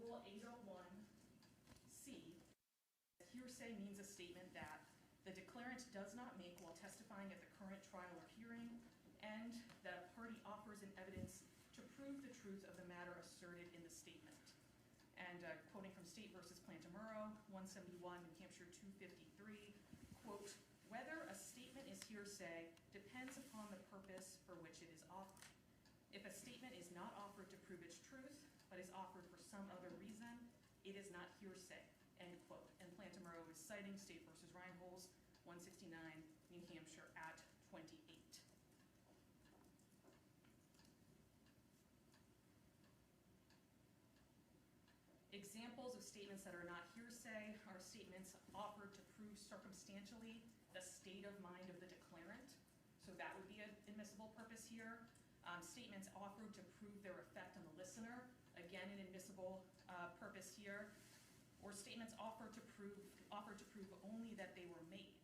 Rule 801C, hearsay means a statement that the declarant does not make while testifying at the current trial or hearing, and that a party offers an evidence to prove the truth of the matter asserted in the statement. And quoting from State versus Plantamuro, 171, New Hampshire 253, quote, whether a statement is hearsay depends upon the purpose for which it is offered. If a statement is not offered to prove its truth, but is offered for some other reason, it is not hearsay, end quote. And Plantamuro is citing State versus Reinholz, 169, New Hampshire at 28. Examples of statements that are not hearsay are statements offered to prove circumstantially the state of mind of the declarant. So that would be an admissible purpose here. Statements offered to prove their effect on the listener, again an admissible purpose here. Or statements offered to prove only that they were made,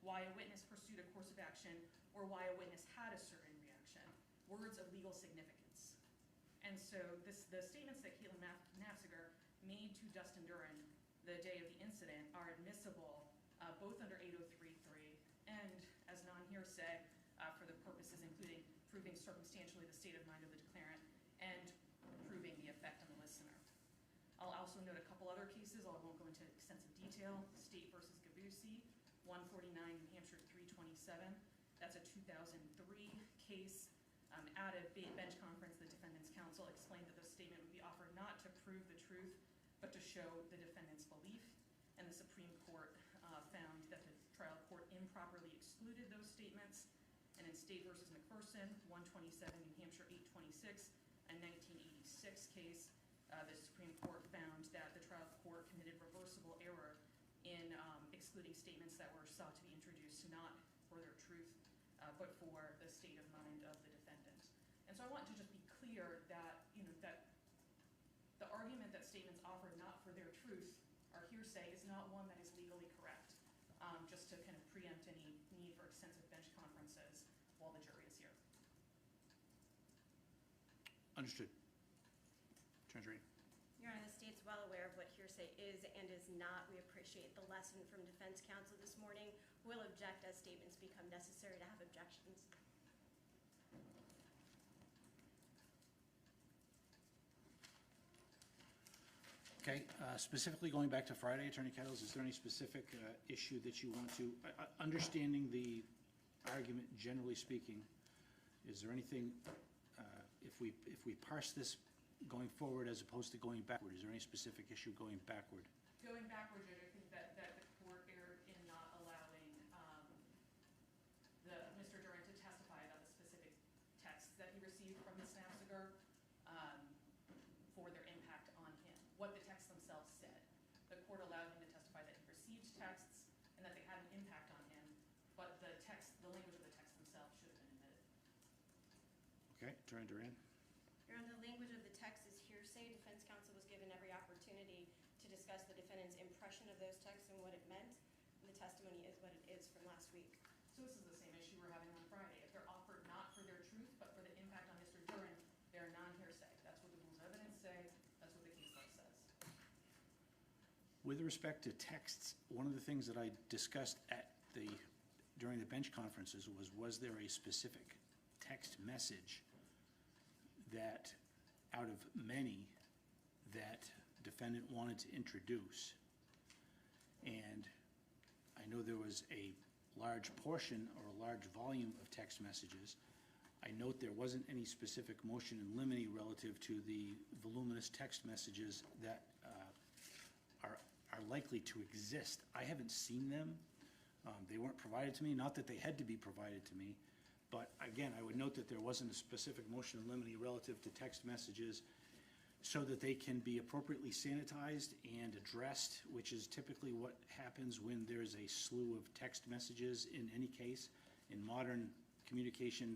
why a witness pursued a course of action, or why a witness had a certain reaction, words of legal significance. And so the statements that Caitlyn Naffziger made to Dustin Duren the day of the incident are admissible both under 803.3 and as non-hearsay for the purposes including proving circumstantially the state of mind of the declarant and proving the effect on the listener. I'll also note a couple other cases, although I won't go into extensive detail. State versus Gabusi, 149, New Hampshire 327. That's a 2003 case. At a bench conference, the defendant's counsel explained that the statement would be offered not to prove the truth, but to show the defendant's belief. And the Supreme Court found that the trial court improperly excluded those statements. And in State versus McPherson, 127, New Hampshire 826, a 1986 case, the Supreme Court found that the trial court committed reversible error in excluding statements that were sought to be introduced not for their truth, but for the state of mind of the defendant. And so I want to just be clear that, that the argument that statements offered not for their truth are hearsay is not one that is legally correct, just to kind of preempt any need for extensive bench conferences while the jury is here. Understood. Attorney. Your Honor, the state's well aware of what hearsay is and is not. We appreciate the lesson from defense counsel this morning. We'll object as statements become necessary to have objections. Okay, specifically going back to Friday, Attorney Kettles, is there any specific issue that you want to, understanding the argument generally speaking, is there anything, if we parse this going forward as opposed to going backward, is there any specific issue going backward? Going backward, I think that the court erred in not allowing Mr. Duren to testify about the specific texts that he received from Ms. Naffziger for their impact on him, what the texts themselves said. The court allowed him to testify that he received texts and that they had an impact on him, but the language of the text themselves should have been admitted. Okay, Attorney Duren. Your Honor, the language of the text is hearsay. Defense counsel was given every opportunity to discuss the defendant's impression of those texts and what it meant. And the testimony is what it is from last week. So this is the same issue we're having on Friday. If they're offered not for their truth, but for the impact on Mr. Duren, they're non-hearsay. That's what the rules of evidence say. That's what the case law says. With respect to texts, one of the things that I discussed during the bench conferences was there a specific text message that, out of many, that defendant wanted to introduce? And I know there was a large portion or a large volume of text messages. I note there wasn't any specific motion in limine relative to the voluminous text messages that are likely to exist. I haven't seen them. They weren't provided to me, not that they had to be provided to me, but again, I would note that there wasn't a specific motion in limine relative to text messages so that they can be appropriately sanitized and addressed, which is typically what happens when there's a slew of text messages in any case. In modern communication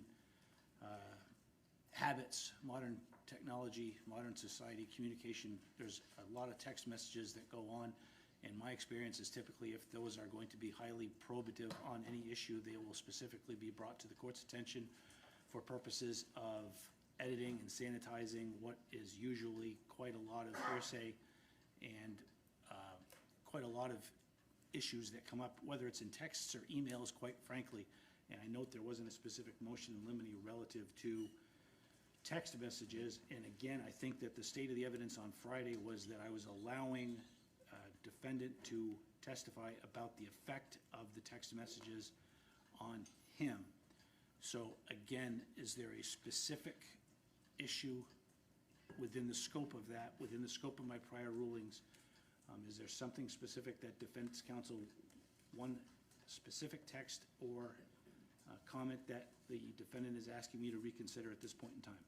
habits, modern technology, modern society, communication, there's a lot of text messages that go on. And my experience is typically if those are going to be highly probative on any issue, they will specifically be brought to the court's attention for purposes of editing and sanitizing what is usually quite a lot of hearsay and quite a lot of issues that come up, whether it's in texts or emails, quite frankly. And I note there wasn't a specific motion in limine relative to text messages. And again, I think that the state of the evidence on Friday was that I was allowing defendant to testify about the effect of the text messages on him. So again, is there a specific issue within the scope of that, within the scope of my prior rulings? Is there something specific that defense counsel, one specific text or comment that the defendant is asking me to reconsider at this point in time?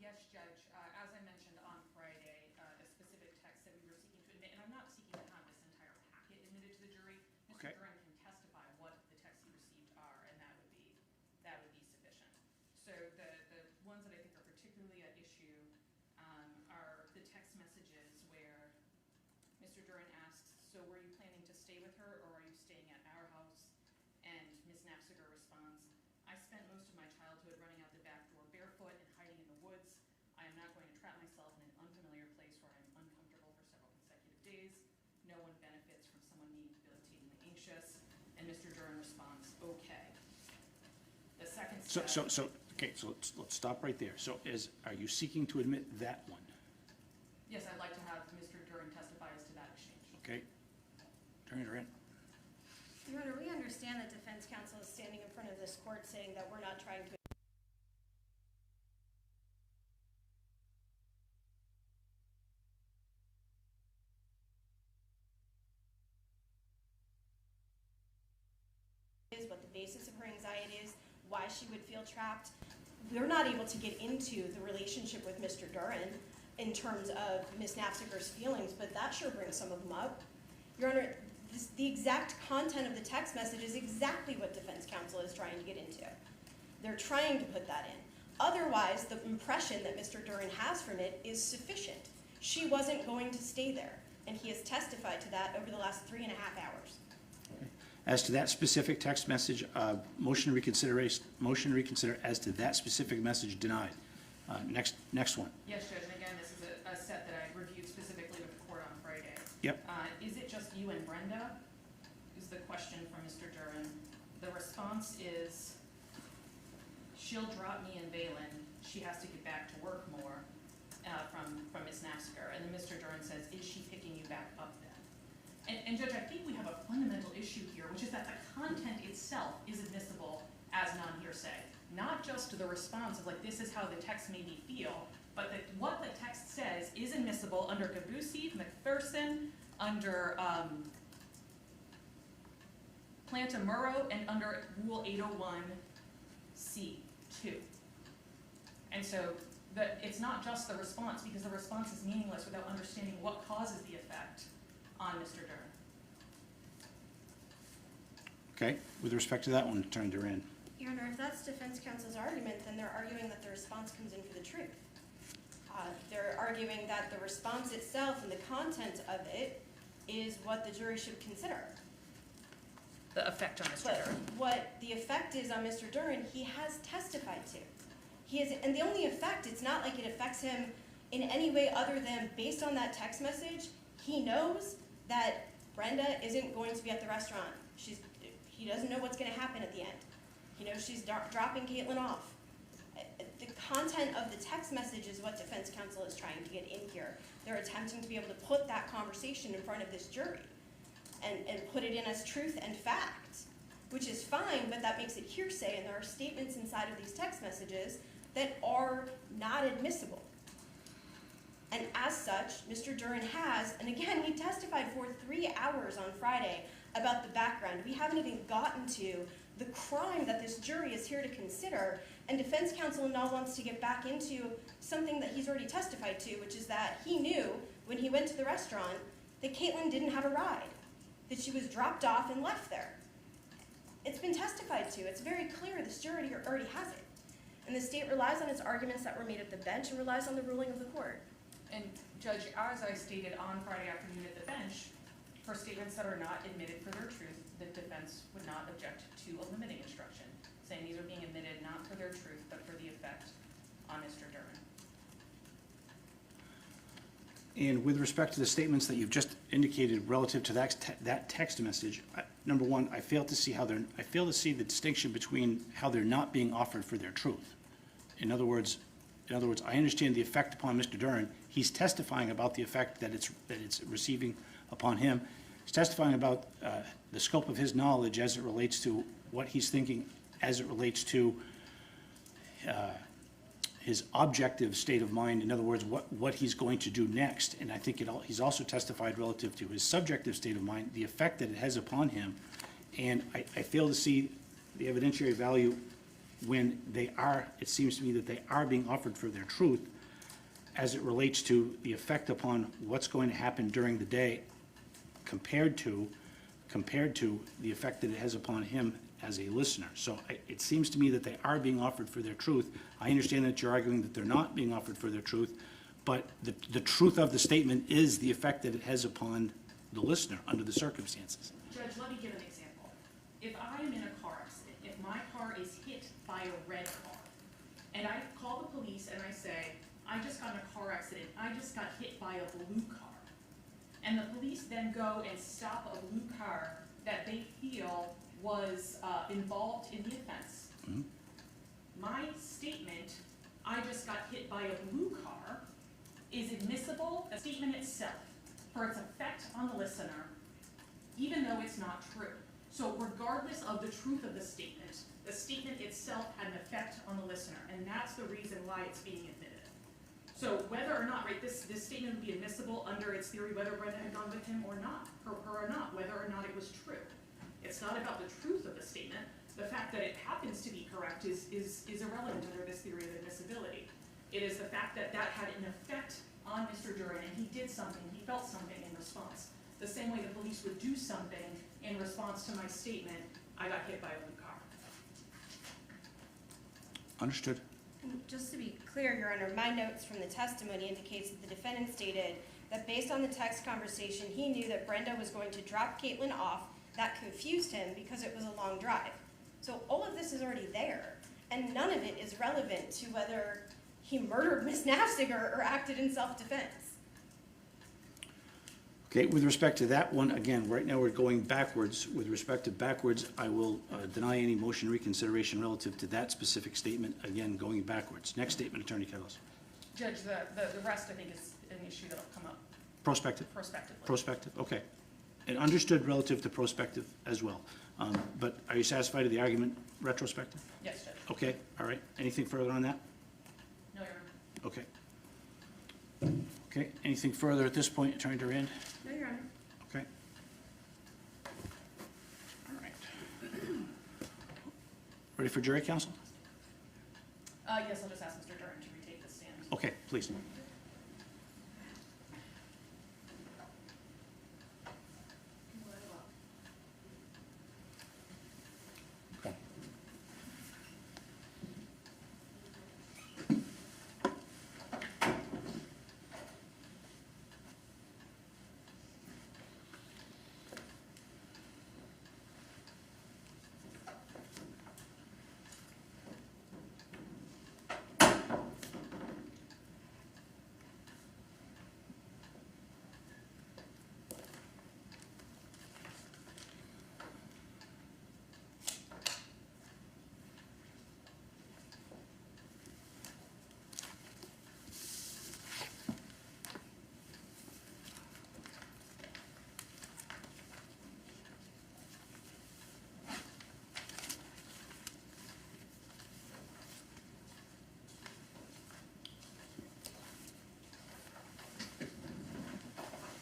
Yes, Judge. As I mentioned on Friday, a specific text that we were seeking to admit, and I'm not seeking to have this entire packet admitted to the jury. Mr. Okay. Duren can testify what the texts he received are, and that would be sufficient. So the ones that I think are particularly at issue are the text messages where Mr. Duren asks, "So were you planning to stay with her, or are you staying at our house?" And Ms. Naffziger responds, "I spent most of my childhood running out the back door barefoot and hiding in the woods. I am not going to trap myself in an unfamiliar place where I am uncomfortable for several consecutive days. No one benefits from someone being debilitatingly anxious." And Mr. Duren responds, "Okay." The second step. So let's stop right there. So are you seeking to admit that one? Yes, I'd like to have Mr. Duren testify as to that exchange. Okay. Attorney Duren. Your Honor, we understand that defense counsel is standing in front of this court saying that we're not trying to is what the basis of her anxiety is, why she would feel trapped. We're not able to get into the relationship with Mr. Duren in terms of Ms. Naffziger's feelings, but that sure brings some of them up. Your Honor, the exact content of the text message is exactly what defense counsel is trying to get into. They're trying to put that in. Otherwise, the impression that Mr. Duren has from it is sufficient. She wasn't going to stay there, and he has testified to that over the last 3.5 hours. As to that specific text message, motion to reconsider as to that specific message denied. Next one. Yes, Judge, and again, this is a set that I reviewed specifically with the court on Friday. Yep. Is it just you and Brenda? Is the question from Mr. Duren. The response is, "She'll drop me in Balin. She has to get back to work more," from Ms. Naffziger. And then Mr. Duren says, "Is she picking you back up then?" And Judge, I think we have a fundamental issue here, which is that the content itself is admissible as non-hearsay. Not just the response of, like, this is how the text made me feel, but that what the text says is admissible under Gabusi, McPherson, under Plantamuro, and under Rule 801C2. And so it's not just the response, because the response is meaningless without understanding what causes the effect on Mr. Duren. Okay, with respect to that one, Attorney Duren. Your Honor, if that's defense counsel's argument, then they're arguing that the response comes in for the truth. They're arguing that the response itself and the content of it is what the jury should consider. The effect on Mr. But Duren. what the effect is on Mr. Duren, he has testified to. And the only effect, it's not like it affects him in any way other than based on that text message, he knows that Brenda isn't going to be at the restaurant. He doesn't know what's going to happen at the end. He knows she's dropping Caitlyn off. The content of the text message is what defense counsel is trying to get in here. They're attempting to be able to put that conversation in front of this jury and put it in as truth and fact, which is fine, but that makes it hearsay, and there are statements inside of these text messages that are not admissible. And as such, Mr. Duren has, and again, he testified for 3 hours on Friday about the background. We haven't even gotten to the crime that this jury is here to consider, and defense counsel now wants to get back into something that he's already testified to, which is that he knew when he went to the restaurant that Caitlyn didn't have a ride, that she was dropped off and left there. It's been testified to. It's very clear this jury already has it. And the state relies on its arguments that were made at the bench and relies on the ruling of the court. And Judge, as I stated on Friday afternoon at the bench, for statements that are not admitted for their truth, the defense would not object to a limiting instruction, saying these are being admitted not for their truth, but for the effect on Mr. Duren. And with respect to the statements that you've just indicated relative to that text message, number one, I fail to see the distinction between how they're not being offered for their truth. In other words, I understand the effect upon Mr. Duren. He's testifying about the effect that it's receiving upon him. He's testifying about the scope of his knowledge as it relates to what he's thinking, as it relates to his objective state of mind. In other words, what he's going to do next. And I think he's also testified relative to his subjective state of mind, the effect that it has upon him. And I fail to see the evidentiary value when it seems to me that they are being offered for their truth as it relates to the effect upon what's going to happen during the day compared to the effect that it has upon him as a listener. So it seems to me that they are being offered for their truth. I understand that you're arguing that they're not being offered for their truth, but the truth of the statement is the effect that it has upon the listener under the circumstances. Judge, let me give an example. If I am in a car accident, if my car is hit by a red car, and I call the police and I say, I just got in a car accident, I just got hit by a blue car, and the police then go and stop a blue car that they feel was involved in the offense. Mhm. My statement, I just got hit by a blue car, is admissible, the statement itself, for its effect on the listener, even though it's not true. So regardless of the truth of the statement itself had an effect on the listener, and that's the reason why it's being admitted. So whether or not, right, this statement would be admissible under its theory, whether Brenda had gone with him or not, her or not, whether or not it was true. It's not about the truth of the statement. The fact that it happens to be correct is irrelevant under this theory of admissibility. It is the fact that that had an effect on Mr. Duren, and he did something, he felt something in response. The same way the police would do something in response to my statement, I got hit by a blue car. Understood. Just to be clear, Your Honor, my notes from the testimony indicates that the defendant stated that based on the text conversation, he knew that Brenda was going to drop Caitlyn off. That confused him because it was a long drive. So all of this is already there, and none of it is relevant to whether he murdered Ms. Naffziger or acted in self-defense. Okay, with respect to that one, again, right now we're going backwards. With respect to backwards, I will deny any motion reconsideration relative to that specific statement, again, going backwards. Next statement, Attorney Kettles. Judge, the rest I think is an issue that'll come up Prospective? prospectively. Prospective, okay. And understood relative to prospective as well. But are you satisfied with the argument retrospective? Yes, Judge. Okay, all right. Anything further on that? No, Your Honor. Okay. Okay, anything further at this point, Attorney Duren? No, Your Honor. Okay. All right. Ready for jury counsel? Yes, I'll just ask Mr. Duren to retake the stand. Okay, please. Okay.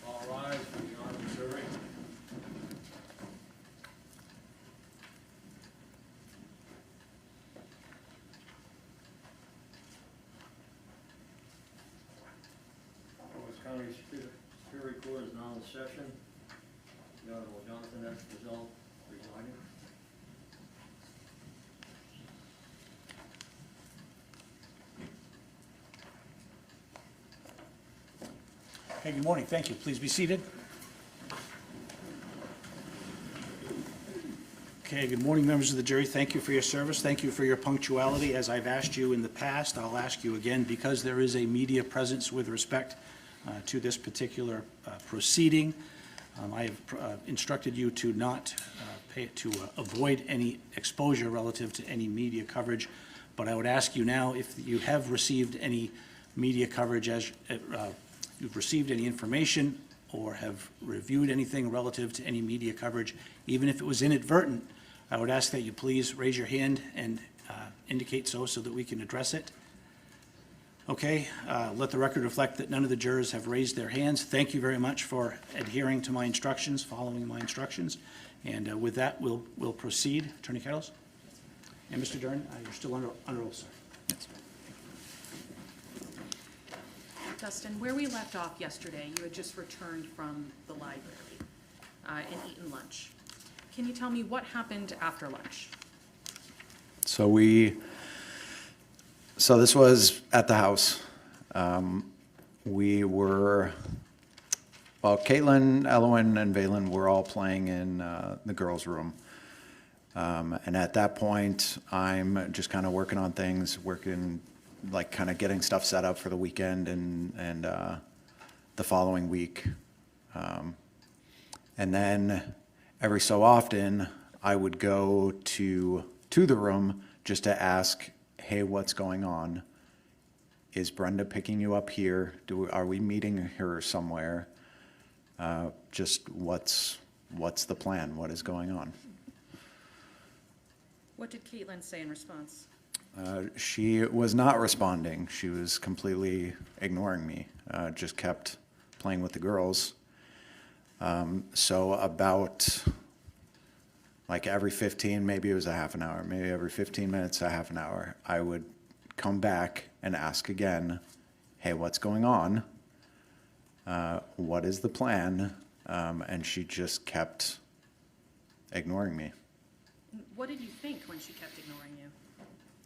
All rise for the honorable jury. Owens County Superior Court is now in session. The Honorable Jonathan F. Gazelle presiding. Hey, good morning. Thank you. Please be seated. Okay, good morning, members of the jury. Thank you for your service. Thank you for your punctuality. As I've asked you in the past, I'll ask you again, because there is a media presence with respect to this particular proceeding. I have instructed you to not avoid any exposure relative to any media coverage, but I would ask you now if you have received any media coverage, as you've received any information or have reviewed anything relative to any media coverage, even if it was inadvertent, I would ask that you please raise your hand and indicate so that we can address it. Okay, let the record reflect that none of the jurors have raised their hands. Thank you very much for adhering to my instructions, following my instructions. And with that, we'll proceed. Attorney Kettles? And Mr. Duren, you're still under oath, sir. Yes. Dustin, where we left off yesterday, you had just returned from the library and eaten lunch. Can you tell me what happened after lunch? So this was at the house. Caitlyn, Elowen, and Valen were all playing in the girls' room. And at that point, I'm just kind of working on things, like kind of getting stuff set up for the weekend and the following week. And then every so often, I would go to the room just to ask, hey, what's going on? Is Brenda picking you up here? Are we meeting her somewhere? Just what's the plan? What is going on? What did Caitlyn say in response? She was not responding. She was completely ignoring me, just kept playing with the girls. So about like every 15, maybe it was a half an hour, maybe every 15 minutes, a half an hour, I would come back and ask again, hey, what's going on? What is the plan? And she just kept ignoring me. What did you think when she kept ignoring you?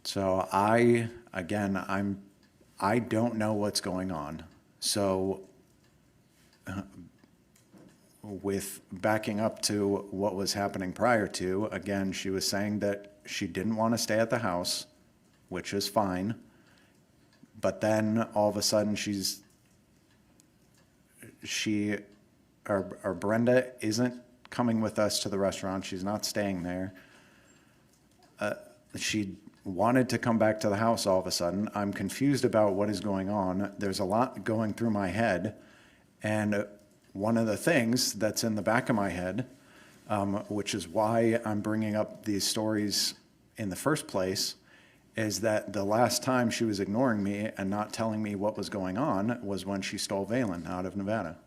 So I don't know what's going on. So with backing up to what was happening prior to, again, she was saying that she didn't want to stay at the house, which is fine. But then all of a sudden Brenda isn't coming with us to the restaurant. She's not staying there. She wanted to come back to the house all of a sudden. I'm confused about what is going on. There's a lot going through my head. And one of the things that's in the back of my head, which is why I'm bringing up these stories in the first place, is that the last time she was ignoring me and not telling me what was going on was when she stole Valen out of Nevada.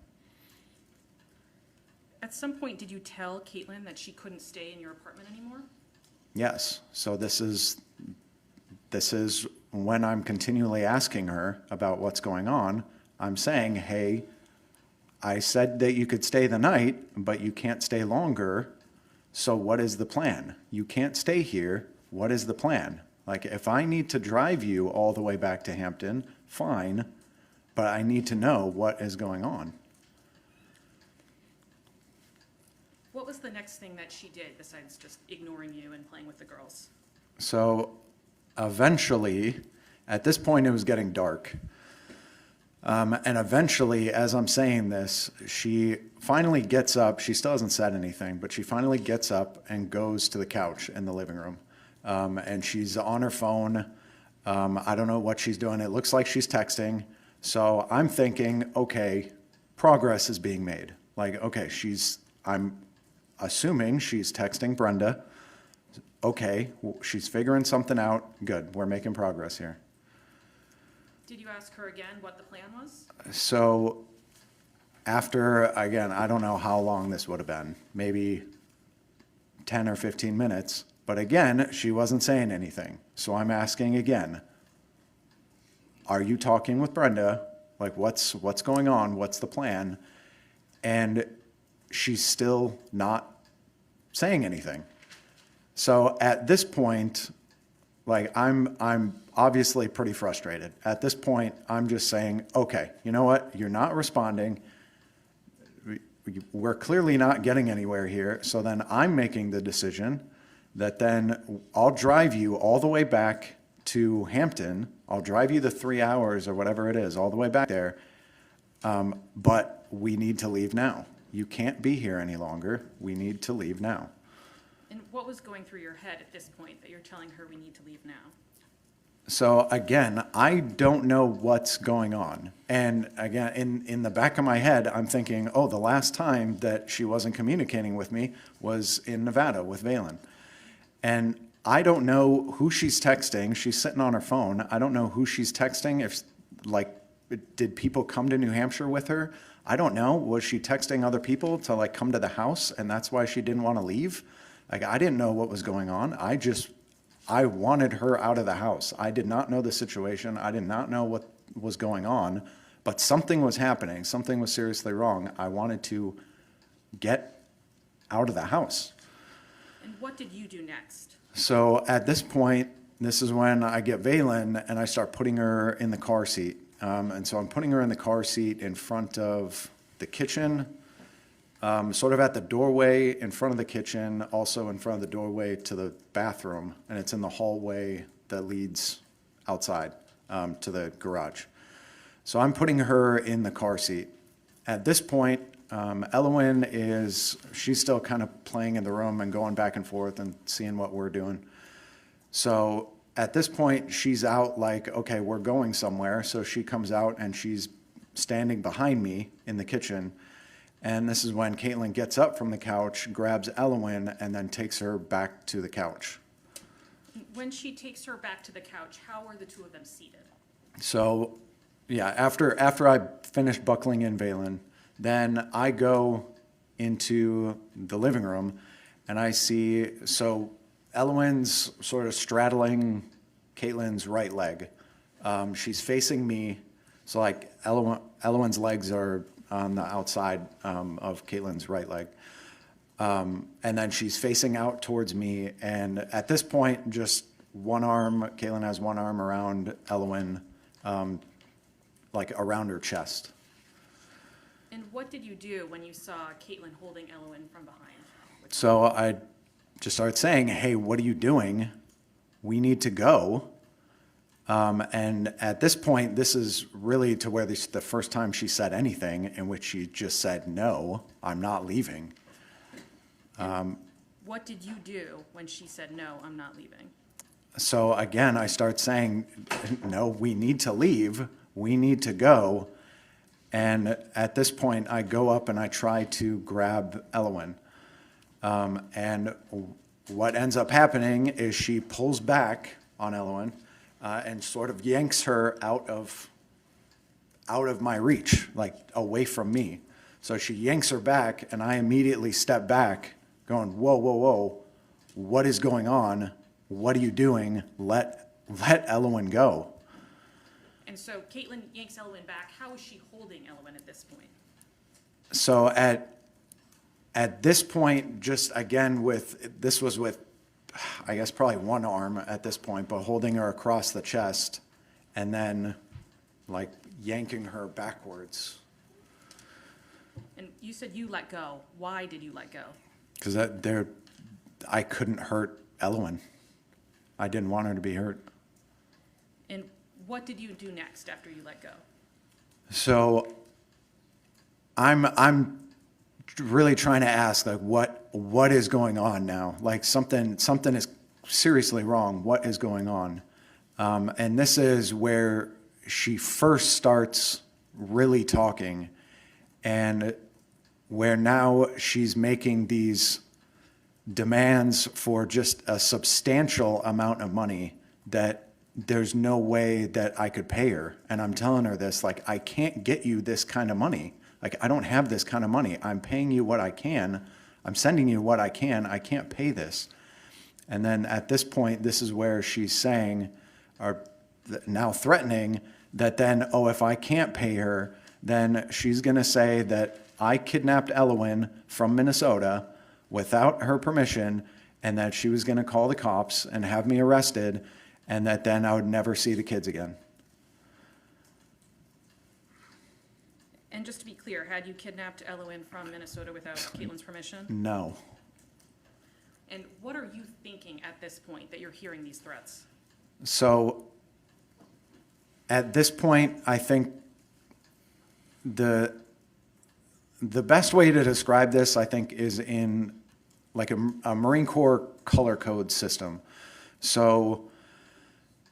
At some point, did you tell Caitlyn that she couldn't stay in your apartment anymore? Yes. So this is when I'm continually asking her about what's going on. I'm saying, hey, I said that you could stay the night, but you can't stay longer. So what is the plan? You can't stay here. What is the plan? Like, if I need to drive you all the way back to Hampton, fine, but I need to know what is going on. What was the next thing that she did besides just ignoring you and playing with the girls? So eventually, at this point it was getting dark. And eventually, as I'm saying this, she finally gets up. She still hasn't said anything, but she finally gets up and goes to the couch in the living room. And she's on her phone. I don't know what she's doing. It looks like she's texting. So I'm thinking, okay, progress is being made. Like, okay, I'm assuming she's texting Brenda. Okay, she's figuring something out. Good, we're making progress here. Did you ask her again what the plan was? So after, again, I don't know how long this would have been, maybe 10 or 15 minutes. But again, she wasn't saying anything. So I'm asking again, are you talking with Brenda? Like, what's going on? What's the plan? And she's still not saying anything. So at this point, like, I'm obviously pretty frustrated. At this point, I'm just saying, okay, you know what? You're not responding. We're clearly not getting anywhere here. So then I'm making the decision that then I'll drive you all the way back to Hampton. I'll drive you the 3 hours or whatever it is, all the way back there. But we need to leave now. You can't be here any longer. We need to leave now. And what was going through your head at this point that you're telling her we need to leave now? So again, I don't know what's going on. And again, in the back of my head, I'm thinking, oh, the last time that she wasn't communicating with me was in Nevada with Valen. And I don't know who she's texting. She's sitting on her phone. I don't know who she's texting. If, like, did people come to New Hampshire with her? I don't know. Was she texting other people to, like, come to the house, and that's why she didn't want to leave? Like, I didn't know what was going on. I wanted her out of the house. I did not know the situation. I did not know what was going on, but something was happening. Something was seriously wrong. I wanted to get out of the house. And what did you do next? So at this point, this is when I get Valen and I start putting her in the car seat. And so I'm putting her in the car seat in front of the kitchen, sort of at the doorway in front of the kitchen, also in front of the doorway to the bathroom, and it's in the hallway that leads outside to the garage. So I'm putting her in the car seat. At this point, Elowen she's still kind of playing in the room and going back and forth and seeing what we're doing. So at this point, she's out like, okay, we're going somewhere. So she comes out and she's standing behind me in the kitchen. And this is when Caitlyn gets up from the couch, grabs Elowen, and then takes her back to the couch. When she takes her back to the couch, how are the two of them seated? So, yeah, after I finish buckling in Valen, then I go into the living room, and I see, so Elowen's sort of straddling Caitlyn's right leg. She's facing me, so like Elowen's legs are on the outside of Caitlin's right leg. And then she's facing out towards me, and at this point, just one arm, Caitlyn has one arm around Elowen, like around her chest. And what did you do when you saw Caitlyn holding Elowen from behind? So I just started saying, hey, what are you doing? We need to go. And at this point, this is really to where this the first time she said anything in which she just said, no, I'm not leaving. What did you do when she said, no, I'm not leaving? So again, I start saying, no, we need to leave. We need to go. And at this point, I go up and I try to grab Elowen. And what ends up happening is she pulls back on Elowen and sort of yanks her out of my reach, like away from me. So she yanks her back, and I immediately step back, going, whoa, whoa, whoa, what is going on? What are you doing? Let Elowen go. And so Caitlyn yanks Elowen back. How is she holding Elowen at this point? So at this point, just again this was with, I guess probably one arm at this point, but holding her across the chest and then like yanking her backwards. And you said you let go. Why did you let go? Because I couldn't hurt Elowen. I didn't want her to be hurt. And what did you do next after you let go? So I'm really trying to ask, like, what is going on now? Like something is seriously wrong. What is going on? And this is where she first starts really talking, and where now she's making these demands for just a substantial amount of money that there's no way that I could pay her. And I'm telling her this, like, I can't get you this kind of money. Like, I don't have this kind of money. I'm paying you what I can. I'm sending you what I can. I can't pay this. And then at this point, this is where she's saying, or now threatening, that then, oh, if I can't pay her, then she's going to say that I kidnapped Elowen from Minnesota without her permission, and that she was going to call the cops and have me arrested, and that then I would never see the kids again. And just to be clear, had you kidnapped Elowen from Minnesota without Caitlyn's permission? No. And what are you thinking at this point that you're hearing these threats? So at this point, I think the best way to describe this, I think, is in like a Marine Corps color code system. So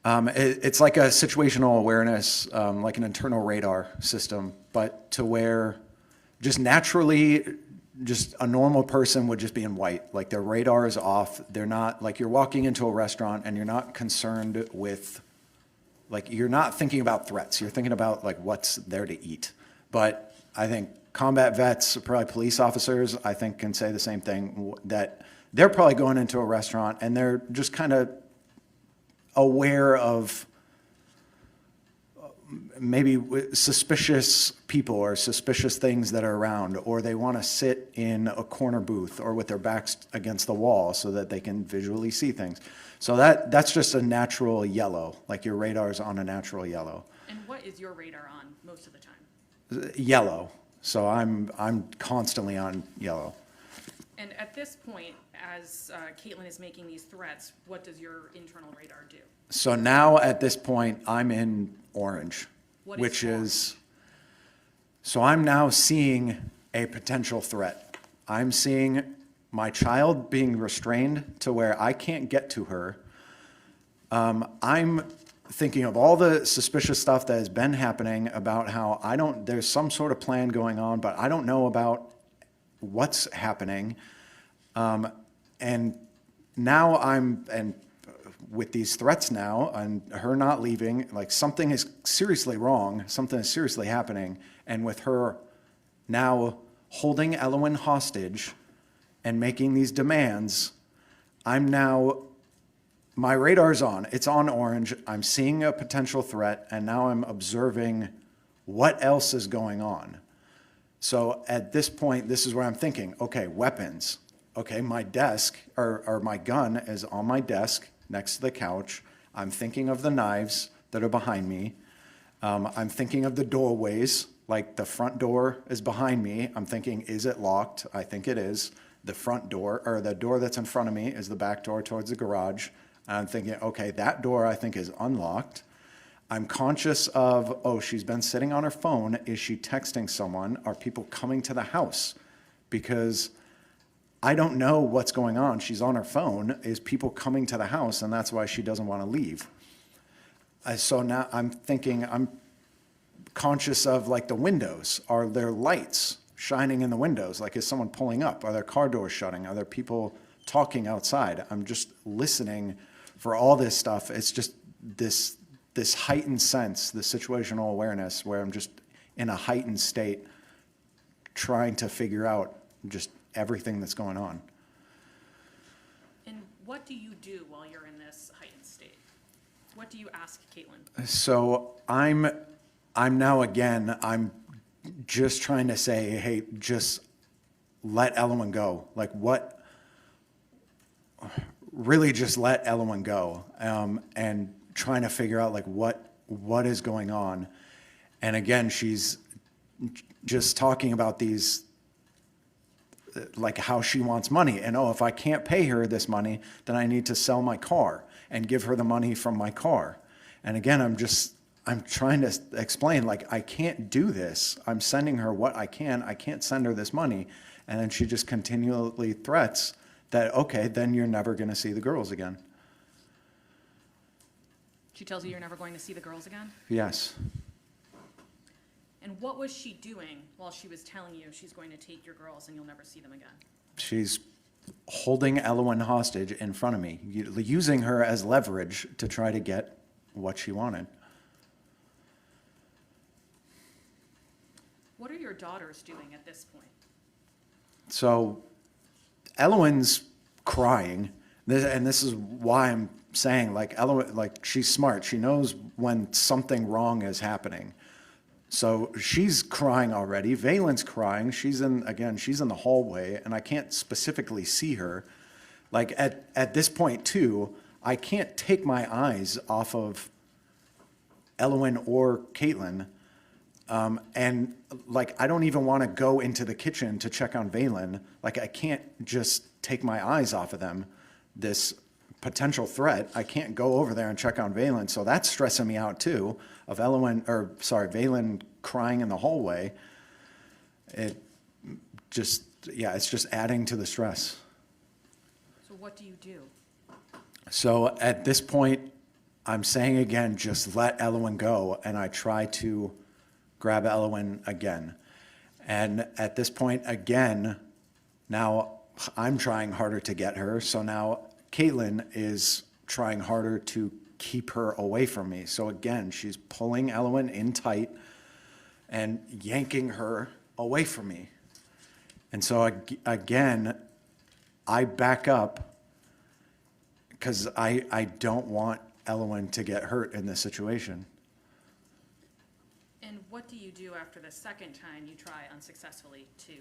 it's like a situational awareness, like an internal radar system, but to where just naturally, just a normal person would just be in white. Like their radar is off. They're not, like you're walking into a restaurant and you're not concerned with, like you're not thinking about threats. You're thinking about like what's there to eat. But I think combat vets, probably police officers, I think can say the same thing, that they're probably going into a restaurant and they're just kind of aware of maybe suspicious people or suspicious things that are around, or they want to sit in a corner booth or with their backs against the wall so that they can visually see things. So that's just a natural yellow, like your radar's on a natural yellow. And what is your radar on most of the time? Yellow. So I'm constantly on yellow. And at this point, as Caitlyn is making these threats, what does your internal radar do? So now at this point, I'm in orange, What is which orange? is, so I'm now seeing a potential threat. I'm seeing my child being restrained to where I can't get to her. I'm thinking of all the suspicious stuff that has been happening about how there's some sort of plan going on, but I don't know about what's happening. And now and with these threats now and her not leaving, like something is seriously wrong, something is seriously happening. And with her now holding Elwyn hostage and making these demands, my radar's on, it's on orange. I'm seeing a potential threat and now I'm observing what else is going on. So at this point, this is where I'm thinking, okay, weapons. Okay, my desk or my gun is on my desk next to the couch. I'm thinking of the knives that are behind me. I'm thinking of the doorways, like the front door is behind me. I'm thinking, is it locked? I think it is. The front door, or the door that's in front of me, is the back door towards the garage. And I'm thinking, okay, that door I think is unlocked. I'm conscious of, oh, she's been sitting on her phone. Is she texting someone? Are people coming to the house? Because I don't know what's going on. She's on her phone. Is people coming to the house? And that's why she doesn't want to leave. So now I'm thinking, I'm conscious of like the windows. Are there lights shining in the windows? Like, is someone pulling up? Are there car doors shutting? Are there people talking outside? I'm just listening for all this stuff. It's just this heightened sense, this situational awareness where I'm just in a heightened state trying to figure out just everything that's going on. And what do you do while you're in this heightened state? What do you ask Caitlyn? So I'm now again, I'm just trying to say, hey, just let Elwyn go. Like really just let Elwyn go. And trying to figure out like what is going on. And again, she's just talking about these, like how she wants money. And if I can't pay her this money, then I need to sell my car and give her the money from my car. And again, I'm trying to explain, like, I can't do this. I'm sending her what I can't send her this money. And then she just continually threats that, okay, then you're never going to see the girls again. She tells you you're never going to see the girls again? Yes. And what was she doing while she was telling you she's going to take your girls and you'll never see them again? She's holding Elwyn hostage in front of me, using her as leverage to try to get what she wanted. What are your daughters doing at this point? So Elwyn's crying, and this is why I'm saying, like, Elwyn, like, she's smart. She knows when something wrong is happening. So she's crying already. Vaylin's crying. She's in the hallway, and I can't specifically see her. Like, at this point, too, I can't take my eyes off of Elwyn or Caitlyn. And, like, I don't even want to go into the kitchen to check on Vaylin. Like, I can't just take my eyes off of them, this potential threat. I can't go over there and check on Valen, so that's stressing me out too, of Valen crying in the hallway. It just, yeah, it's just adding to the stress. So what do you do? So at this point, I'm saying again, just let Elwyn go, and I try to grab Elwyn again. And at this point, again, now I'm trying harder to get her, so now Caitlyn is trying harder to keep her away from me. So again, she's pulling Elwyn in tight and yanking her away from me. And so again, I back up because I don't want Elwyn to get hurt in this situation. And what do you do after the second time you try unsuccessfully to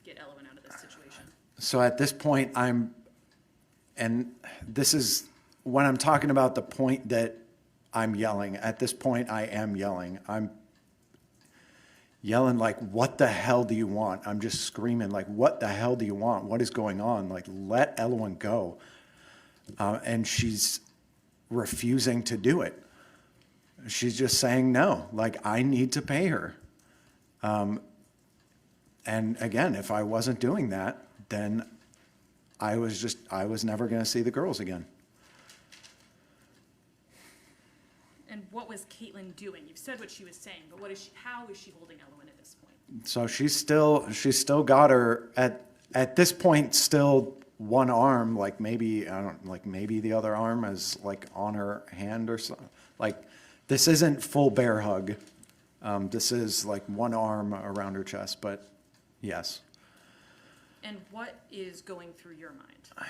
get Elwyn out of this situation? So at this point, and this is when I'm talking about the point that I'm yelling. At this point, I am yelling. I'm yelling like, what the hell do you want? I'm just screaming like, what the hell do you want? What is going on? Like, let Elwyn go. And she's refusing to do it. She's just saying no, like, I need to pay her. And again, if I wasn't doing that, then I was never going to see the girls again. And what was Caitlyn doing? You've said what she was saying, but how is she holding Elwyn at this point? So she's still got her at this point, still one arm, like maybe the other arm is like on her hand or something. Like, this isn't full bear hug. This is like one arm around her chest, but yes. And what is going through your mind?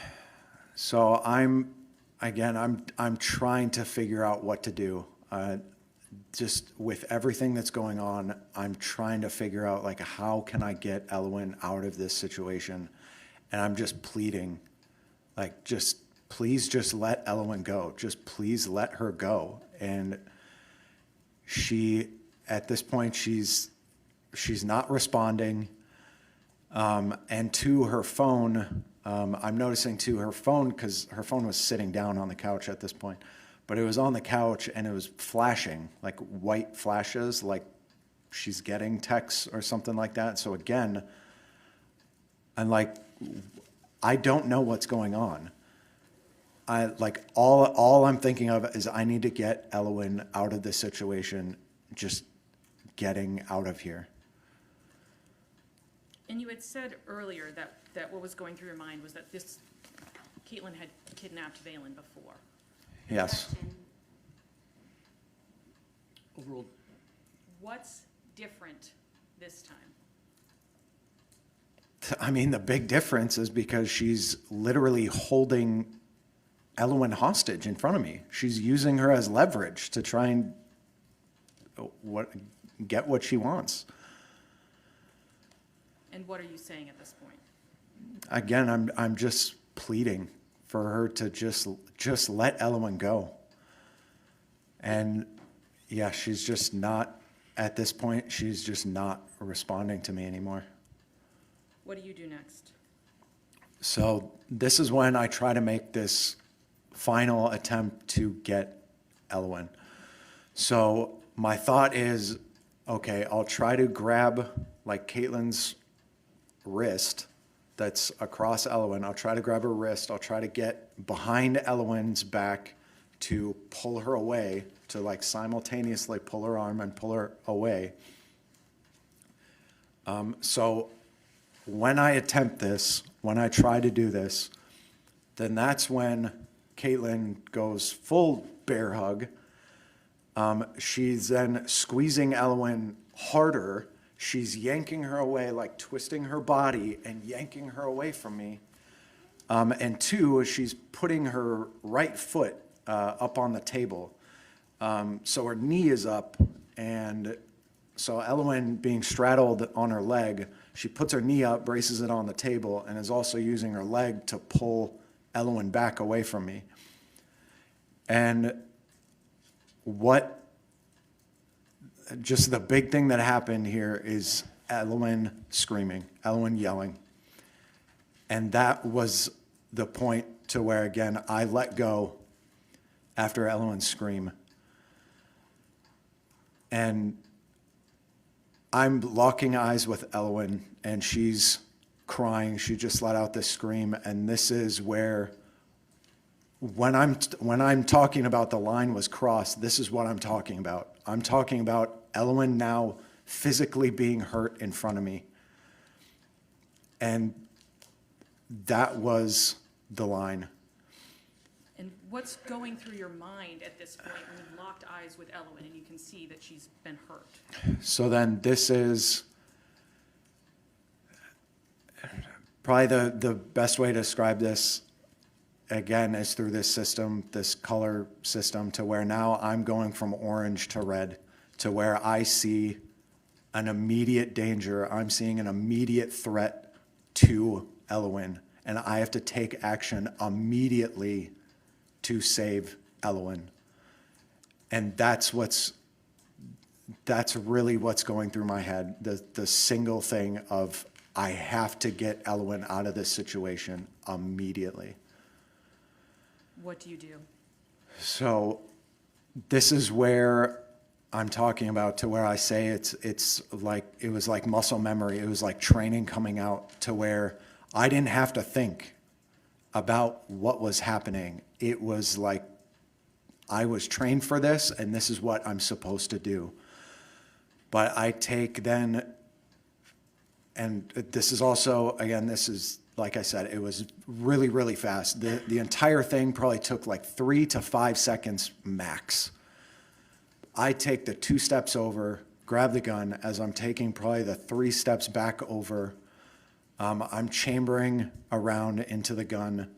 So I'm trying to figure out what to do. Just with everything that's going on, I'm trying to figure out, like, how can I get Elwyn out of this situation? And I'm just pleading, like, please just let Elwyn go. Just please let her go. And at this point, she's not responding. And to her phone, I'm noticing to her phone, because her phone was sitting down on the couch at this point, but it was on the couch and it was flashing, like white flashes, like she's getting texts or something like that. So again, I'm like, I don't know what's going on. All I'm thinking of is I need to get Elwyn out of this situation, just getting out of here. And you had said earlier that what was going through your mind was that Caitlyn had kidnapped Valen before. Yes. Overall, What's different this time? I mean, the big difference is because she's literally holding Elwyn hostage in front of me. She's using her as leverage to try and get what she wants. And what are you saying at this point? Again, I'm just pleading for her to just let Elwyn go. And yeah, she's just not, at this point, she's just not responding to me anymore. What do you do next? So this is when I try to make this final attempt to get Elwyn. So my thought is, okay, I'll try to grab like Caitlyn's wrist that's across Elwyn. I'll try to grab her wrist. I'll try to get behind Elwyn's back to pull her away, to like simultaneously pull her arm and pull her away. So when I attempt this, when I try to do this, then that's when Caitlyn goes full bear hug. She's then squeezing Elwyn harder. She's yanking her away, like twisting her body and yanking her away from me. And two, she's putting her right foot up on the table. So her knee is up, and so Elwyn, being straddled on her leg, she puts her knee up, braces it on the table, and is also using her leg to pull Elwyn back away from me. And just the big thing that happened here is Elwyn screaming, Elwyn yelling. And that was the point to where, again, I let go after Ellen's scream. And I'm locking eyes with Elwyn, and she's crying. She just let out this scream, and this is where, when I'm talking about the line was crossed, this is what I'm talking about. I'm talking about Elwyn now physically being hurt in front of me. And that was the line. And what's going through your mind at this point when you've locked eyes with Elwyn and you can see that she's been hurt? So then this is probably the best way to describe this, again, is through this system, this color system, to where now I'm going from orange to red, to where I see an immediate danger. I'm seeing an immediate threat to Elwyn, and I have to take action immediately to save Elwyn. And that's really what's going through my head. The single thing of, I have to get Elwyn out of this situation immediately. What do you do? So this is where I'm talking about, to where I say it's like, it was like muscle memory. It was like training coming out, to where I didn't have to think about what was happening. It was like I was trained for this, and this is what I'm supposed to do. But I take then, and this is also, again, this is, like I said, it was really, really fast. The entire thing probably took like 3 to 5 seconds max. I take the 2 steps over, grab the gun. As I'm taking probably the 3 steps back over, I'm chambering around into the gun.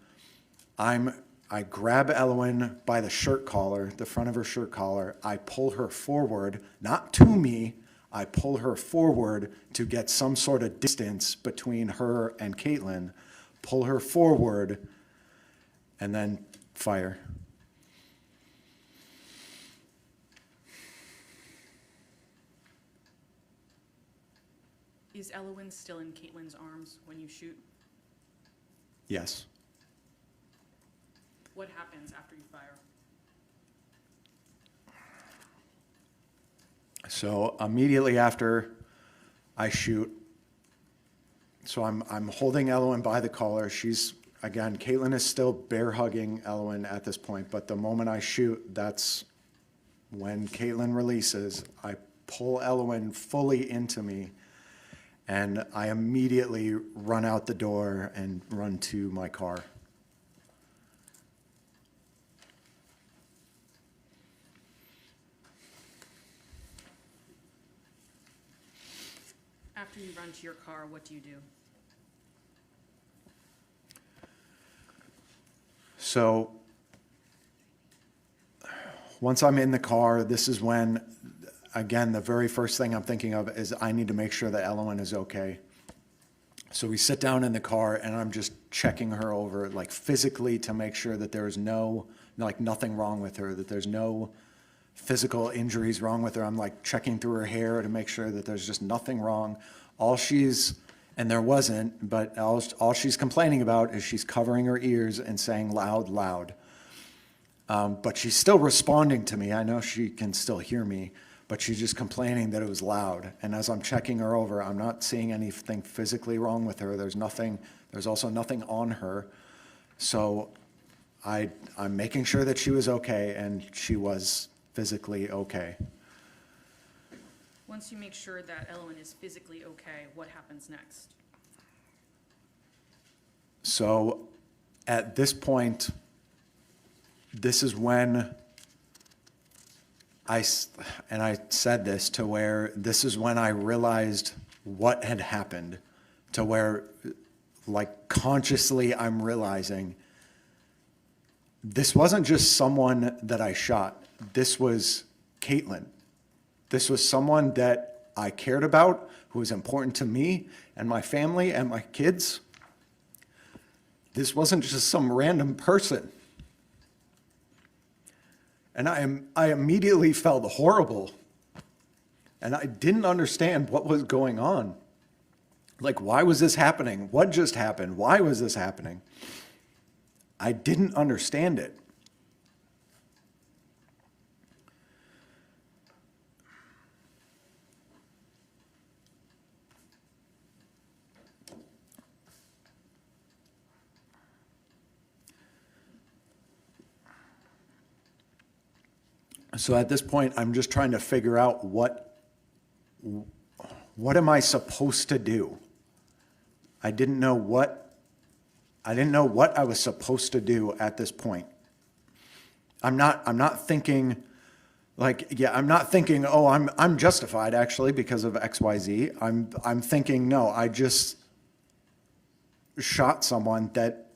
I grab Elwyn by the shirt collar, the front of her shirt collar. I pull her forward, not to me. I pull her forward to get some sort of distance between her and Caitlyn, pull her forward, and then fire. Is Elwyn still in Caitlyn's arms when you shoot? Yes. What happens after you fire? So immediately after I shoot, so I'm holding Elwyn by the collar. She's, again, Caitlyn is still bear hugging Elwyn at this point, but the moment I shoot, that's when Caitlyn releases. I pull Elwyn fully into me, and I immediately run out the door and run to my car. After you run to your car, what do you do? So once I'm in the car, this is when, again, the very first thing I'm thinking of is I need to make sure that Elwyn is okay. So we sit down in the car, and I'm just checking her over, like physically, to make sure that there is nothing wrong with her, that there's no physical injuries wrong with her. I'm like checking through her hair to make sure that there's just nothing wrong. And there wasn't, but all she's complaining about is she's covering her ears and saying loud, loud. But she's still responding to me. I know she can still hear me, but she's just complaining that it was loud. And as I'm checking her over, I'm not seeing anything physically wrong with her. There's also nothing on her. So I'm making sure that she was okay, and she was physically okay. Once you make sure that Elwyn is physically okay, what happens next? So at this point, this is when I said this, to where this is when I realized what had happened, to where, like, consciously I'm realizing this wasn't just someone that I shot. This was Caitlyn. This was someone that I cared about, who was important to me and my family and my kids. This wasn't just some random person. And I immediately felt horrible. And I didn't understand what was going on. Like, why was this happening? What just happened? Why was this happening? I didn't understand it. So at this point, I'm just trying to figure out what am I supposed to do? I didn't know what I was supposed to do at this point. I'm not thinking like, yeah, I'm not thinking, oh, I'm justified actually because of XYZ. I'm thinking, no, I just shot someone that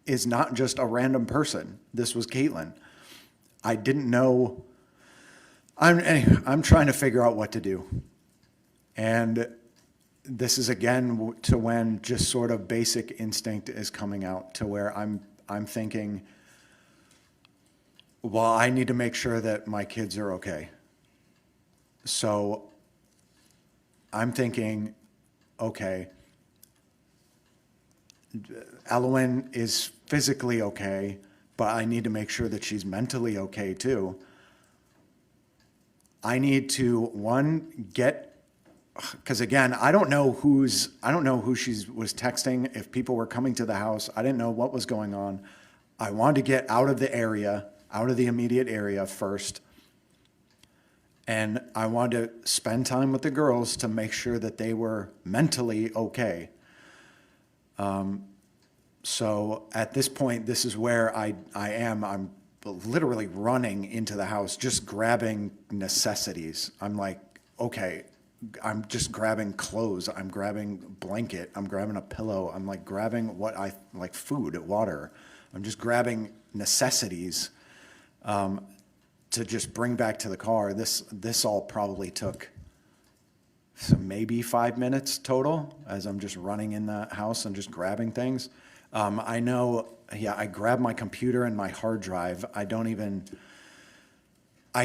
is not just a random person. This was Caitlyn. I didn't know. I'm trying to figure out what to do. And this is again to when just sort of basic instinct is coming out to where I'm thinking, well, I need to make sure that my kids are okay. So I'm thinking, okay, Elowen is physically okay, but I need to make sure that she's mentally okay too. I need to, one, because again, I don't know who she was texting, if people were coming to the house. I didn't know what was going on. I wanted to get out of the area, out of the immediate area first. And I wanted to spend time with the girls to make sure that they were mentally okay. So at this point, this is where I am. I'm literally running into the house, just grabbing necessities. I'm like, okay, I'm just grabbing clothes. I'm grabbing blanket. I'm grabbing a pillow. I'm like grabbing like food, water. I'm just grabbing necessities to just bring back to the car. This all probably took maybe 5 minutes total as I'm just running in the house and just grabbing things. I know, yeah, I grabbed my computer and my hard drive. I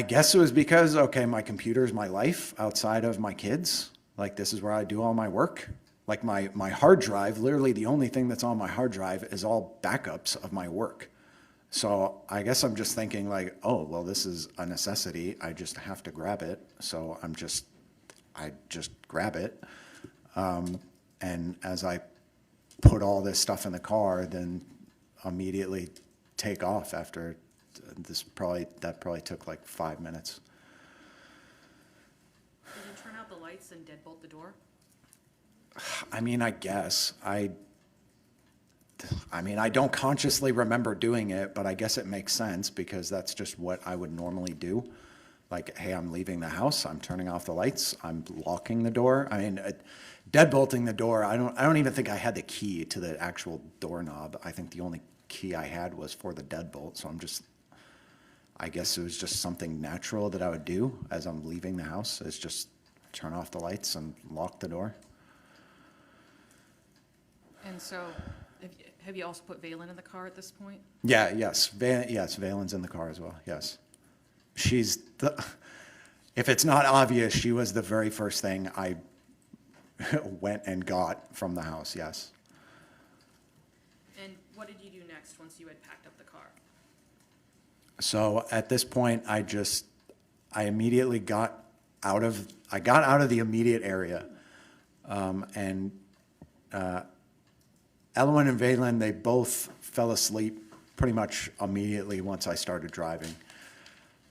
guess it was because, okay, my computer is my life outside of my kids. Like, this is where I do all my work. Like, my hard drive, literally the only thing that's on my hard drive is all backups of my work. So I guess I'm just thinking like, oh, well, this is a necessity. I just have to grab it. So I just grab it. And as I put all this stuff in the car, then immediately take off after that probably took like 5 minutes. Did you turn out the lights and deadbolt the door? I mean, I guess. I don't consciously remember doing it, but I guess it makes sense because that's just what I would normally do. Like, hey, I'm leaving the house, I'm turning off the lights, I'm locking the door. I mean, deadbolting the door, I don't even think I had the key to the actual doorknob. I think the only key I had was for the deadbolt, so I guess it was just something natural that I would do as I'm leaving the house, is just turn off the lights and lock the door. And so, have you also put Valen in the car at this point? Yeah, yes, Valen's in the car as well, yes. If it's not obvious, she was the very first thing I went and got from the house, yes. And what did you do next once you had packed up the car? So at this point, I immediately got out of the immediate area. And Elowen and Valen, they both fell asleep pretty much immediately once I started driving.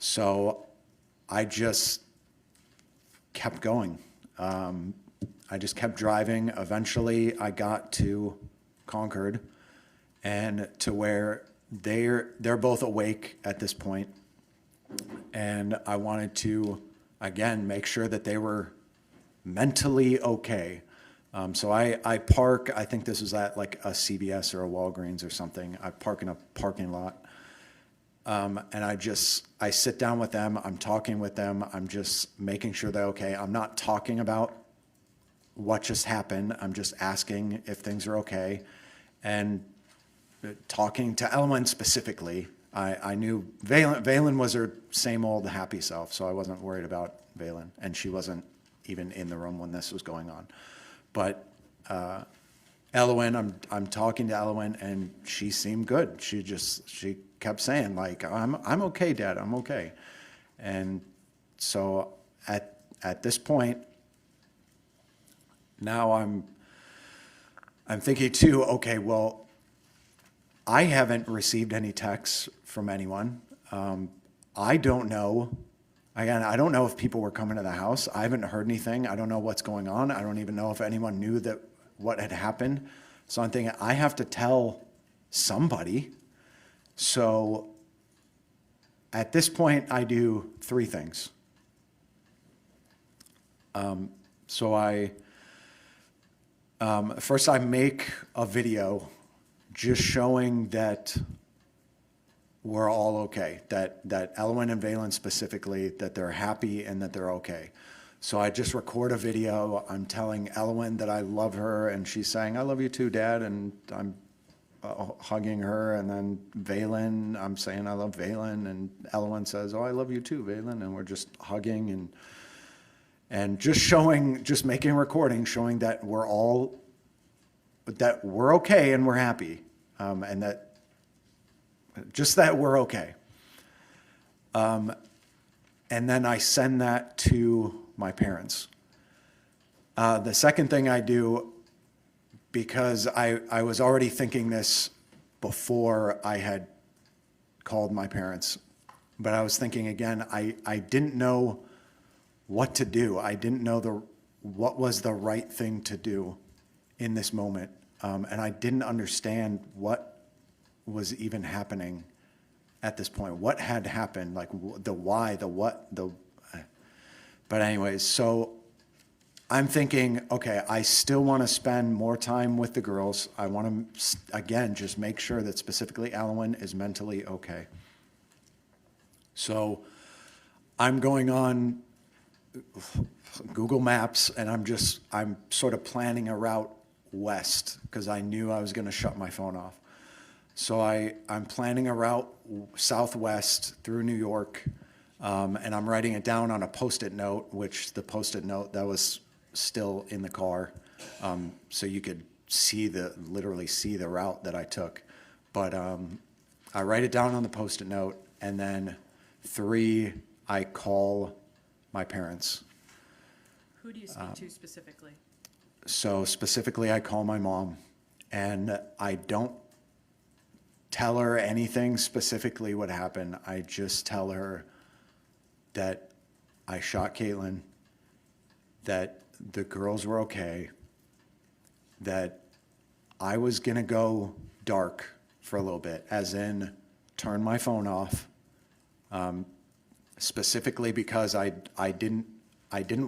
So I just kept going. I just kept driving. Eventually, I got to Concord and to where they're both awake at this point. And I wanted to, again, make sure that they were mentally okay. So I park, I think this was at like a CVS or a Walgreens or something. I park in a parking lot. And I sit down with them, I'm talking with them, I'm just making sure they're okay. I'm not talking about what just happened, I'm just asking if things are okay. And talking to Elowen specifically, I knew Valen was her same old happy self, so I wasn't worried about Valen, and she wasn't even in the room when this was going on. But Elowen, I'm talking to Elowen, and she seemed good. She kept saying, like, I'm okay, Dad, I'm okay. And so at this point, now I'm thinking too, okay, well, I haven't received any texts from anyone. I don't know. Again, I don't know if people were coming to the house. I haven't heard anything. I don't know what's going on. I don't even know if anyone knew that what had happened. So I'm thinking I have to tell somebody. So at this point, I do three things. First I make a video just showing that we're all okay, that Elowen and Valen specifically, that they're happy and that they're okay. So I just record a video. I'm telling Elowen that I love her, and she's saying, I love you too, Dad, and I'm hugging her. And then Valen, I'm saying I love Valen, and Elowen says, oh, I love you too, Valen, and we're just hugging and just making a recording showing that we're okay and we're happy, and that we're okay. And then I send that to my parents. The second thing I do, because I was already thinking this before I had called my parents, but I was thinking again, I didn't know what to do. I didn't know what was the right thing to do in this moment. And I didn't understand what was even happening at this point. What had happened, like the why, the what, but anyways, so I'm thinking, okay, I still want to spend more time with the girls. I want to, again, just make sure that specifically Elowen is mentally okay. So I'm going on Google Maps, and I'm sort of planning a route west because I knew I was going to shut my phone off. So I'm planning a route southwest through New York, and I'm writing it down on a Post-it note, which the Post-it note that was still in the car, so you could literally see the route that I took. But I write it down on the Post-it note, and then 3, I call my parents. Who do you speak to specifically? So specifically, I call my mom, and I don't tell her anything specifically what happened. I just tell her that I shot Caitlyn, that the girls were okay, that I was going to go dark for a little bit, as in turn my phone off, specifically because I didn't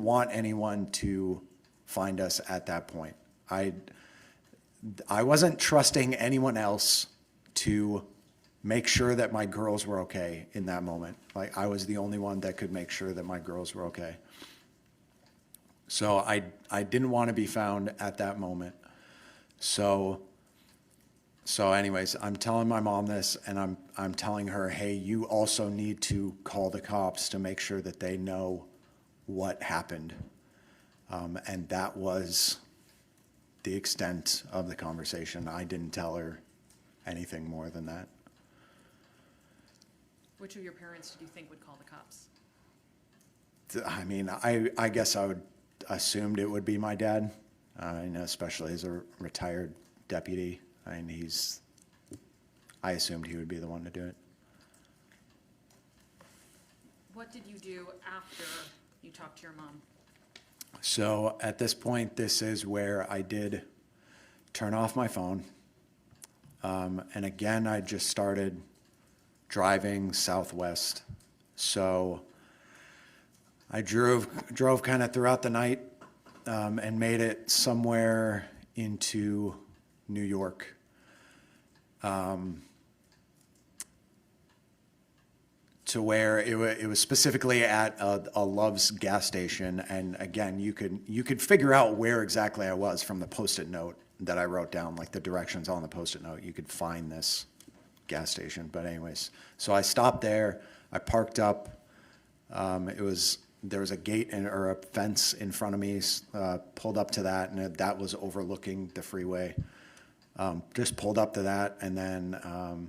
want anyone to find us at that point. I wasn't trusting anyone else to make sure that my girls were okay in that moment. Like, I was the only one that could make sure that my girls were okay. So I didn't want to be found at that moment. So anyways, I'm telling my mom this, and I'm telling her, hey, you also need to call the cops to make sure that they know what happened. And that was the extent of the conversation. I didn't tell her anything more than that. Which of your parents did you think would call the cops? I mean, I guess I would assumed it would be my dad, and especially as a retired deputy. I mean, I assumed he would be the one to do it. What did you do after you talked to your mom? So at this point, this is where I did turn off my phone. And again, I just started driving southwest. So I drove kind of throughout the night, and made it somewhere into New York. To where it was specifically at a Love's gas station. And again, you could figure out where exactly I was from the Post-it note that I wrote down, like the directions on the Post-it note. You could find this gas station. But anyways, so I stopped there. I parked up. It was there was a gate or a fence in front of me, pulled up to that, and that was overlooking the freeway. Just pulled up to that, and then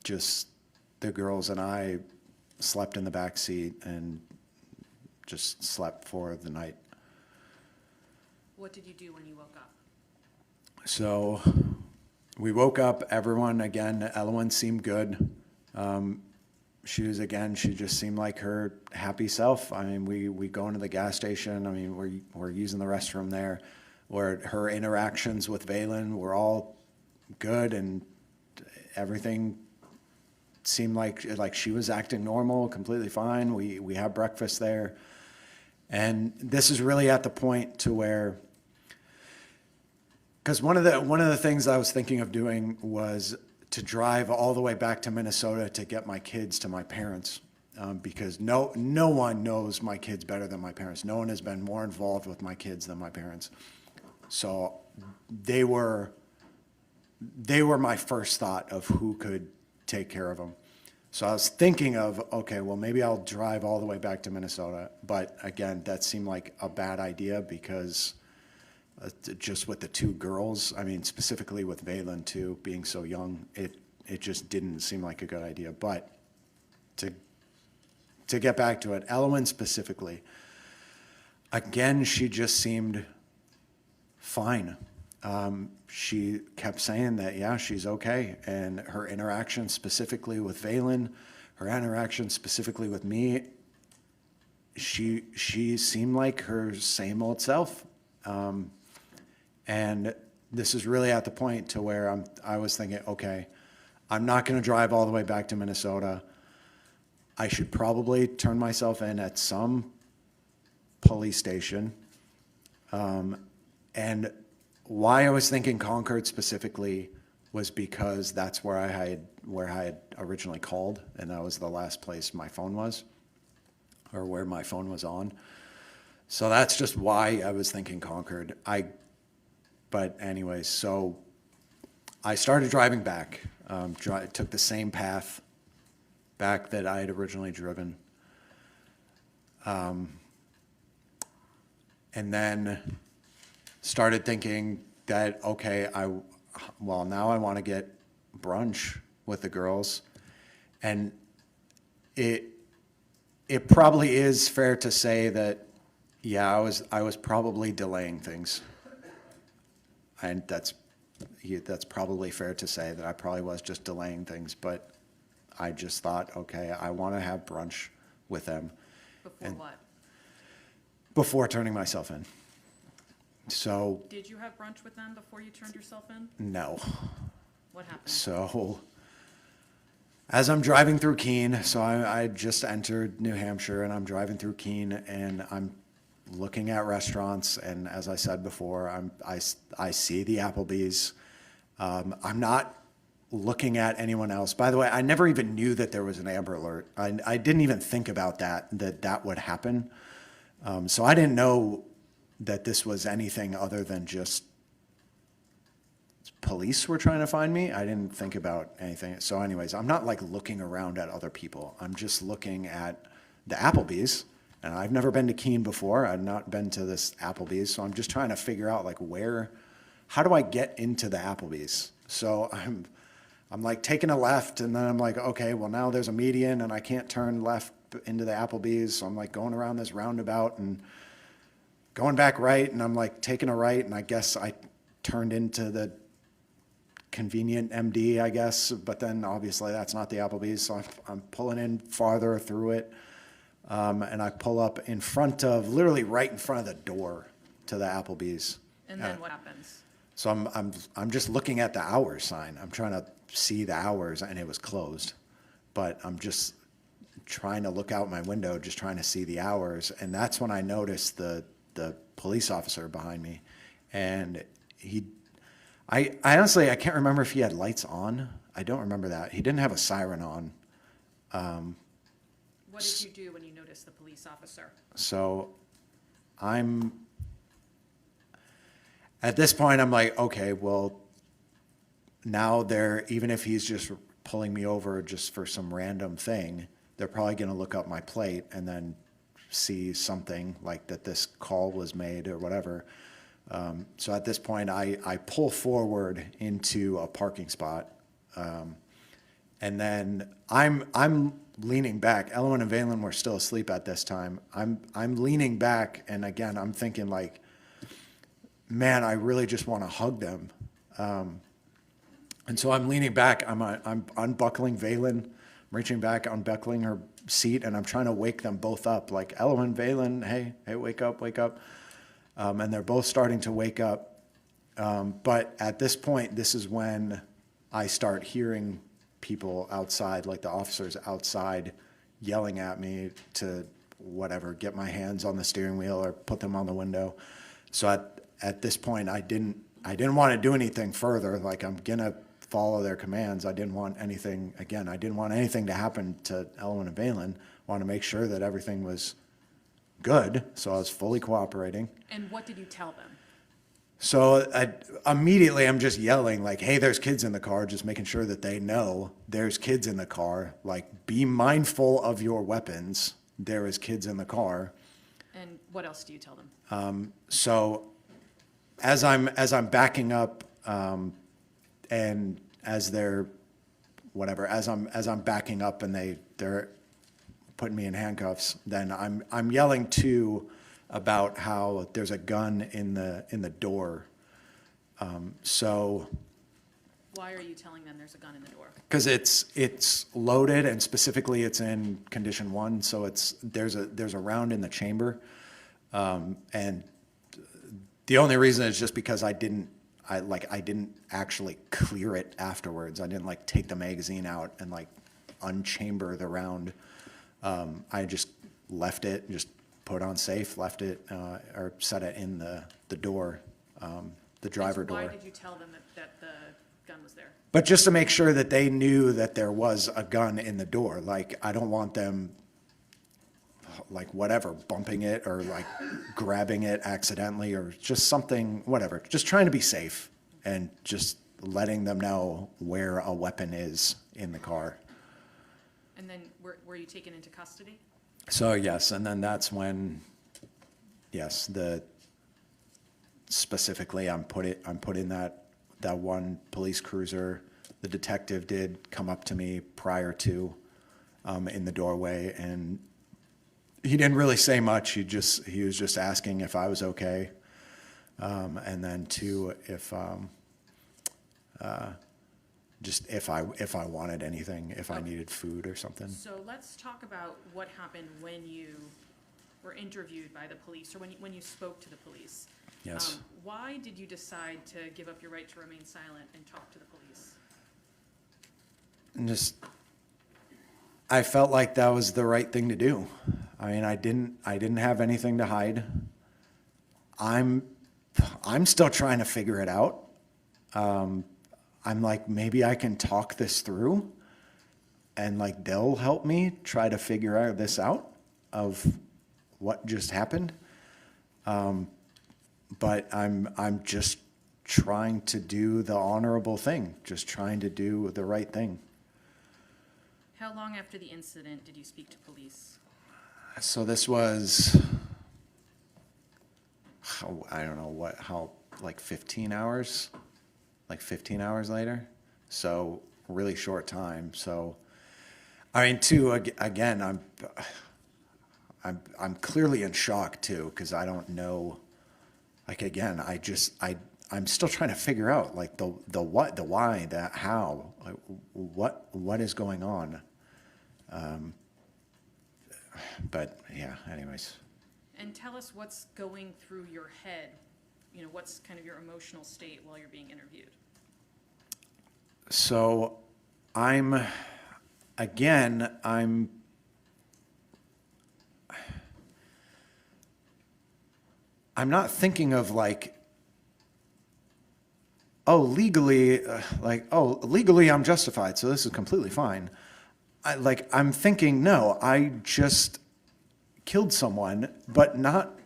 just the girls and I slept in the back seat and just slept for the night. What did you do when you woke up? So we woke up, everyone, again, Ellen seemed good. She just seemed like her happy self. I mean, we go into the gas station. I mean, we're using the restroom there. Where her interactions with Valen were all good, and everything seemed like she was acting normal, completely fine. We had breakfast there. And this is really at the point to where, because one of the things I was thinking of doing was to drive all the way back to Minnesota to get my kids to my parents, because no one knows my kids better than my parents. No one has been more involved with my kids than my parents. So they were my first thought of who could take care of them. So I was thinking of, okay, well, maybe I'll drive all the way back to Minnesota. But again, that seemed like a bad idea because just with the two girls, I mean, specifically with Valen too, being so young, it just didn't seem like a good idea. But to get back to it, Ellen specifically, again, she just seemed fine. She kept saying that, yeah, she's okay. And her interaction specifically with Valen, her interaction specifically with me, she seemed like her same old self. And this is really at the point to where I was thinking, okay, I'm not going to drive all the way back to Minnesota. I should probably turn myself in at some police station. And why I was thinking Concord specifically was because that's where I had originally called, and that was the last place my phone was, or where my phone was on. So that's just why I was thinking Concord. But anyways, so I started driving back. Took the same path back that I had originally driven. And then started thinking that, okay, now I want to get brunch with the girls. And it probably is fair to say that, yeah, I was probably delaying things. And that's probably fair to say that I probably was just delaying things, but I just thought, okay, I want to have brunch with them. Before what? Before turning myself in. So. Did you have brunch with them before you turned yourself in? No. What happened? So, as I'm driving through Keene, so I just entered New Hampshire, and I'm driving through Keene, and I'm looking at restaurants, and as I said before, I see the Applebee's. I'm not looking at anyone else. By the way, I never even knew that there was an Amber Alert. I didn't even think about that would happen. So I didn't know that this was anything other than just police were trying to find me. I didn't think about anything. So anyways, I'm not like looking around at other people. I'm just looking at the Applebee's. And I've never been to Keene before. I've not been to this Applebee's. So I'm just trying to figure out like how do I get into the Applebee's? So I'm like taking a left, and then I'm like, okay, well now there's a median and I can't turn left into the Applebee's. So I'm like going around this roundabout and going back right, and I'm like taking a right, and I guess I turned into the convenient MD, I guess, but then obviously that's not the Applebee's. So I'm pulling in farther through it. And I pull up literally right in front of the door to the Applebee's. And then what happens? So I'm just looking at the hours sign. I'm trying to see the hours, and it was closed. But I'm just trying to look out my window, just trying to see the hours. And that's when I noticed the police officer behind me. And I honestly, I can't remember if he had lights on. I don't remember that. He didn't have a siren on. What did you do when you noticed the police officer? So at this point, I'm like, okay, well, now even if he's just pulling me over just for some random thing, they're probably going to look up my plate and then see something like that this call was made or whatever. So at this point, I pull forward into a parking spot, and then I'm leaning back. Elwin and Valen were still asleep at this time. I'm leaning back, and again, I'm thinking like, man, I really just want to hug them. And so I'm leaning back. I'm unbuckling Valen, reaching back, unbuckling her seat, and I'm trying to wake them both up. Like, Elwin, Valen, hey, wake up, wake up. And they're both starting to wake up. But at this point, this is when I start hearing people outside, like the officers outside, yelling at me to whatever, get my hands on the steering wheel or put them on the window. So at this point, I didn't want to do anything further. Like, I'm gonna follow their commands. I didn't want anything to happen to Elwin and Valen. I wanted to make sure that everything was good, so I was fully cooperating. And what did you tell them? So immediately I'm just yelling like, hey, there's kids in the car, just making sure that they know there's kids in the car. Like, be mindful of your weapons. There is kids in the car. And what else do you tell them? So as I'm backing up, and as I'm backing up and they're putting me in handcuffs, then I'm yelling too about how there's a gun in the door. So Why are you telling them there's a gun in the door? because it's loaded, and specifically it's in condition 1, so there's a round in the chamber, and the only reason is just because I didn't actually clear it afterwards. I didn't like take the magazine out and like unchamber the round. I just left it, just put on safe, left it, or set it in the door, the driver door. Why did you tell them that the gun was there? But just to make sure that they knew that there was a gun in the door. Like, I don't want them, like, whatever, bumping it or like grabbing it accidentally or just something, whatever. Just trying to be safe and just letting them know where a weapon is in the car. And then were you taken into custody? So yes, and then that's when, yes, specifically I'm put in that one police cruiser. The detective did come up to me prior to, in the doorway, and he didn't really say much. He was just asking if I was okay, and then two, if I wanted anything, if I needed food or something. So let's talk about what happened when you were interviewed by the police, or when you spoke to the police. Yes. Why did you decide to give up your right to remain silent and talk to the police? And I felt like that was the right thing to do. I mean, I didn't have anything to hide. I'm still trying to figure it out. I'm like, maybe I can talk this through, and like they'll help me try to figure this out of what just happened. But I'm just trying to do the honorable thing, just trying to do the right thing. How long after the incident did you speak to police? So this was, I don't know how, like 15 hours? Like 15 hours later. So really short time. So, I mean, too, again, I'm clearly in shock too, because I don't know, like, again, I'm still trying to figure out like the what, the why, the how, like, what is going on. But yeah, anyways. And tell us what's going through your head. You know, what's kind of your emotional state while you're being interviewed? So I'm not thinking of like, legally I'm justified, so this is completely fine. I'm thinking, no, I just killed someone, but not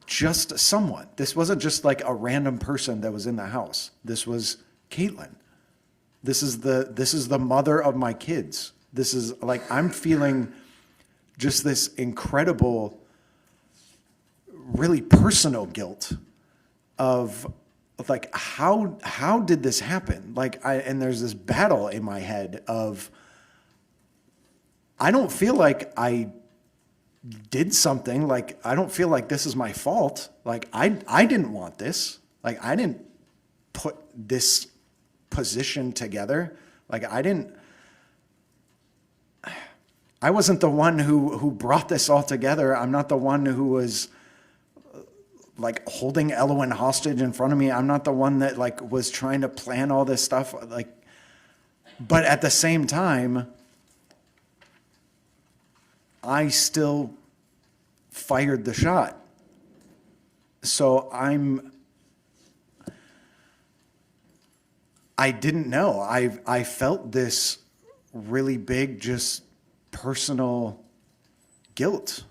just someone. This wasn't just like a random person that was in the house. This was Caitlyn. This is the mother of my kids. This is like, I'm feeling just this incredible, really personal guilt of like, how did this happen? Like, and there's this battle in my head of, I don't feel like I did something, like, I don't feel like this is my fault. Like, I didn't want this. Like, I didn't put this position together. Like, I wasn't the one who brought this all together. I'm not the one who was like holding Elwyn hostage in front of me. I'm not the one that like was trying to plan all this stuff. Like, but at the same time, I still fired the shot. So I didn't know. I felt this really big, just personal guilt.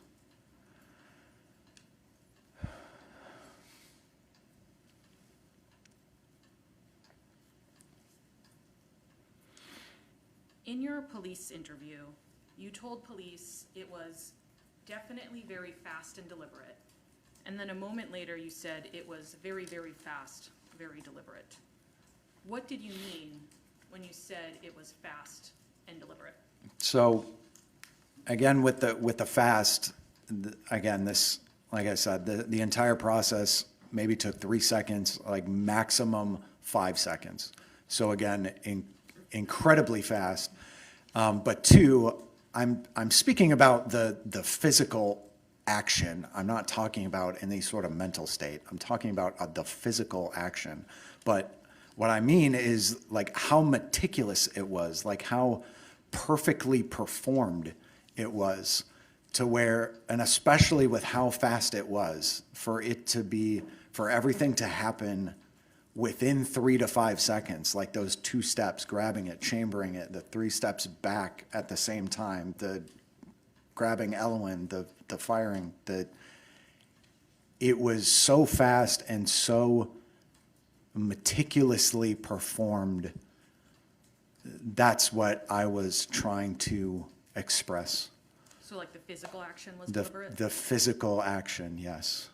In your police interview, you told police it was definitely very fast and deliberate. And then a moment later, you said it was very, very fast, very deliberate. What did you mean when you said it was fast and deliberate? So, again, with the fast, again, this, like I said, the entire process maybe took 3 seconds, like maximum 5 seconds. So again, incredibly fast. But two, I'm speaking about the physical action. I'm not talking about any sort of mental state. I'm talking about the physical action. But what I mean is like how meticulous it was, like how perfectly performed it was, to where, and especially with how fast it was, for everything to happen within 3 to 5 seconds, like those 2 steps, grabbing it, chambering it, the 3 steps back at the same time, the grabbing Elwyn, the firing, it was so fast and so meticulously performed. That's what I was trying to express. So like the physical action was deliberate? The physical action, yes.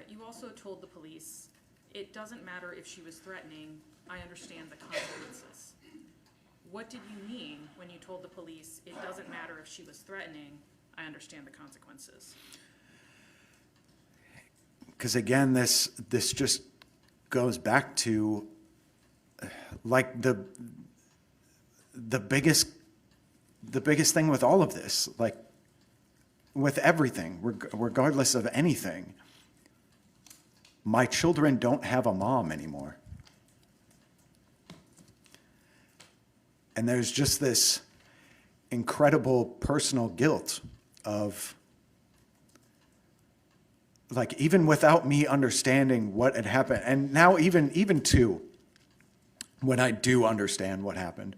You also told the police, it doesn't matter if she was threatening, I understand the consequences. What did you mean when you told the police, it doesn't matter if she was threatening, I understand the consequences? Because again, this just goes back to like the biggest thing with all of this, like with everything, regardless of anything. My children don't have a mom anymore. And there's just this incredible personal guilt of, like, even without me understanding what had happened, and now even too, when I do understand what happened,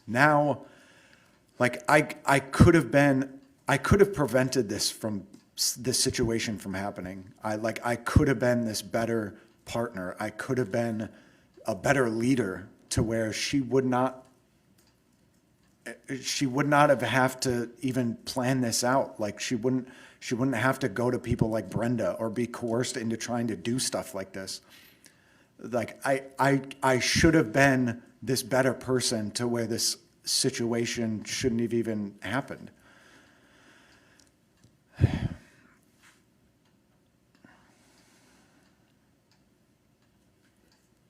now, like, I could have prevented this situation from happening. I could have been this better partner. I could have been a better leader, to where she would not have to even plan this out. Like, she wouldn't have to go to people like Brenda or be coerced into trying to do stuff like this. Like, I should have been this better person, to where this situation shouldn't have even happened.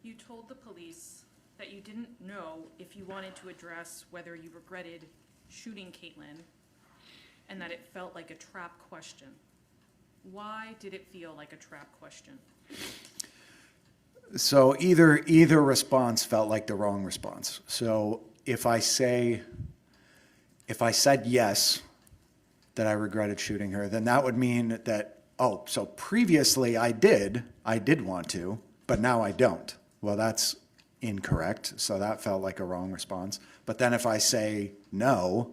You told the police that you didn't know if you wanted to address whether you regretted shooting Caitlyn, and that it felt like a trap question. Why did it feel like a trap question? So either response felt like the wrong response. So if I said yes, that I regretted shooting her, then that would mean that, oh, so previously I did want to, but now I don't. Well, that's incorrect. So that felt like a wrong response. But then if I say no,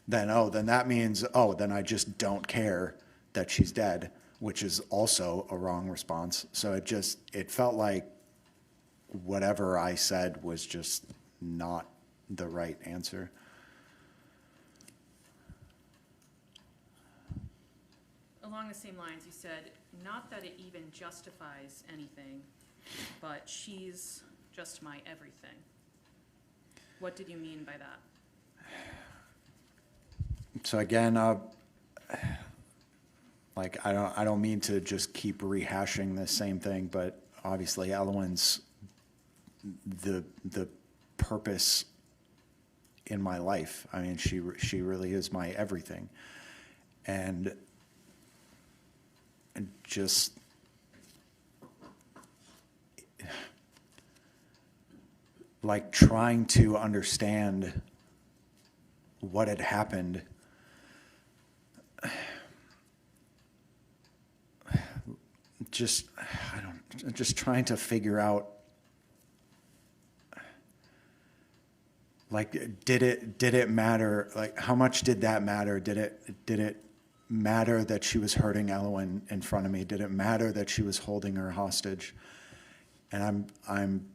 then that means, then I just don't care that she's dead, which is also a wrong response. So it felt like whatever I said was just not the right answer. along the same lines, you said, not that it even justifies anything, but she's just my everything. What did you mean by that? So again, like, I don't mean to just keep rehashing the same thing, but obviously Elwyn's the purpose in my life. I mean, she really is my everything. And just like trying to understand what had happened, just trying to figure out, like, did it matter? Like, how much did that matter? Did it matter that she was hurting Elwyn in front of me? Did it matter that she was holding her hostage? And I'm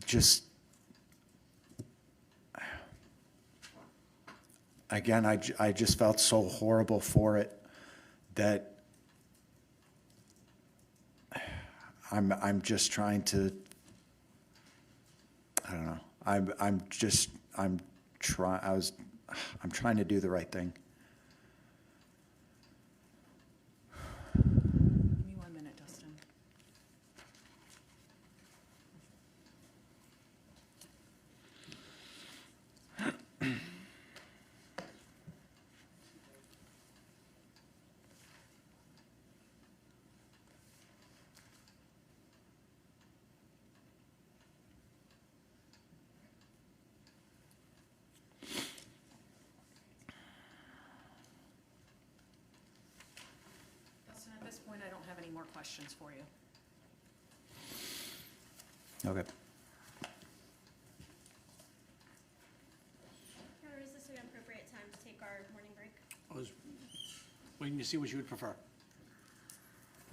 just, again, I just felt so horrible for it that I'm just trying to, I don't know. I'm trying to do the right thing. Give me 1 minute, Dustin. Dustin, at this point, I don't have any more questions for you. Okay. Or is this an appropriate time to take our morning break? I was waiting to see what you would prefer.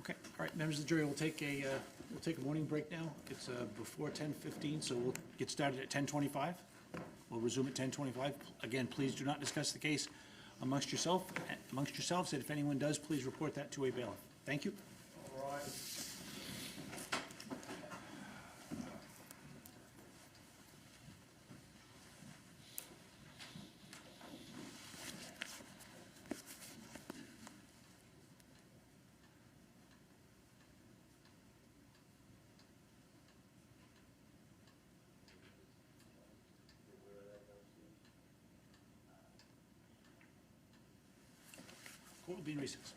Okay, all right, members of the jury, we'll take a morning break now. It's before 10:15, so we'll get started at 10:25. We'll resume at 10:25. Again, please do not discuss the case amongst yourselves, and if anyone does, please report that to a bailiff. Thank you. All right. Court will be in recess.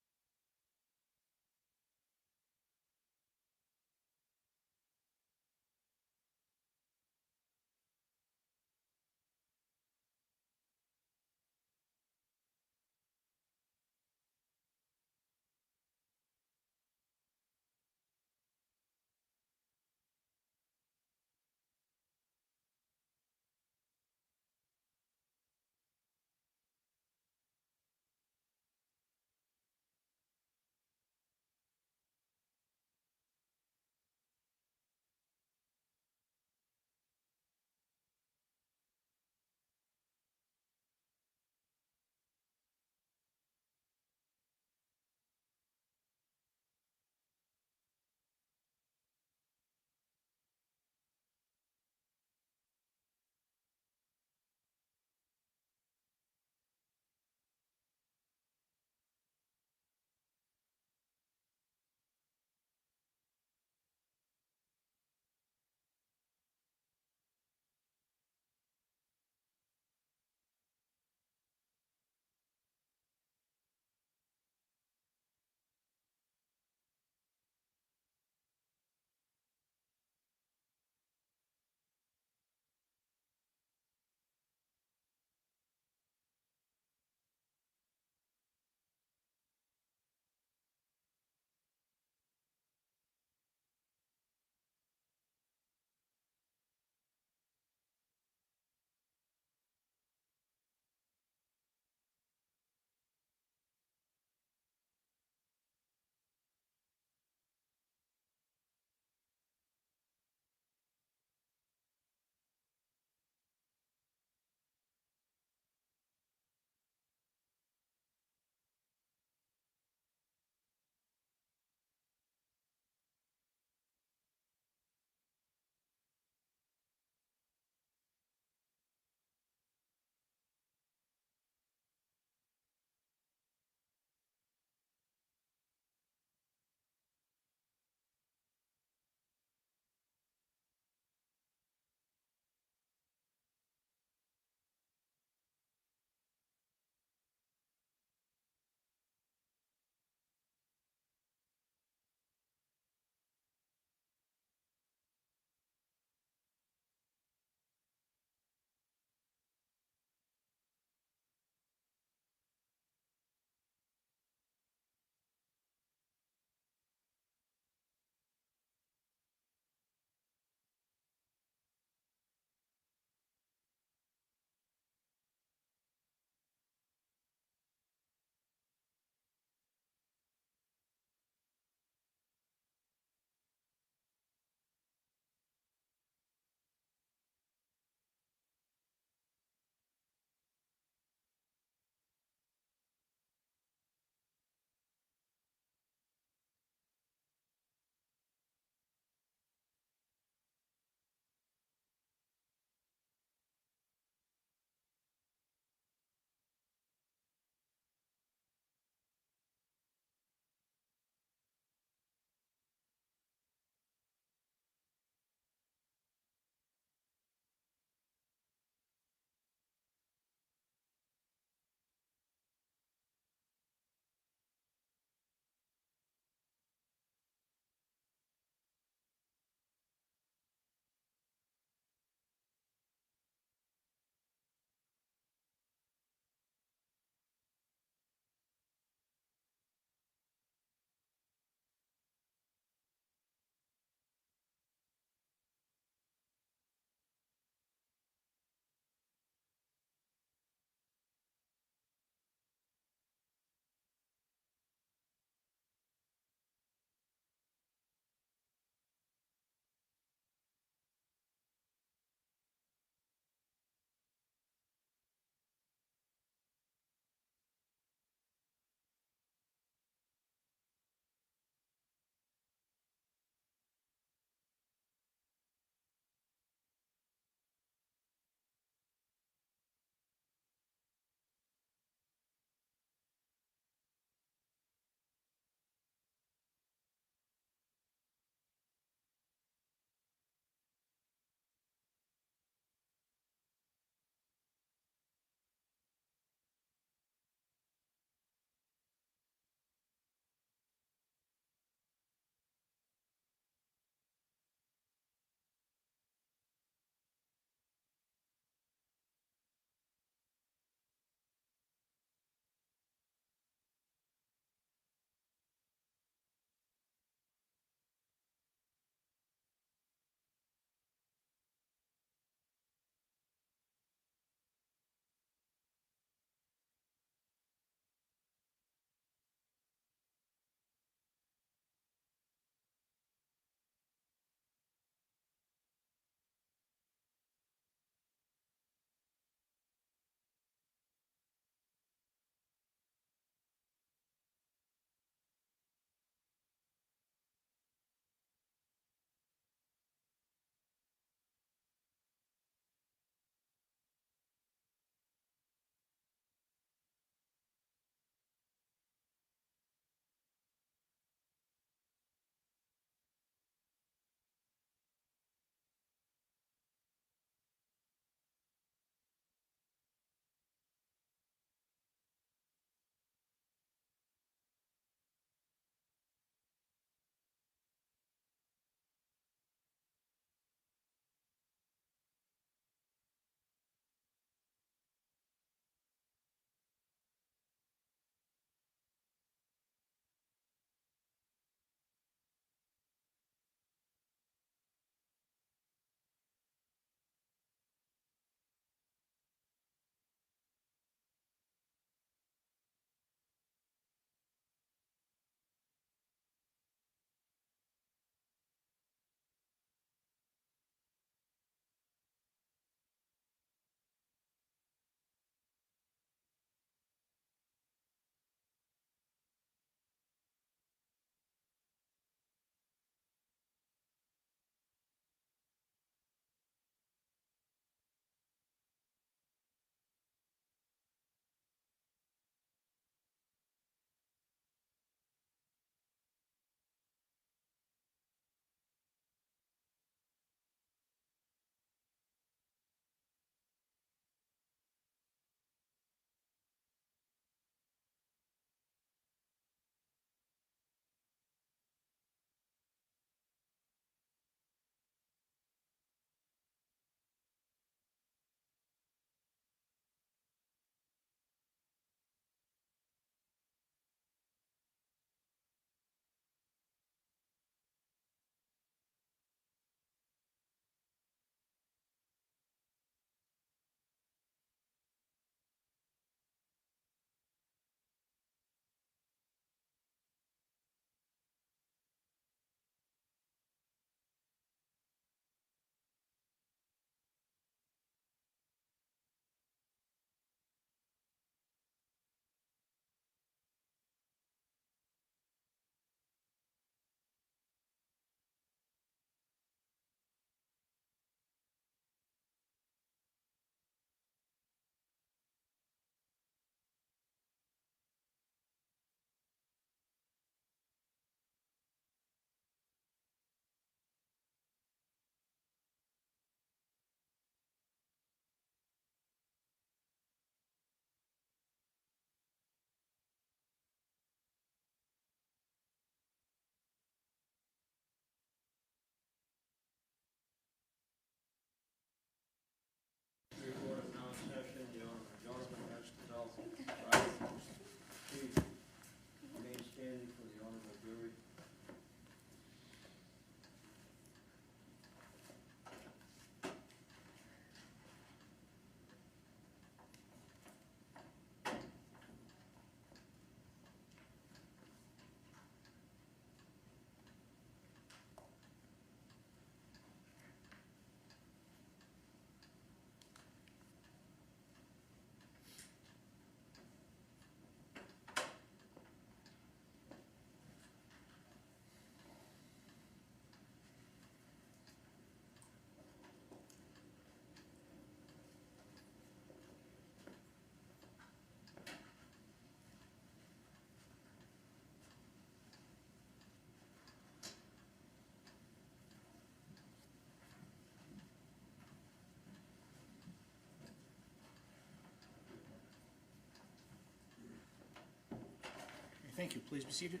Thank you. Please be seated.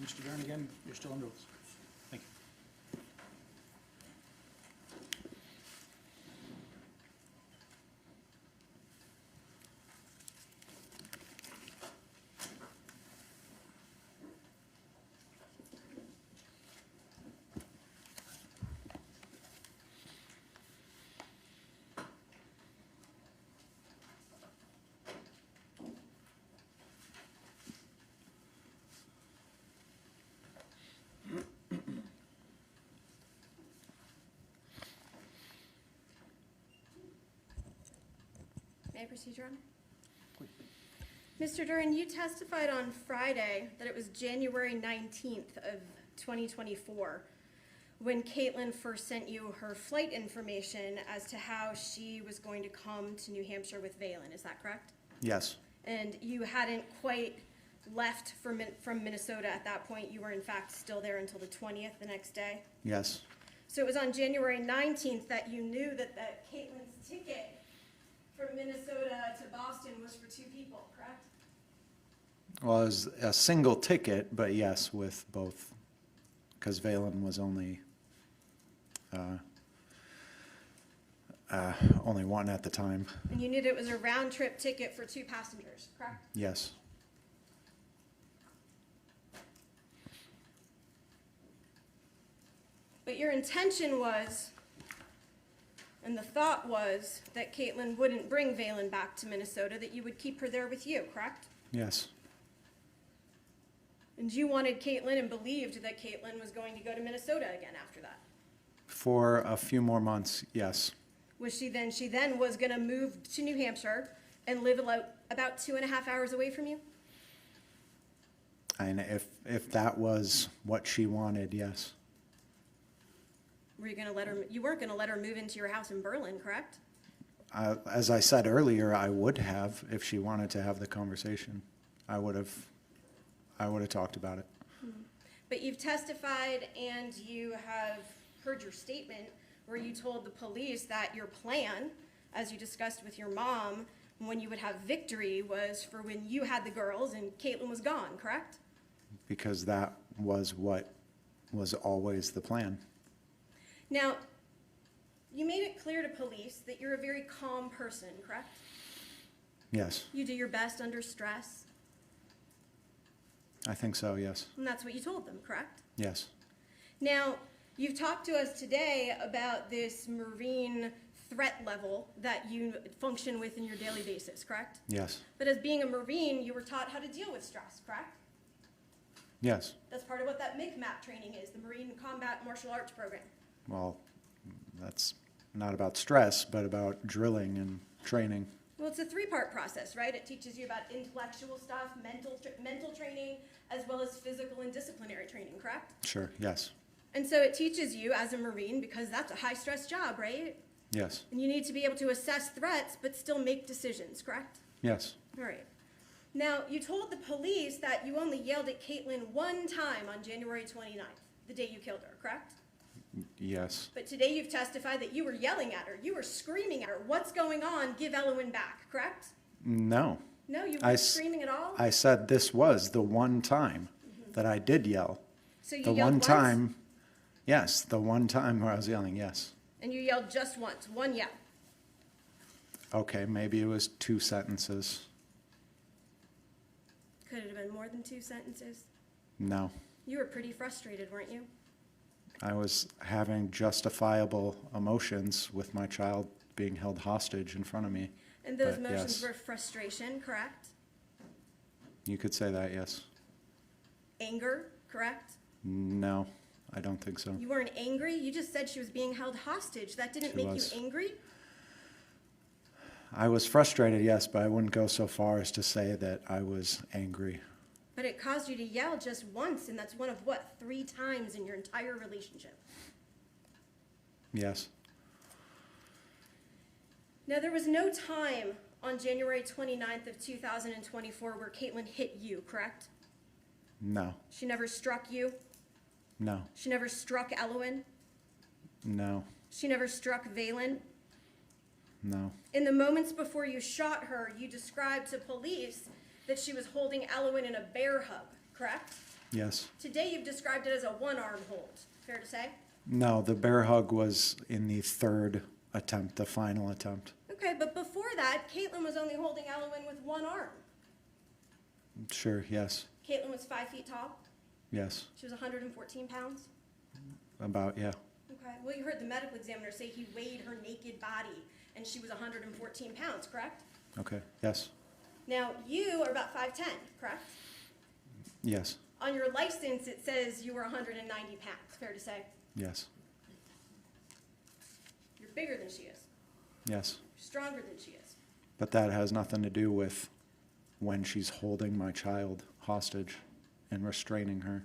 Mr. Duren, again, you're still under oath. Thank you. May I proceed, Your Honor? Please. Mr. Duren, you testified on Friday that it was January 19th of 2024 when Caitlyn first sent you her flight information as to how she was going to come to New Hampshire with Valen. Is that correct? Yes, And you hadn't quite left from Minnesota at that point. You were in fact still there until the 20th, the next day. yes, So it was on January 19th that you knew that Caitlyn's ticket from Minnesota to Boston was for 2 people, correct? well, it was a single ticket, but yes, with both, because Valen was only one at the time. And you knew that it was a round-trip ticket for 2 passengers, correct? Yes, But your intention was, and the thought was, that Caitlyn wouldn't bring Valen back to Minnesota, that you would keep her there with you, correct? yes, And you wanted Caitlyn and believed that Caitlyn was going to go to Minnesota again after that. for a few more months, yes, She then was gonna move to New Hampshire and live about 2.5 hours away from you? and if that was what she wanted, yes, Were you gonna let her, you weren't gonna let her move into your house in Berlin, correct? as I said earlier, I would have, if she wanted to have the conversation, I would have talked about it. But you've testified and you have heard your statement where you told the police that your plan, as you discussed with your mom, when you would have victory was for when you had the girls and Caitlyn was gone, correct? Because that was what was always the plan. Now, you made it clear to police that you're a very calm person, correct? Yes, You do your best under stress, I think so, yes, and that's what you told them, correct? yes, Now, you've talked to us today about this Marine threat level that you function with in your daily basis, correct? yes, But as being a Marine, you were taught how to deal with stress, correct? yes. That's part of what that MCMAP training is, the Marine Combat Martial Arts Program. Well, that's not about stress, but about drilling and training. Well, it's a 3-part process, right? It teaches you about intellectual stuff, mental training, as well as physical and disciplinary training, correct? Sure, yes, And so it teaches you as a Marine, because that's a high-stress job, right? yes, And you need to be able to assess threats, but still make decisions, correct? yes, All right. Now, you told the police that you only yelled at Caitlyn 1 time on January 29th, the day you killed her, correct? yes, But today you've testified that you were yelling at her, you were screaming at her, what's going on, give Elowen back, correct? no. No, you I weren't s- screaming at all? I said this was the one time that I did yell. So you The yelled one once? time, yes, the one time where I was yelling, yes. And you yelled just once, 1 yell. Okay, maybe it was 2 sentences. Could it have been more than 2 sentences? No, You were pretty frustrated, weren't you? I was having justifiable emotions with my child being held hostage in front of me. And those But emotions yes. were frustration, correct? You could say that, yes. Anger, correct? No, I don't think so. You weren't angry, you just said she was being held hostage. That didn't She make was. you angry? I was frustrated, yes, but I wouldn't go so far as to say that I was angry. But it caused you to yell just once, and that's one of what, 3 times in your entire relationship. Yes, Now, there was no time on January 29th of 2024 where Caitlyn hit you, correct? no, She never struck you? no, She never struck Elowen? no, She never struck Valen? No. In the moments before you shot her, you described to police that she was holding Elowen in a bear hug, correct? Yes. Today you've described it as a one-arm hold, fair to say? No, the bear hug was in the third attempt, the final attempt. Okay, but before that, Caitlyn was only holding Elowen with one arm. Sure, yes. Caitlyn was 5 feet tall. Yes. She was 114 pounds. About, yeah. Okay, well, you heard the medical examiner say he weighed her naked body, and she was 114 pounds, correct? Okay, yes. Now, you are about 5'10", correct? Yes. On your license, it says you were 190 pounds, fair to say? Yes. You're bigger than she is. Yes. Stronger than she is. But that has nothing to do with when she's holding my child hostage and restraining her.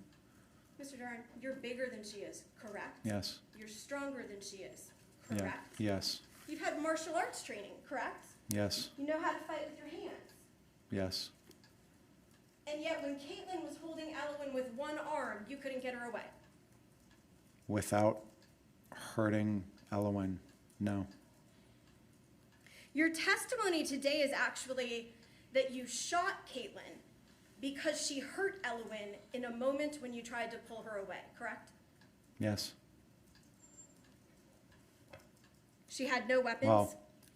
Mr. Duren, you're bigger than she is, correct? Yes. You're stronger than she is, Yeah. correct? Yes. You've had martial arts training, correct? Yes. You know how to fight with your hands. Yes. And yet, when Caitlyn was holding Elowen with one arm, you couldn't get her away. Without hurting Elowen, no. Your testimony today is actually that you shot Caitlyn because she hurt Elowen in a moment when you tried to pull her away, correct? Yes. She had no weapons? Well,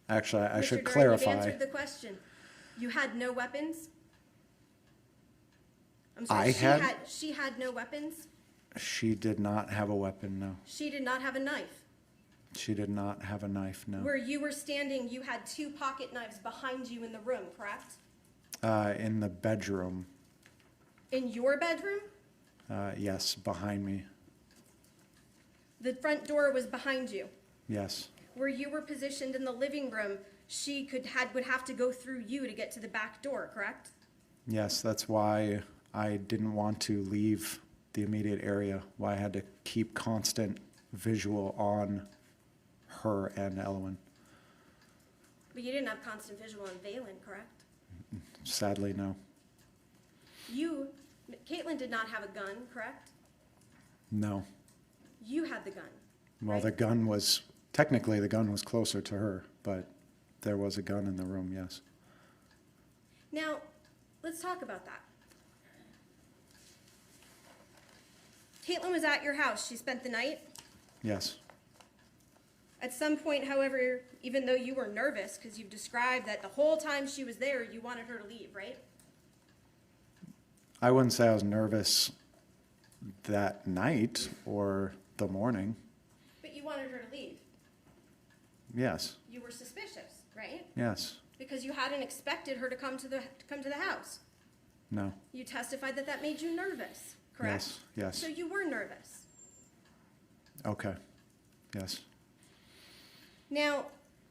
actually, I Mr. should Duren, you've clarify. answered the question. You had no weapons? I'm sorry, I had- she had no weapons? She did not have a weapon, no. She did not have a knife. She did not have a knife, no. Where you were standing, you had 2 pocket knives behind you in the room, correct? In the bedroom, In your bedroom? yes, behind me, The front door was behind you. yes. Where you were positioned in the living room, she would have to go through you to get to the back door, correct? Yes, that's why I didn't want to leave the immediate area, why I had to keep constant visual on her and Elowen. But you didn't have constant visual on Valen, correct? Sadly, no. Caitlyn did not have a gun, correct? No. You had the gun. Well, right? the gun was, technically the gun was closer to her, but there was a gun in the room, yes. Now, let's talk about that. Caitlyn was at your house. She spent the night. Yes, At some point, however, even though you were nervous, because you've described that the whole time she was there, you wanted her to leave, right? I wouldn't say I was nervous that night or the morning. But you wanted her to leave. Yes, You were suspicious, right? yes, Because you hadn't expected her to come to the house. no, You testified that made you nervous, correct? yes, yes. So you were nervous. Okay, yes, Now,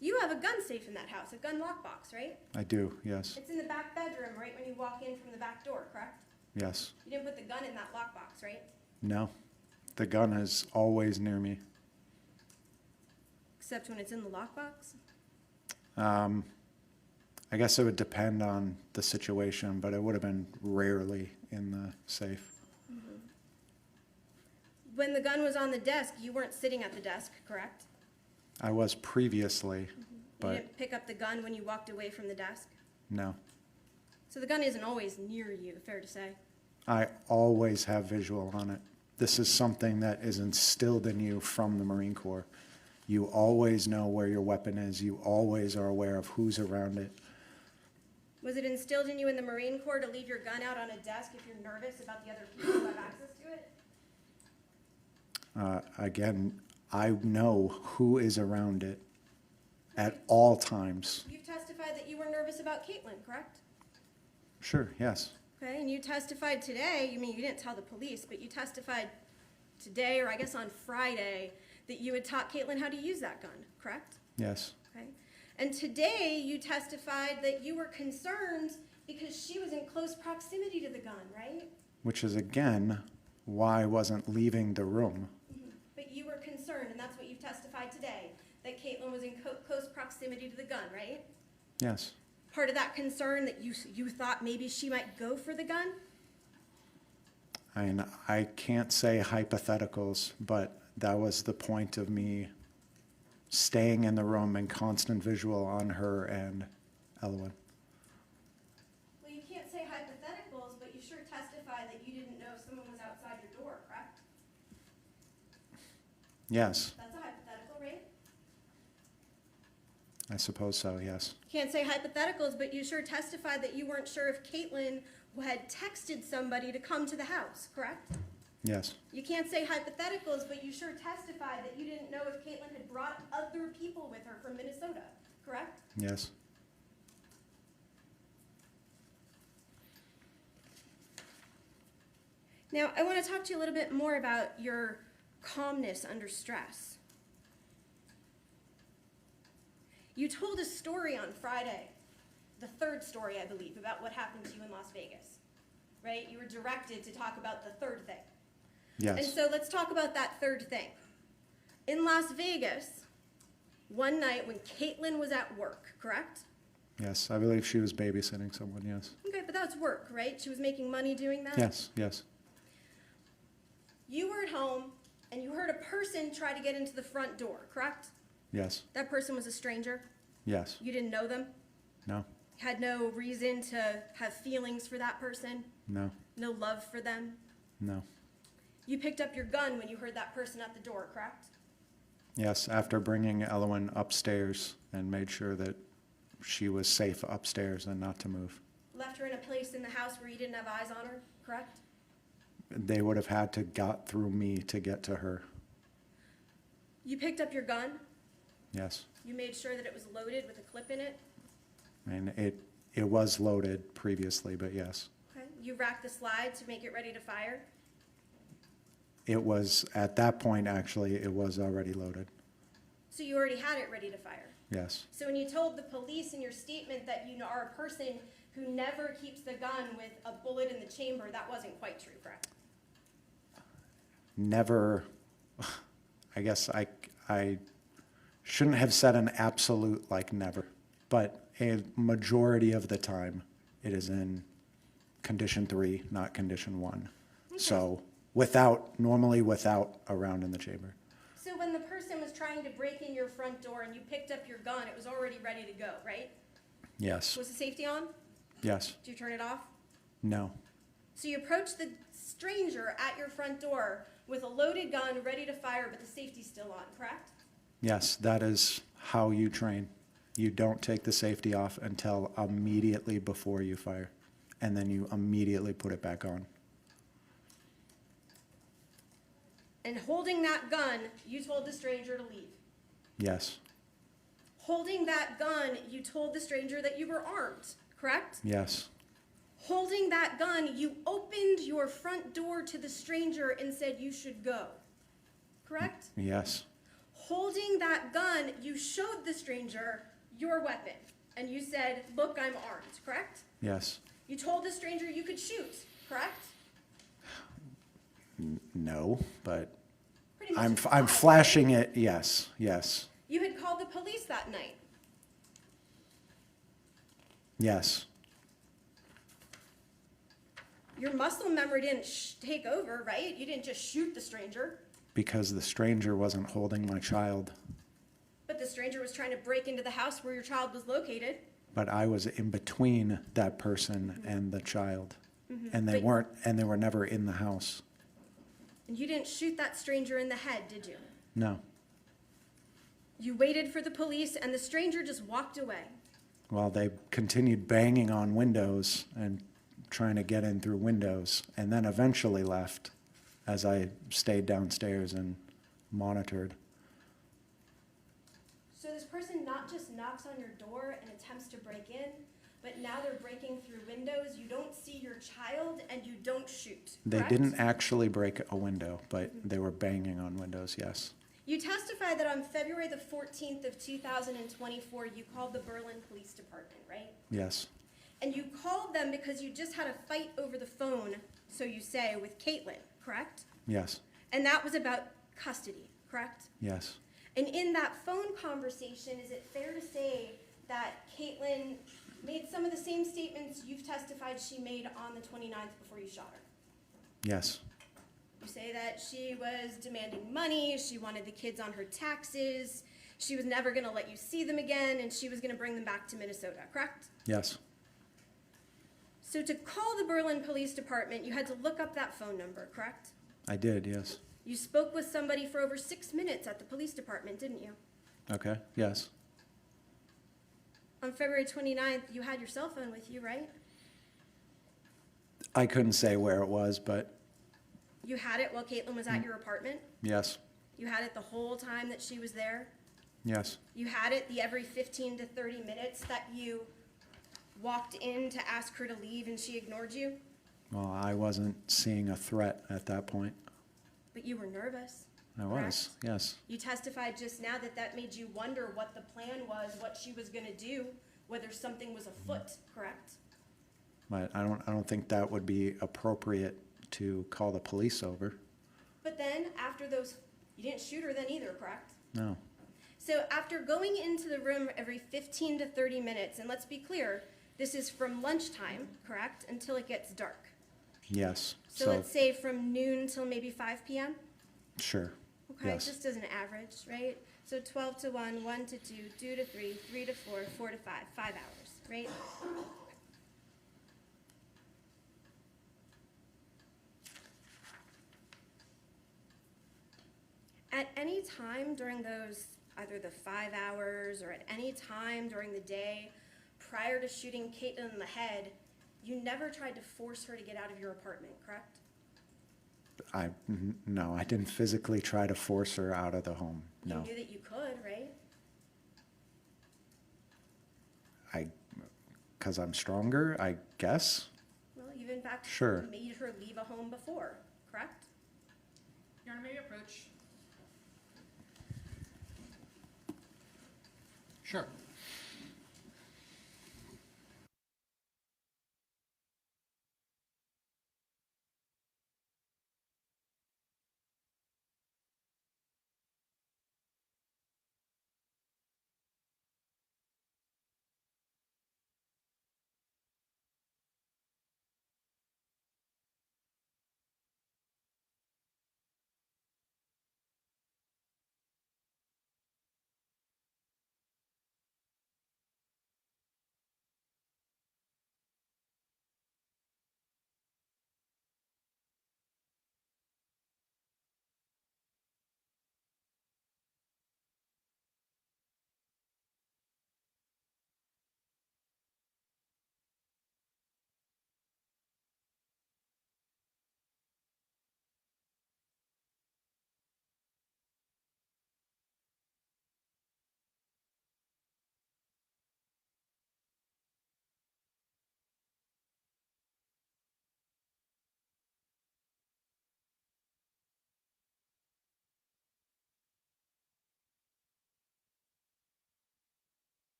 you have a gun safe in that house, a gun lockbox, right? I do, yes, It's in the back bedroom, right when you walk in from the back door, correct? yes. You didn't put the gun in that lockbox, right? No, the gun is always near me. Except when it's in the lockbox? I guess it would depend on the situation, but it would have been rarely in the safe. When the gun was on the desk, you weren't sitting at the desk, correct? I was previously, You but didn't pick up the gun when you walked away from the desk? no. So the gun isn't always near you, fair to say? I always have visual on it. This is something that is instilled in you from the Marine Corps. You always know where your weapon is. You always are aware of who's around it. Was it instilled in you in the Marine Corps to leave your gun out on a desk if you're nervous about the other people who have access to it? Again, I know who is around it at all times. You've testified that you were nervous about Caitlyn, correct? Sure, yes, Okay, and you testified today, you didn't tell the police, but you testified today, or I guess on Friday, that you had taught Caitlyn how to use that gun, correct? yes, Okay. And today, you testified that you were concerned because she was in close proximity to the gun, right? which is again why I wasn't leaving the room. But you were concerned, and that's what you've testified today, that Caitlyn was in close proximity to the gun, right? Yes, Part of that concern that you thought maybe she might go for the gun? I can't say hypotheticals, but that was the point of me staying in the room and constant visual on her and Elwyn. Well, you can't say hypotheticals, but you sure testify that you didn't know someone was outside your door, correct? Yes, That's a hypothetical, right? I suppose so, yes. Can't say hypotheticals, but you sure testified that you weren't sure if Caitlyn had texted somebody to come to the house, correct? Yes, You can't say hypotheticals, but you sure testified that you didn't know if Caitlyn had brought other people with her from Minnesota, correct? yes. Now, I want to talk to you a little bit more about your calmness under stress. You told a story on Friday, the third story, I believe, about what happened to you in Las Vegas, right? You were directed to talk about the third thing. And Yes, so let's talk about that third thing. In Las Vegas, one night when Caitlyn was at work, correct? yes. I believe she was babysitting someone, yes. Okay, but that's work, right? She was making money doing that? Yes, yes, You were at home and you heard a person try to get into the front door, correct? yes, That person was a stranger? yes. You didn't know them? No, Had no reason to have feelings for that person? no, No love for them? no. You picked up your gun when you heard that person at the door, correct? Yes, after bringing Elwyn upstairs and made sure that she was safe upstairs and not to move. Left her in a place in the house where you didn't have eyes on her, correct? They would have had to got through me to get to her. You picked up your gun? Yes. You made sure that it was loaded with a clip in it? And it was loaded previously, but yes. Okay. You racked the slide to make it ready to fire? It was, at that point, actually, it was already loaded. So you already had it ready to fire? Yes, So when you told the police in your statement that you are a person who never keeps the gun with a bullet in the chamber, that wasn't quite true, correct? never, I guess I shouldn't have said an absolute like never, but a majority of the time, it is in condition 3, not condition 1. So normally without a round in the chamber. So when the person was trying to break in your front door and you picked up your gun, it was already ready to go, right? Yes, Was the safety on? yes, Did you turn it off? no, So you approached the stranger at your front door with a loaded gun ready to fire, but the safety's still on, correct? yes, that is how you train. You don't take the safety off until immediately before you fire, and then you immediately put it back on. And holding that gun, you told the stranger to leave. Yes, Holding that gun, you told the stranger that you were armed, correct? yes, Holding that gun, you opened your front door to the stranger and said you should go, correct? yes, Holding that gun, you showed the stranger your weapon, and you said, look, I'm armed, correct? yes, You told the stranger you could shoot, correct? no, but Pretty much I'm implied. flashing it, yes, yes, You had called the police that night. yes, Your muscle memory didn't take over, right? You didn't just shoot the stranger, because the stranger wasn't holding my child, but the stranger was trying to break into the house where your child was located. but I was in between that person and the child, and they But- were never in the house. And you didn't shoot that stranger in the head, did you? No. You waited for the police and the stranger just walked away. Well, they continued banging on windows and trying to get in through windows, and then eventually left as I stayed downstairs and monitored. So this person not just knocks on your door and attempts to break in, but now they're breaking through windows. You don't see your child and you don't shoot. They correct? didn't actually break a window, but they were banging on windows, yes. You testified that on February the 14th of 2024, you called the Berlin Police Department, right? Yes, And you called them because you just had a fight over the phone, so you say, with Caitlyn, correct? yes, And that was about custody, correct? yes, And in that phone conversation, is it fair to say that Caitlyn made some of the same statements you've testified she made on the 29th before you shot her? yes, You say that she was demanding money, she wanted the kids on her taxes, She was never gonna let you see them again, and she was gonna bring them back to Minnesota, correct? Yes, So to call the Berlin Police Department, you had to look up that phone number, correct? I did, yes. You spoke with somebody for over 6 minutes at the police department, didn't you? Okay, yes. On February 29th, you had your cell phone with you, right? I couldn't say where it was, but You had it while Caitlyn was at your apartment? yes, You had it the whole time that she was there? yes, You had it the every 15 to 30 minutes that you walked in to ask her to leave and she ignored you? well, I wasn't seeing a threat at that point. But you were nervous. I was, yes. You testified just now that that made you wonder what the plan was, what she was gonna do, whether something was afoot, correct? But I don't think that would be appropriate to call the police over. But then, after those, you didn't shoot her then either, correct? No, So after going into the room every 15 to 30 minutes, and let's be clear, this is from lunchtime, correct, until it gets dark. yes, So let's say from noon till maybe 5 p.m.? sure, Okay, yes. just as an average, right? So 12 to 1, 1 to 2, 2 to 3, 3 to 4, 4 to 5, 5 hours, right? At any time during those, either the 5 hours or at any time during the day prior to shooting Caitlyn in the head, you never tried to force her to get out of your apartment, correct? No, I didn't physically try to force her out of the home, no. You knew that you could, right? Because I'm stronger, I guess? Well, you've in fact Sure. made her leave a home before, correct? Your Honor, may we approach? Sure.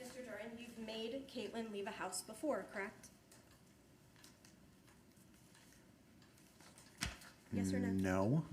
Mr. Duren, you've made Caitlyn leave a house before, correct? Yes or no? No,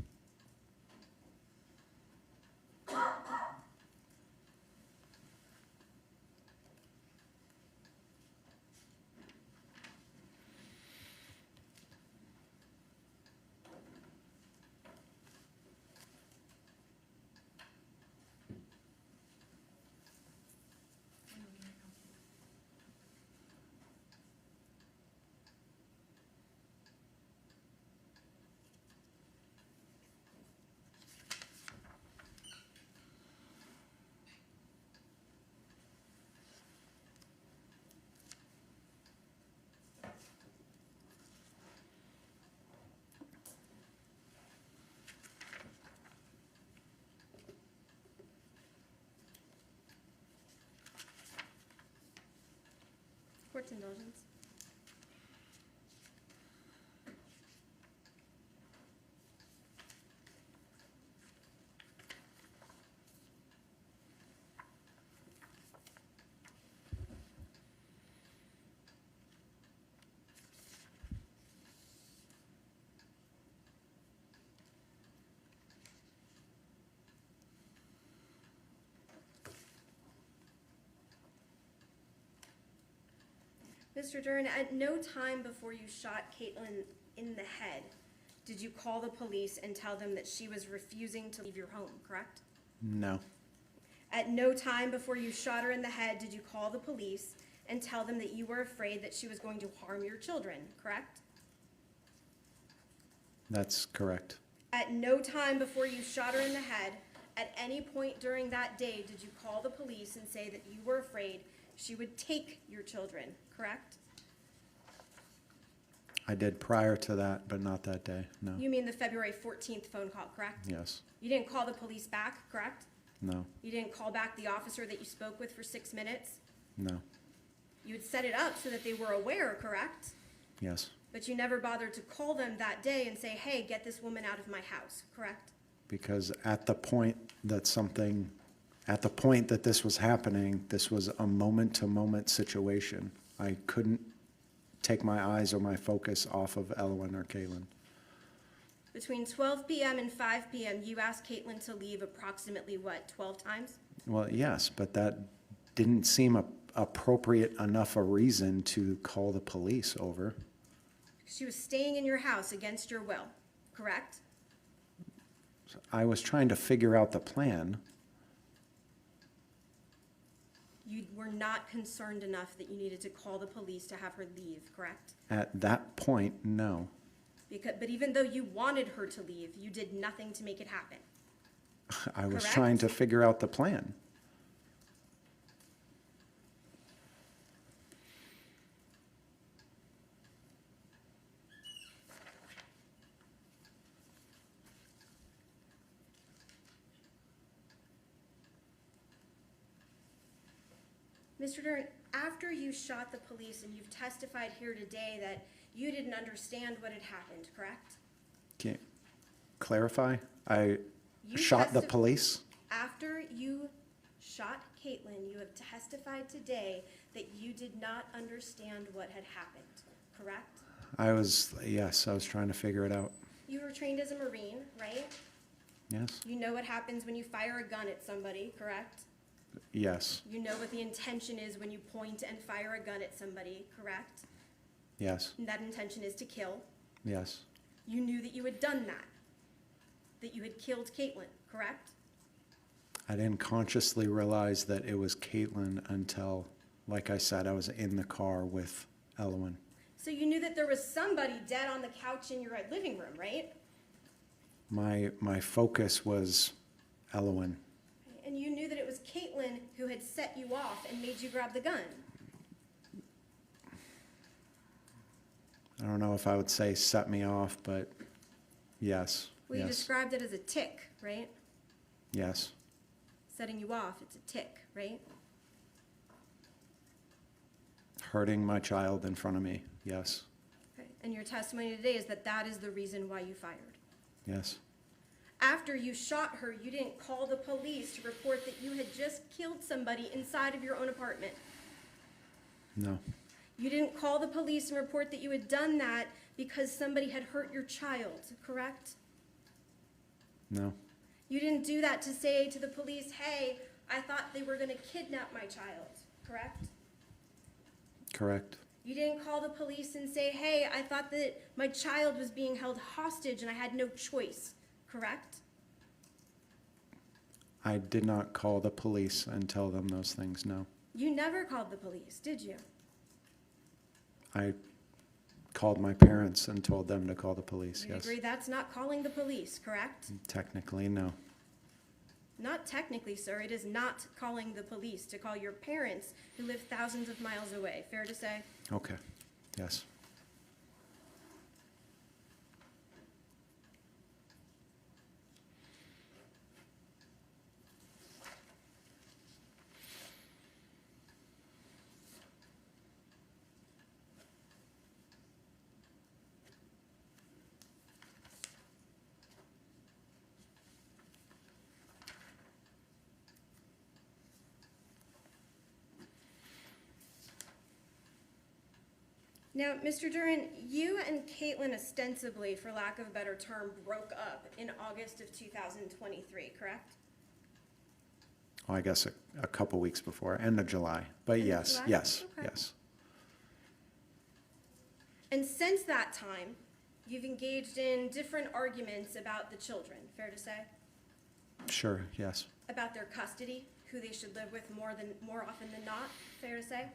court's indulgence. Mr. Duren, at no time before you shot Caitlyn in the head did you call the police and tell them that she was refusing to leave your home, correct? No, At no time before you shot her in the head did you call the police and tell them that you were afraid that she was going to harm your children, correct? that's correct. At no time before you shot her in the head, at any point during that day, did you call the police and say that you were afraid she would take your children, correct? I did prior to that, but not that day, no. You mean the February 14th phone call, correct? Yes, You didn't call the police back, correct? no, You didn't call back the officer that you spoke with for 6 minutes? no, You had set it up so that they were aware, correct? yes, But you never bothered to call them that day and say, hey, get this woman out of my house, correct? because at the point that this was happening, this was a moment-to-moment situation. I couldn't take my eyes or my focus off of Elwyn or Caitlyn. Between 12 p.m. and 5 p.m., you asked Caitlyn to leave approximately, what, 12 times? Well, yes, but that didn't seem appropriate enough a reason to call the police over. She was staying in your house against your will, correct? I was trying to figure out the plan. You were not concerned enough that you needed to call the police to have her leave, correct? At that point, no. But even though you wanted her to leave, you did nothing to make it happen. I was Correct? trying to figure out the plan. Mr. Duren, after you shot the police and you've testified here today that you didn't understand what had happened, correct? Can you clarify? I You shot the testi- police? After you shot Caitlyn, you have testified today that you did not understand what had happened, correct? Yes, I was trying to figure it out. You were trained as a Marine, right? Yes, You know what happens when you fire a gun at somebody, correct? yes, You know what the intention is when you point and fire a gun at somebody, correct? yes, And that intention is to kill. yes, You knew that you had done that you had killed Caitlyn, correct? I didn't consciously realize that it was Caitlyn until, like I said, I was in the car with Elwyn. So you knew that there was somebody dead on the couch in your living room, right? My focus was Elwyn. And you knew that it was Caitlyn who had set you off and made you grab the gun. I don't know if I would say set me off, but yes, Well, you yes, described it as a tick, right? yes, Setting you off, it's a tick, right? hurting my child in front of me, yes, Okay. And your testimony today is that that is the reason why you fired. yes, After you shot her, you didn't call the police to report that you had just killed somebody inside of your own apartment. no, You didn't call the police and report that you had done that because somebody had hurt your child, correct? no, You didn't do that to say to the police, hey, I thought they were going to kidnap my child, correct? correct, You didn't call the police and say, hey, I thought that my child was being held hostage and I had no choice, correct? I did not call the police and tell them those things, no. You never called the police, did you? I called my parents and told them to call the police, You yes. agree that's not calling the police, correct? Technically, no. Not technically, sir. It is not calling the police to call your parents who live thousands of miles away. Fair to say? Okay, yes. Now, Mr. Duren, you and Caitlyn ostensibly, for lack of a better term, broke up in August of 2023, correct? Oh, I guess a couple weeks before, end of July. But End of yes, July? yes, Okay. yes. And since that time, you've engaged in different arguments about the children, fair to say? Sure, yes. About their custody, who they should live with more often than not, fair to say?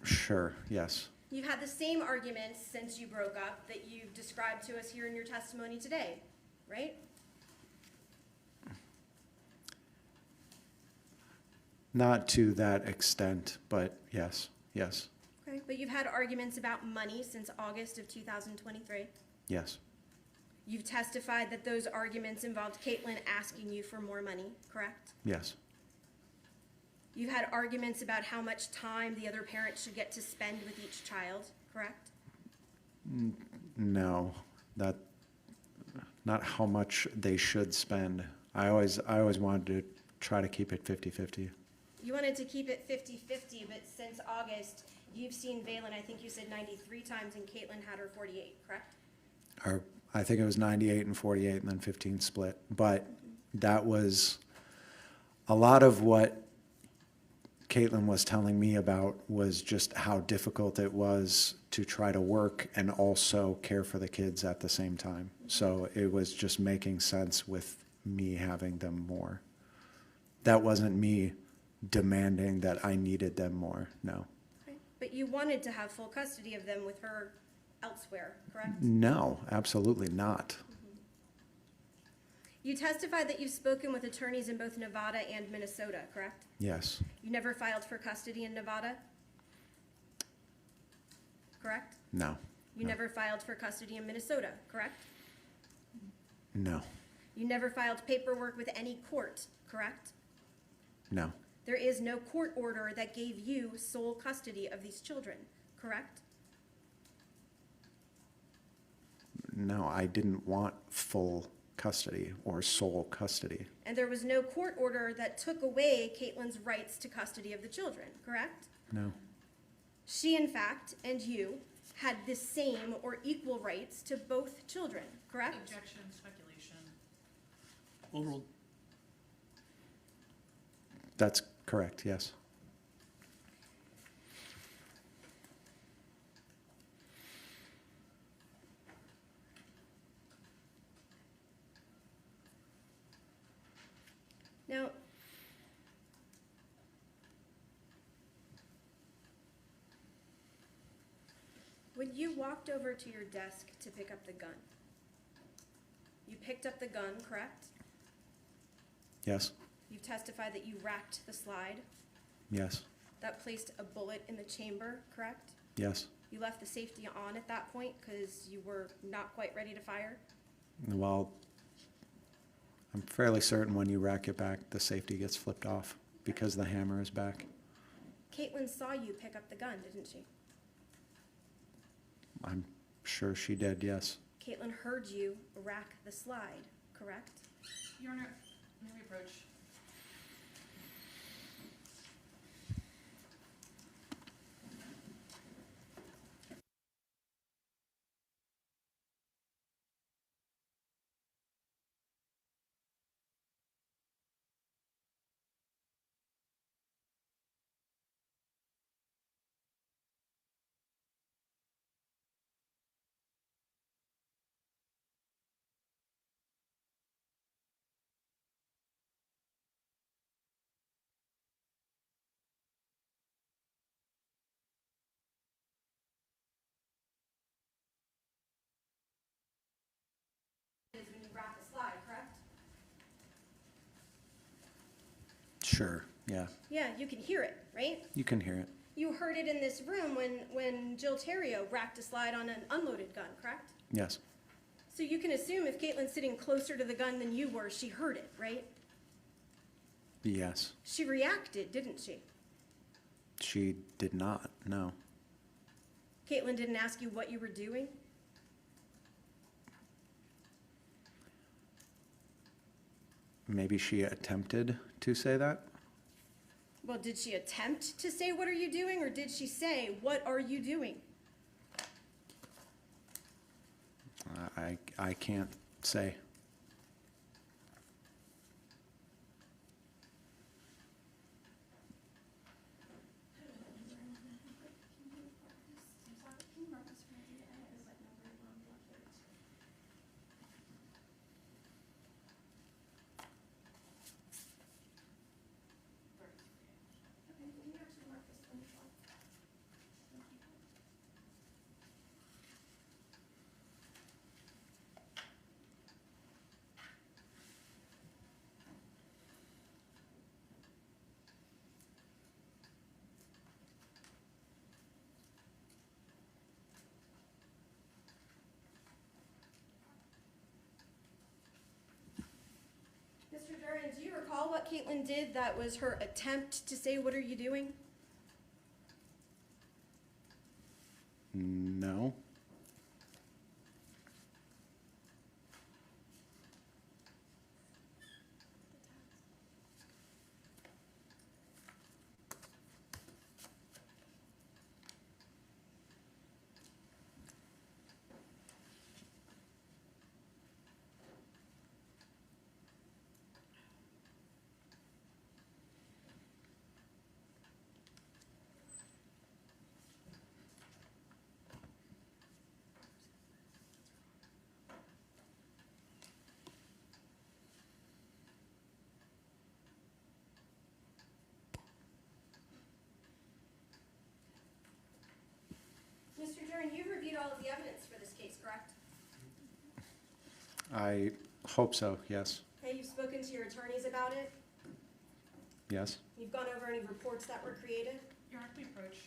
Sure, yes. You've had the same arguments since you broke up that you've described to us here in your testimony today, right? Not to that extent, but yes, yes, Okay. But you've had arguments about money since August of 2023. yes, You've testified that those arguments involved Caitlyn asking you for more money, correct? yes, You've had arguments about how much time the other parent should get to spend with each child, correct? no, not how much they should spend. I always wanted to try to keep it 50-50. You wanted to keep it 50-50, but since August, you've seen Valen, I think you said 93 times, and Caitlyn had her 48, correct? Or I think it was 98 and 48 and then 15 split. But that was a lot of what Caitlyn was telling me about was just how difficult it was to try to work and also care for the kids at the same time. So it was just making sense with me having them more. That wasn't me demanding that I needed them more, no. Okay. But you wanted to have full custody of them with her elsewhere, correct? No, absolutely not. You testified that you've spoken with attorneys in both Nevada and Minnesota, correct? Yes, You never filed for custody in Nevada? Correct? no, You No. never filed for custody in Minnesota, correct? no, You never filed paperwork with any court, correct? no, There is no court order that gave you sole custody of these children, correct? no, I didn't want full custody or sole custody. And there was no court order that took away Caitlyn's rights to custody of the children, correct? No, She, in fact, and you had the same or equal rights to both children, correct? Objection, speculation. Overruled. that's correct, yes. Now, when you walked over to your desk to pick up the gun, you picked up the gun, correct? Yes, You've testified that you racked the slide. yes, That placed a bullet in the chamber, correct? yes. You left the safety on at that point because you were not quite ready to fire? Well, I'm fairly certain when you rack it back, the safety gets flipped off because the hammer is back. Caitlyn saw you pick up the gun, didn't she? I'm sure she did, yes. Caitlyn heard you rack the slide, correct? Your Honor, may we approach? Is when you rack the slide, correct? Sure, yeah. Yeah, you can hear it, right? You can hear it. You heard it in this room when Jill Terrio racked a slide on an unloaded gun, correct? Yes, So you can assume if Caitlyn's sitting closer to the gun than you were, she heard it, right? yes. She reacted, didn't she? She did not, no. Caitlyn didn't ask you what you were doing? Maybe she attempted to say that? Well, did she attempt to say, "What are you doing?" or did she say, "What are you doing?" I can't say. Mr. Duren, do you recall what Caitlyn did that was her attempt to say, "What are you doing"? No. Mr. Duren, you've reviewed all of the evidence for this case, correct? I hope so, yes. Okay, you've spoken to your attorneys about it? Yes. You've gone over any reports that were created? Your Honor, can we approach?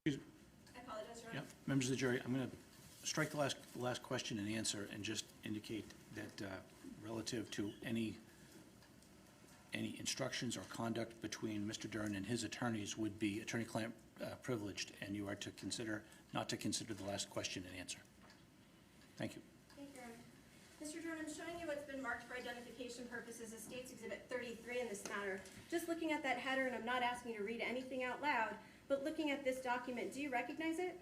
I apologize, Your Honor. Yep, members of the jury, I'm going to strike the last question and answer and just indicate that relative to any instructions or conduct between Mr. Duren and his attorneys would be attorney-client privileged, and you are to consider, not to consider the last question and answer. Thank you. Thank you, Your Honor. Mr. Duren, I'm showing you what's been marked for identification purposes as State's Exhibit 33 in this matter. Just looking at that header, and I'm not asking you to read anything out loud, but looking at this document, do you recognize it?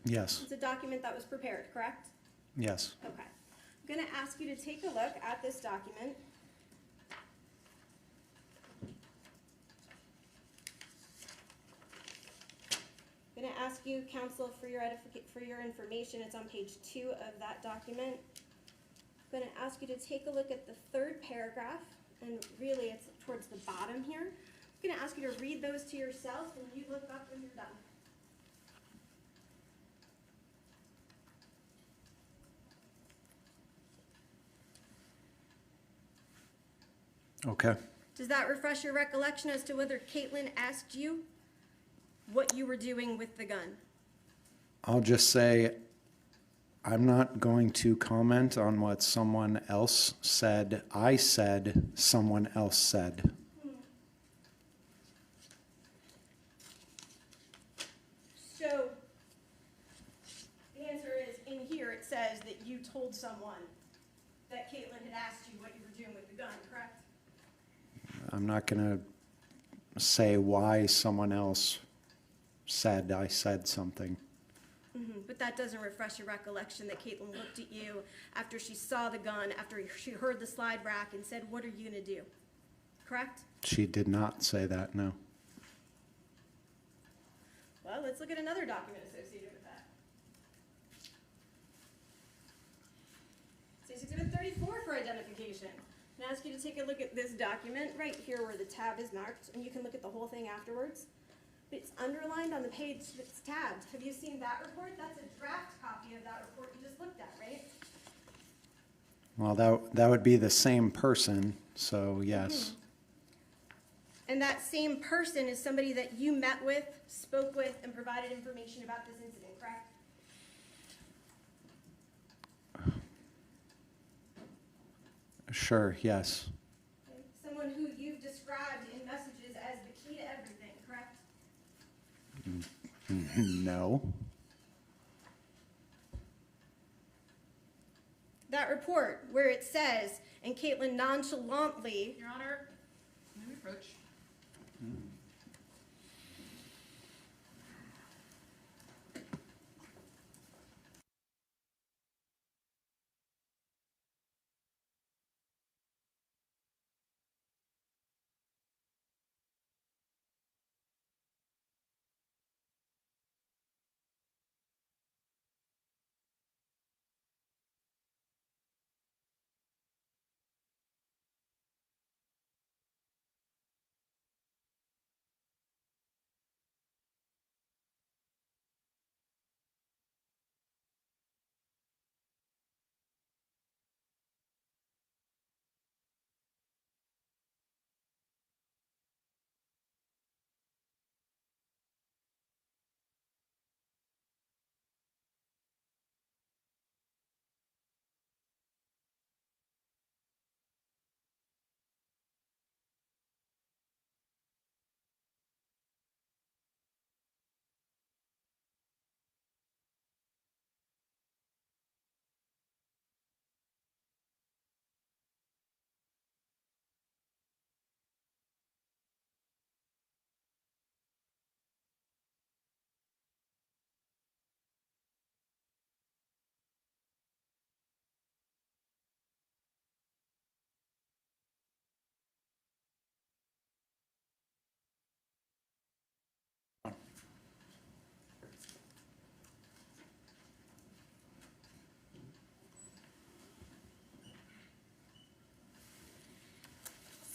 Yes. It's a document that was prepared, correct? Yes. Okay. I'm going to ask you to take a look at this document. I'm going to ask you, counsel, for your information, it's on page 2 of that document. I'm going to ask you to take a look at the third paragraph, and really it's towards the bottom here. I'm going to ask you to read those to yourself, and you look up when you're done. Okay. Does that refresh your recollection as to whether Caitlyn asked you what you were doing with the gun? I'll just say I'm not going to comment on what someone else said. I said someone else said. you told someone that Caitlyn had asked you what you were doing with the gun, correct? I'm not going to say why someone else said I said something. But that doesn't refresh your recollection that Caitlyn looked at you after she saw the gun, after she heard the slide rack and said, "What are you gonna do?" Correct? She did not say that, no. Well, let's look at another document associated with that. It's Exhibit 34 for identification. I'm gonna ask you to take a look at this document right here where the tab is marked, and you can look at the whole thing afterwards. It's underlined on the page that's tabbed. Have you seen that report? That's a draft copy of that report you just looked at, right? Well, that would be the same person, so yes. And that same person is somebody that you met with, spoke with, and provided information about this incident, correct? Sure, yes. Okay. Someone who you've described in messages as the key to everything, correct? No. That report where it says, and Caitlyn nonchalantly, Your Honor, may we approach?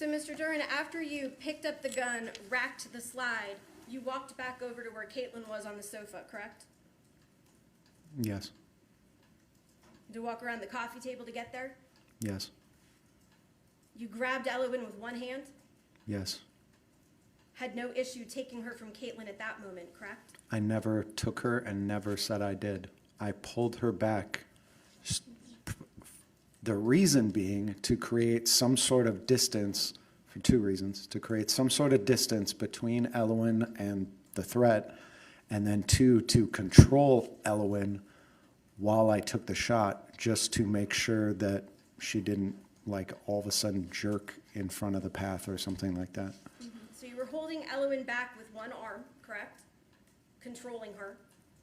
so Mr. Duren, after you picked up the gun, racked the slide, you walked back over to where Caitlyn was on the sofa, correct? Yes. To walk around the coffee table to get there? Yes. You grabbed Elowen with one hand? Yes. Had no issue taking her from Caitlyn at that moment, correct? I never took her and never said I did. I pulled her back. The reason being to create some sort of distance, for two reasons, to create some sort of distance between Elowen and the threat, and then two, to control Elowen while I took the shot, just to make sure that she didn't, like, all of a sudden jerk in front of the path or something like that. So you were holding Elowen back with one arm, correct? Controlling her.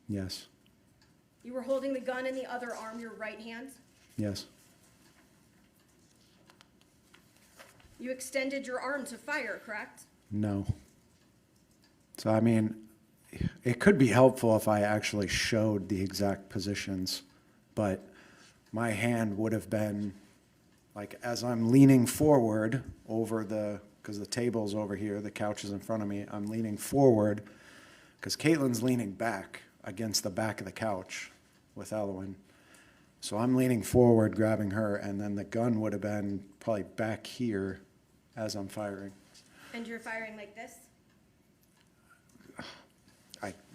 Yes. You were holding the gun in the other arm, your right hand. Yes. You extended your arm to fire, correct? No. So, I mean, it could be helpful if I actually showed the exact positions, but my hand would have been, like, as I'm leaning forward over because the table's over here, the couch is in front of me, I'm leaning forward, because Caitlyn's leaning back against the back of the couch with Elowen. So I'm leaning forward, grabbing her, and then the gun would have been probably back here as I'm firing. And you're firing like this?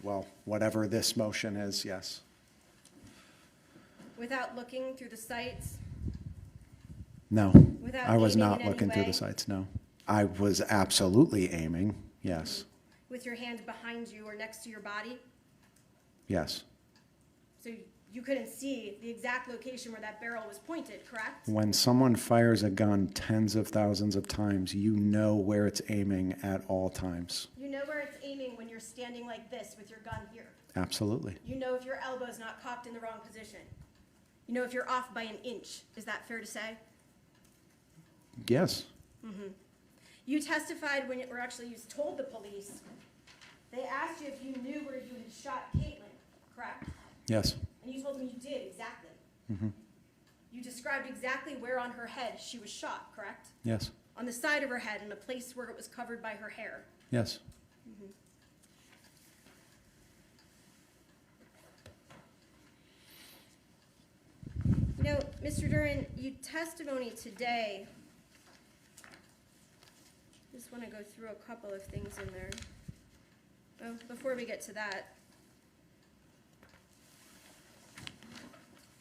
Well, whatever this motion is, yes. Without looking through the sights? No, Without I was aiming not in any looking through way? the sights, no. I was absolutely aiming, yes, With your hand behind you or next to your body? yes. So you couldn't see the exact location where that barrel was pointed, correct? When someone fires a gun tens of thousands of times, you know where it's aiming at all times. You know where it's aiming when you're standing like this with your gun here. Absolutely. You know if your elbow's not cocked in the wrong position. You know if you're off by an inch. Is that fair to say? Yes. You testified when, or actually you told the police, they asked you if you knew where you had shot Caitlyn, correct? Yes. And you told them you did, exactly. You described exactly where on her head she was shot, correct? Yes. On the side of her head in a place where it was covered by her hair. Yes. You know, Mr. Duren, you testimony today, just want to go through a couple of things in there. Oh, before we get to that,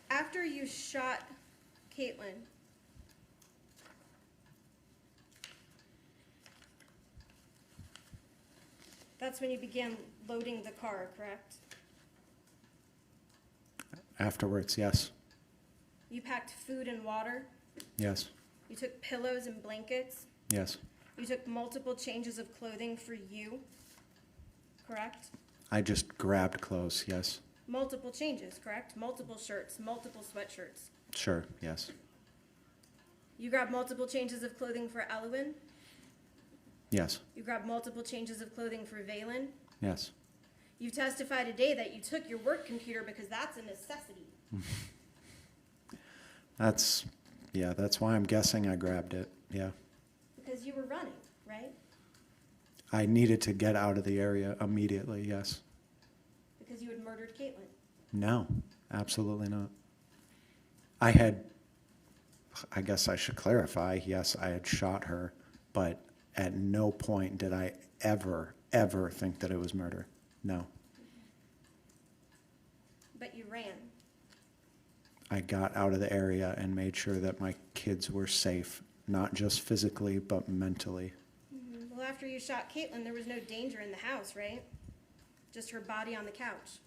after you shot Caitlyn, that's when you began loading the car, correct? Afterwards, yes. You packed food and water. Yes. You took pillows and blankets. Yes. You took multiple changes of clothing for you, correct? I just grabbed clothes, yes. Multiple changes, correct? Multiple shirts, multiple sweatshirts. Sure, yes. You grabbed multiple changes of clothing for Elwyn. Yes. You grabbed multiple changes of clothing for Valen. Yes. You testified today that you took your work computer because that's a necessity. That's why I'm guessing I grabbed it, yeah. Because you were running, right? I needed to get out of the area immediately, yes. Because you had murdered Caitlyn. No, absolutely not. I guess I should clarify, yes, I had shot her, but at no point did I ever think that it was murder. No. But you ran. I got out of the area and made sure that my kids were safe, not just physically, but mentally. Well, after you shot Caitlyn, there was no danger in the house, right? Just her body on the couch.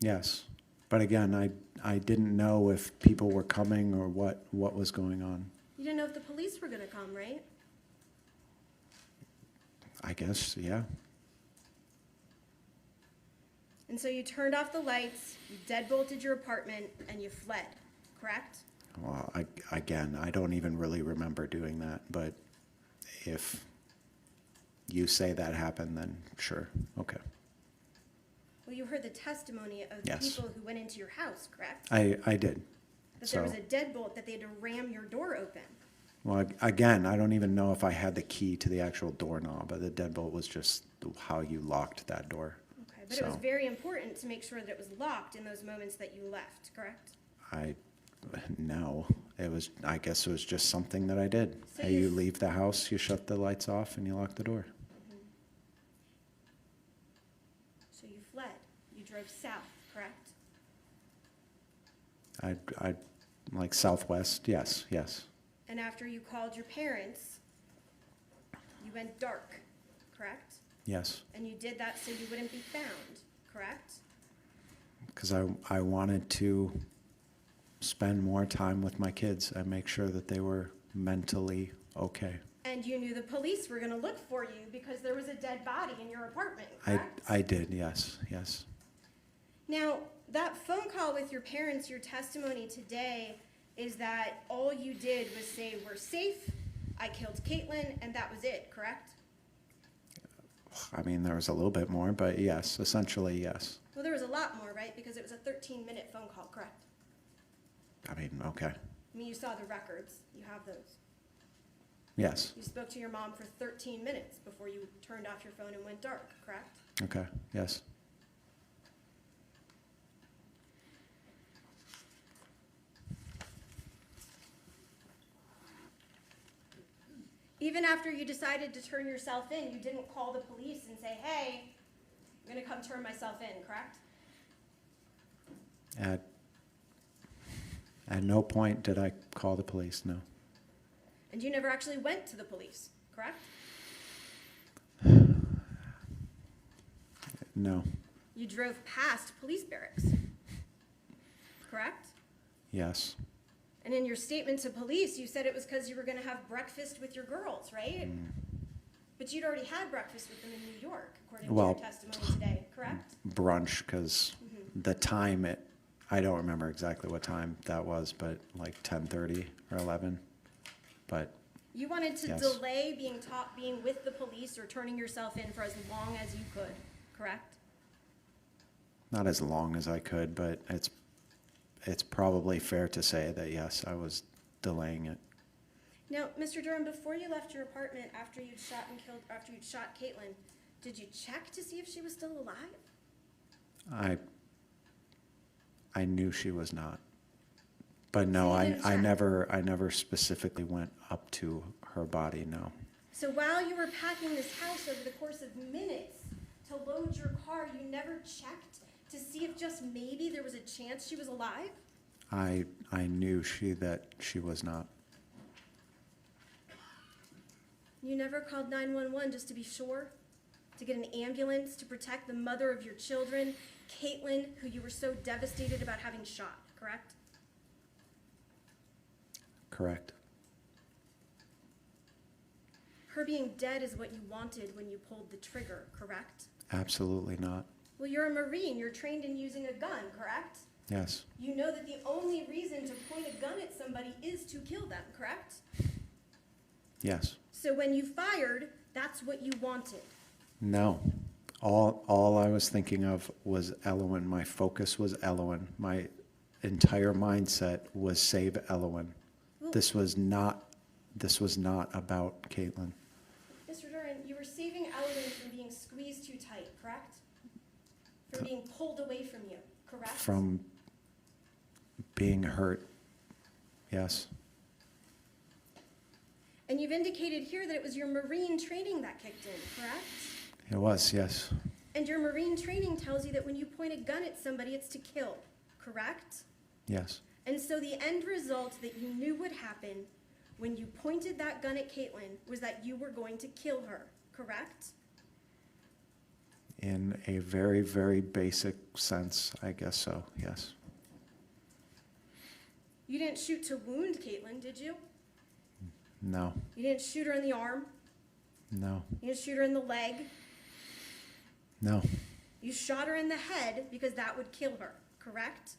Yes. But again, I didn't know if people were coming or what was going on. You didn't know if the police were going to come, right? I guess, yeah. And so you turned off the lights, you deadbolted your apartment, and you fled, correct? Well, I don't even really remember doing that, but if you say that happened, then sure, okay. Well, you heard the testimony of the Yes. people who went into your house, correct? I did. That there was So- a deadbolt, that they had to ram your door open. Well, again, I don't even know if I had the key to the actual doorknob, but the deadbolt was just how you locked that door. Okay, but it was So- very important to make sure that it was locked in those moments that you left, correct? No, I guess it was just something that I did. So Hey, you- you leave the house, you shut the lights off, and you lock the door. So you fled. You drove south, correct? I like southwest, yes. And after you called your parents, you went dark, correct? Yes, And you did that so you wouldn't be found, correct? because I wanted to spend more time with my kids and make sure that they were mentally okay. And you knew the police were going to look for you because there was a dead body in your apartment, correct? I did, yes. Now, that phone call with your parents, your testimony today is that all you did was say, we're safe, I killed Caitlyn, and that was it, correct? I mean, there was a little bit more, but yes, essentially, yes. Well, there was a lot more, right? Because it was a 13-minute phone call, correct? I mean, okay, I mean, you saw the records. You have those. yes, You spoke to your mom for 13 minutes before you turned off your phone and went dark, correct? okay, yes. Even after you decided to turn yourself in, you didn't call the police and say, hey, I'm going to come turn myself in, correct? At no point did I call the police, no. And you never actually went to the police, correct? No, You drove past police barracks. correct? Yes. And in your statement to police, you said it was because you were going to have breakfast with your girls, right? But you'd already had breakfast with them in New York, according to Well, your testimony today, correct? Brunch, because the time I don't remember exactly what time that was, but like 10:30 or 11. But You wanted to Yes. delay being with the police or turning yourself in for as long as you could, correct? not as long as I could, but it's probably fair to say that yes, I was delaying it. Now, Mr. Durham, before you left your apartment after you'd shot Caitlyn, did you check to see if she was still alive? I knew she was not. But no, So you didn't I check? never specifically went up to her body, no. So while you were packing this house over the course of minutes to load your car, you never checked to see if just maybe there was a chance she was alive? I knew that she was not. You never called 911 just to be sure? To get an ambulance to protect the mother of your children, Caitlyn, who you were so devastated about having shot, correct? Correct. Her being dead is what you wanted when you pulled the trigger, correct? Absolutely not. Well, you're a Marine. You're trained in using a gun, correct? Yes. You know that the only reason to point a gun at somebody is to kill them, correct? Yes. So when you fired, that's what you wanted. No. All I was thinking of was Elowen. My focus was Elowen. My entire mindset was save Elowen. Well, This was not about Caitlyn. Mr. Duren, you were saving Elowen from being squeezed too tight, correct? From being pulled away from you, correct? From being hurt. Yes. And you've indicated here that it was your Marine training that kicked in, correct? It was, yes. And your Marine training tells you that when you point a gun at somebody, it's to kill, correct? Yes. And so the end result that you knew would happen when you pointed that gun at Caitlyn was that you were going to kill her, correct? In a very, very basic sense, I guess so, yes. You didn't shoot to wound Caitlyn, did you? No. You didn't shoot her in the arm? No. You didn't shoot her in the leg? No. You shot her in the head because that would kill her, correct?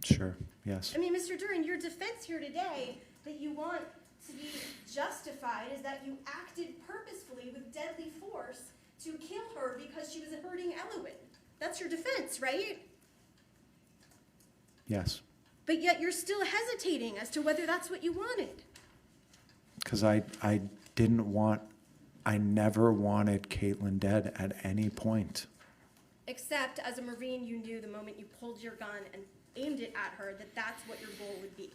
Sure, yes. I mean, Mr. Duren, your defense here today that you want to be justified is that you acted purposefully with deadly force to kill her because she was hurting Elowen. That's your defense, right? Yes. But yet you're still hesitating as to whether that's what you wanted. Because I never wanted Caitlyn dead at any point. Except as a Marine, you knew the moment you pulled your gun and aimed it at her that that's what your goal would be,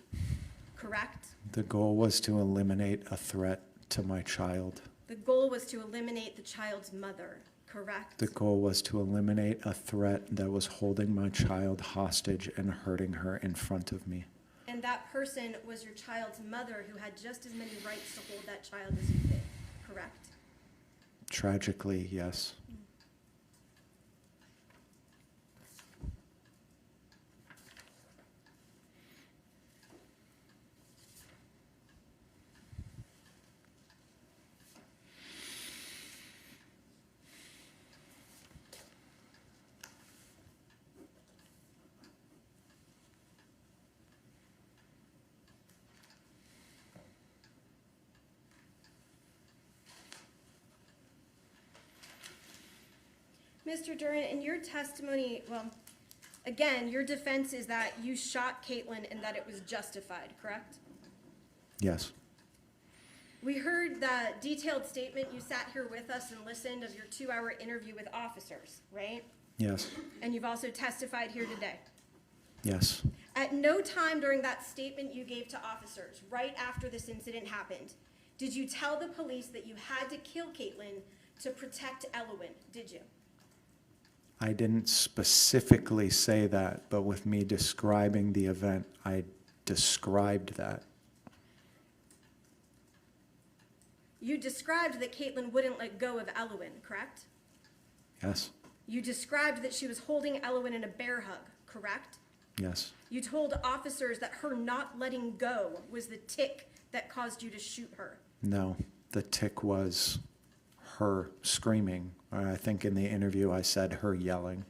correct? The goal was to eliminate a threat to my child. The goal was to eliminate the child's mother, correct? The goal was to eliminate a threat that was holding my child hostage and hurting her in front of me. And that person was your child's mother who had just as many rights to hold that child as you did, correct? Tragically, yes. Mr. Duren, in your testimony, well, again, your defense is that you shot Caitlyn and that it was justified, correct? Yes. We heard the detailed statement. You sat here with us and listened of your 2-hour interview with officers, right? Yes. And you've also testified here today. Yes. At no time during that statement you gave to officers, right after this incident happened, did you tell the police that you had to kill Caitlyn to protect Elowen, did you? I didn't specifically say that, but with me describing the event, I described that. You described that Caitlyn wouldn't let go of Elowen, correct? Yes, You described that she was holding Elowen in a bear hug, correct? yes, You told officers that her not letting go was the tick that caused you to shoot her. no. The tick was her screaming, or I think in the interview I said her yelling.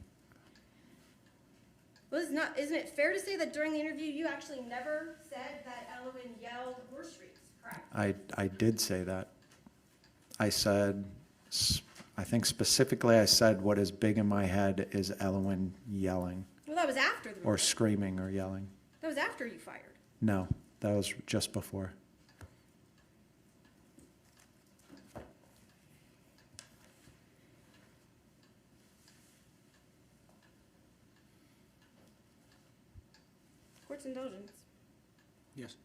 Well, isn't it fair to say that during the interview you actually never said that Elowen yelled or shrieked, correct? I did say that. I said, I think specifically I said what is big in my head is Elowen yelling, Well, that was after the or screaming or yelling. That was after you fired. No, that was just before. Court's indulgence. Yes.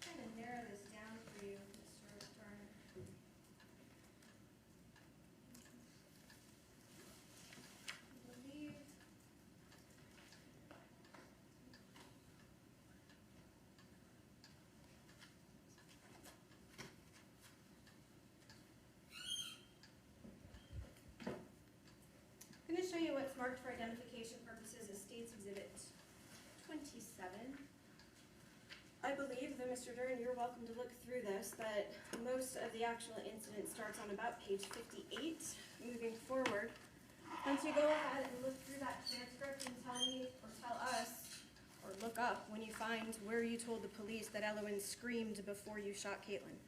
Trying to narrow this down for you, Mr. Duren. I believe I'm going to show you what's marked for identification purposes as State's Exhibit 27. I believe that, Mr. Duren, you're welcome to look through this, but most of the actual incident starts on about page 58, moving forward. Once you go ahead and look through that transcript and tell me, or tell us, or look up when you find where you told the police that Elowen screamed before you shot Caitlyn.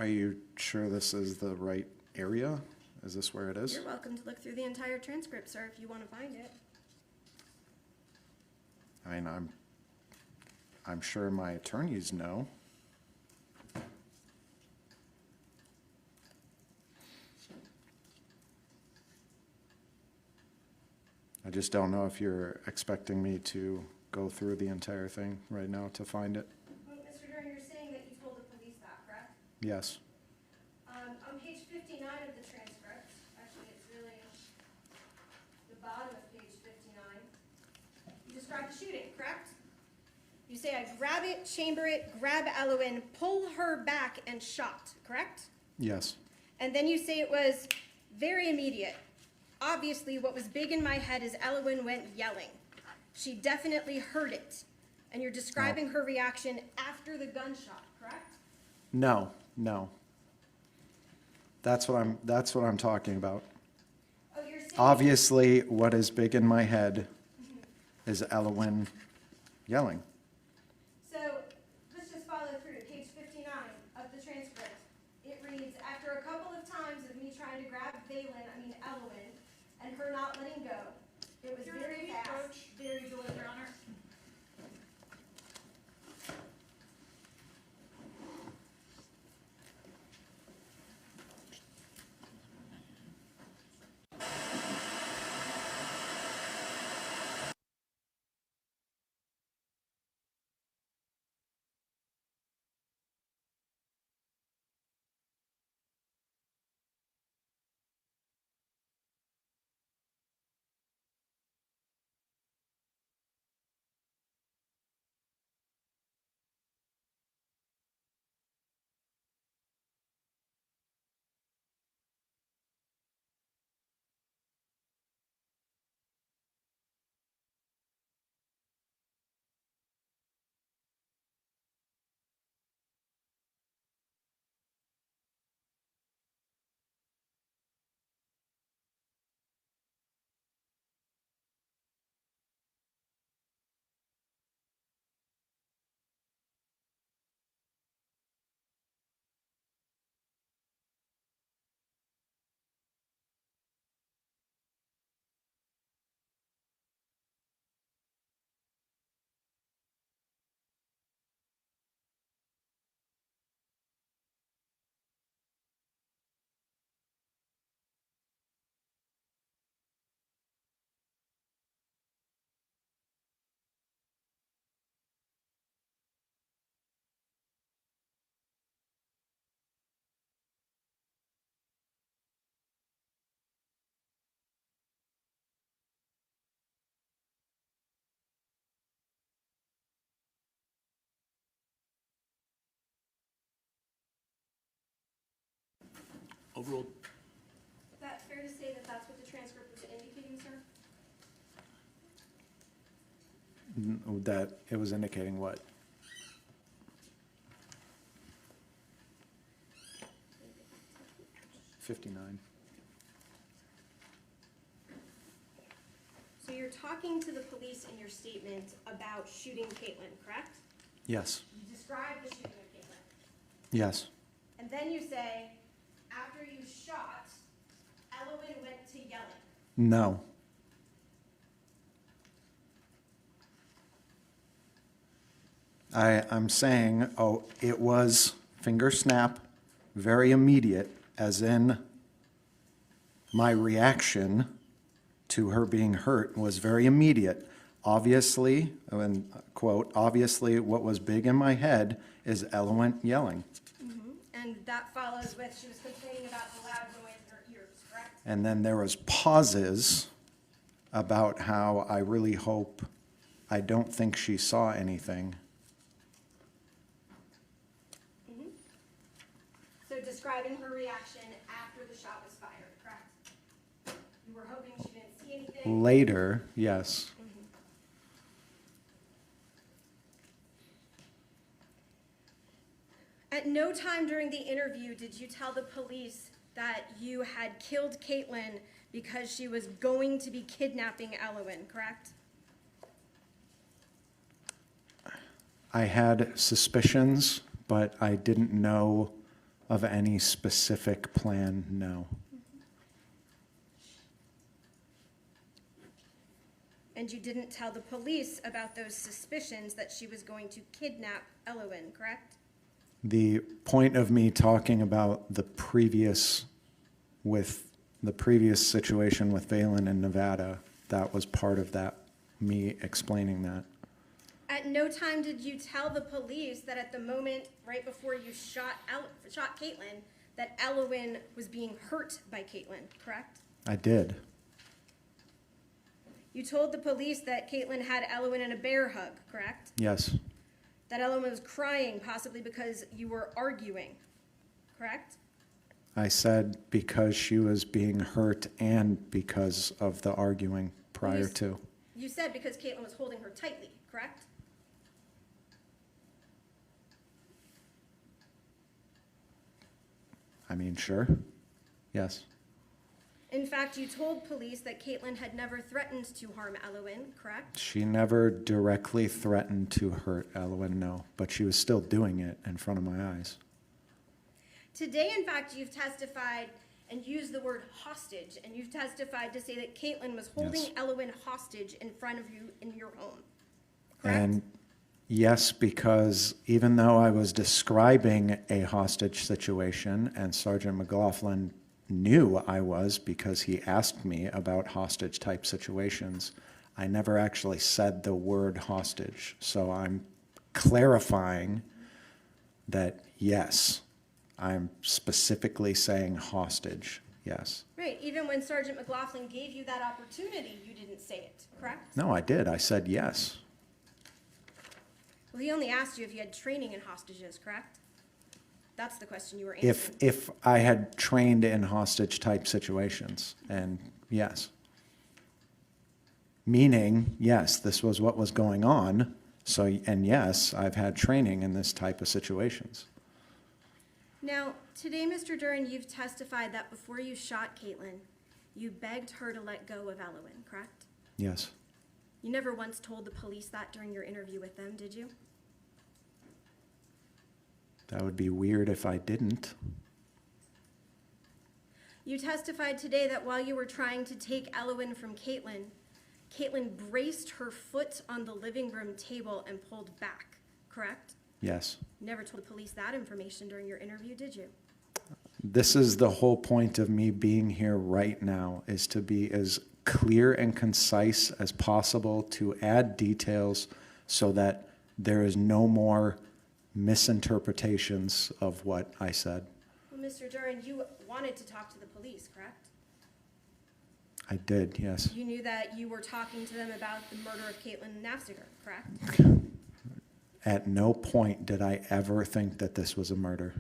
Are you sure this is the right area? Is this where it is? You're welcome to look through the entire transcript, sir, if you want to find it. I mean, I'm sure my attorneys know. I just don't know if you're expecting me to go through the entire thing right now to find it. Well, Mr. Duren, you're saying that you told the police that, correct? Yes. On page 59 of the transcript, actually, it's really the bottom of page 59, you describe the shooting, correct? You say, I grab it, chamber it, grab Elowen, pull her back, and shot, correct? Yes. And then you say it was very immediate. Obviously, what was big in my head is Elowen went yelling. She definitely heard it. And you're describing her reaction after the gunshot, correct? No, no. That's what I'm talking about. Oh, you're saying. Obviously, what is big in my head is Elowen yelling. So let's just follow through. Page 59 of the transcript. It reads, after a couple of times of me trying to grab Elowen, and her not letting go, it was very fast, very deliberate. Your Honor. Overall, Is that fair to say that that's what the transcript was indicating, sir? That it was indicating what? $59. So you're talking to the police in your statement about shooting Caitlyn, correct? Yes. You describe the shooting of Caitlyn. Yes. And then you say, after you shot, Elowen went to yelling. No. I'm saying, it was finger snap, very immediate, as in my reaction to her being hurt was very immediate. Obviously, and quote, obviously what was big in my head is Elowen yelling. And that follows with, she was complaining about the loud noise in her ears, correct? And then there was pauses about how I really hope, I don't think she saw anything. So describing her reaction after the shot was fired, correct? You were hoping she didn't see anything? Later, yes. At no time during the interview did you tell the police that you had killed Caitlyn because she was going to be kidnapping Elowen, correct? I had suspicions, but I didn't know of any specific plan, no. And you didn't tell the police about those suspicions that she was going to kidnap Elowen, correct? The point of me talking about the previous situation with Valen in Nevada, that was part of that, me explaining that. At no time did you tell the police that at the moment right before you shot Caitlyn, that Elowen was being hurt by Caitlyn, correct? I did. You told the police that Caitlyn had Elowen in a bear hug, correct? Yes. That Elowen was crying, possibly because you were arguing, correct? I said because she was being hurt and because of the arguing prior to. You said because Caitlyn was holding her tightly, correct? I mean, sure. Yes. In fact, you told police that Caitlyn had never threatened to harm Elowen, correct? She never directly threatened to hurt Elowen, no, but she was still doing it in front of my eyes. Today, in fact, you've testified and used the word hostage, and you've testified to say that Caitlyn was holding Yes. Elowen hostage in front of you in your home, correct? And yes, because even though I was describing a hostage situation and Sergeant McLaughlin knew I was because he asked me about hostage type situations, I never actually said the word hostage. So I'm clarifying that yes, I'm specifically saying hostage, yes. Right, even when Sergeant McLaughlin gave you that opportunity, you didn't say it, correct? No, I did. I said yes. Well, he only asked you if you had training in hostages, correct? That's the question you were answering. If I had trained in hostage type situations, and yes. Meaning, yes, this was what was going on. So, and yes, I've had training in this type of situations. Now, today, Mr. Duren, you've testified that before you shot Caitlyn, you begged her to let go of Elowen, correct? Yes. You never once told the police that during your interview with them, did you? That would be weird if I didn't. You testified today that while you were trying to take Elowen from Caitlyn, Caitlyn braced her foot on the living room table and pulled back, correct? Yes. You never told the police that information during your interview, did you? This is the whole point of me being here right now, is to be as clear and concise as possible, to add details so that there is no more misinterpretations of what I said. Well, Mr. Duren, you wanted to talk to the police, correct? I did, yes. You knew that you were talking to them about the murder of Caitlyn Naffziger, correct? At no point did I ever think that this was a murder.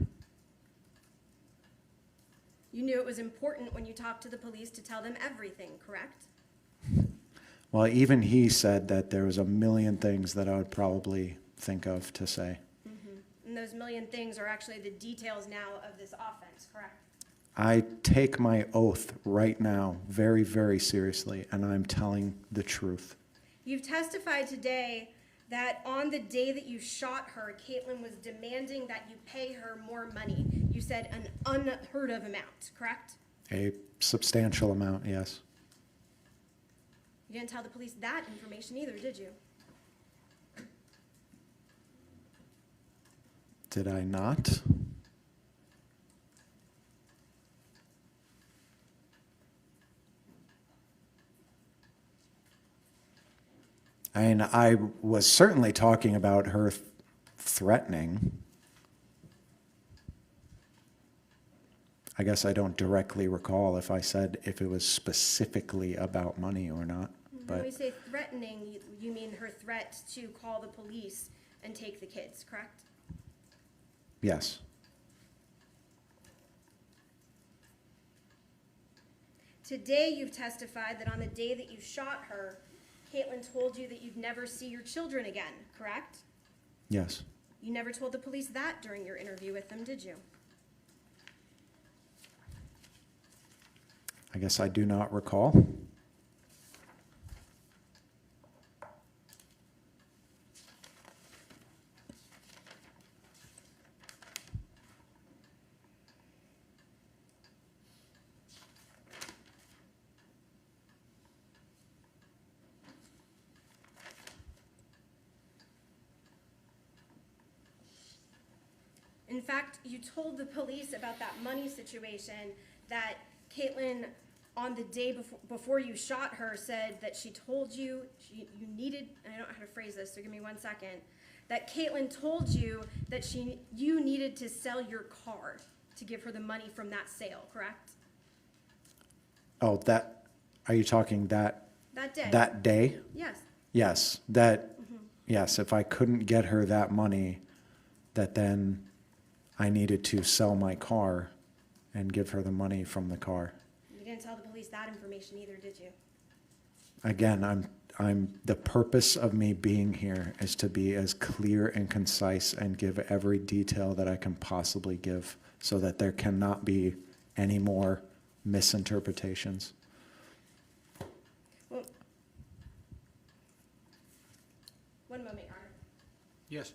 You knew it was important when you talked to the police to tell them everything, correct? Well, even he said that there was a million things that I would probably think of to say. And those million things are actually the details now of this offense, correct? I take my oath right now very, very seriously, and I'm telling the truth. You've testified today that on the day that you shot her, Caitlyn was demanding that you pay her more money. You said an unheard of amount, correct? A substantial amount, yes. You didn't tell the police that information either, did you? Did I not? I mean, I was certainly talking about her threatening. I guess I don't directly recall if I said if it was specifically about money or not. When we But say threatening, you mean her threat to call the police and take the kids, correct? yes, Today, you've testified that on the day that you shot her, Caitlyn told you that you'd never see your children again, correct? yes. You never told the police that during your interview with them, did you? I guess I do not recall. In fact, you told the police about that money situation that Caitlyn, on the day before you shot her, said that she told you you needed, and I don't know how to phrase this, so give me 1 second, that Caitlyn told you that you needed to sell your car to give her the money from that sale, correct? Oh, are you talking that That day? that day? Yes. Yes, yes, if I couldn't get her that money, that then I needed to sell my car and give her the money from the car. You didn't tell the police that information either, did you? Again, the purpose of me being here is to be as clear and concise and give every detail that I can possibly give so that there cannot be any more misinterpretations. Well, one moment, Your Honor. Yes.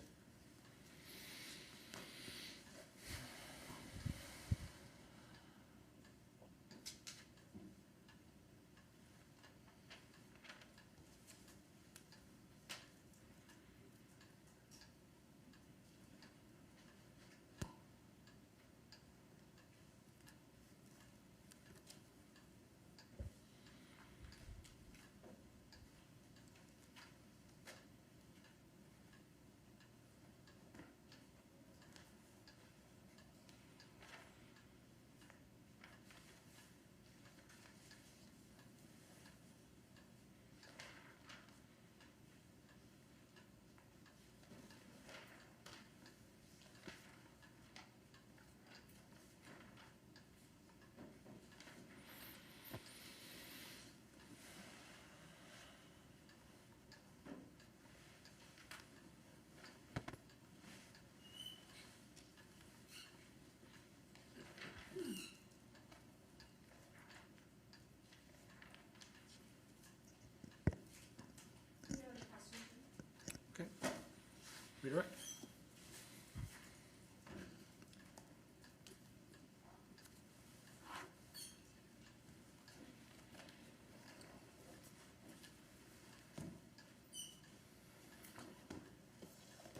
Okay. Redirect.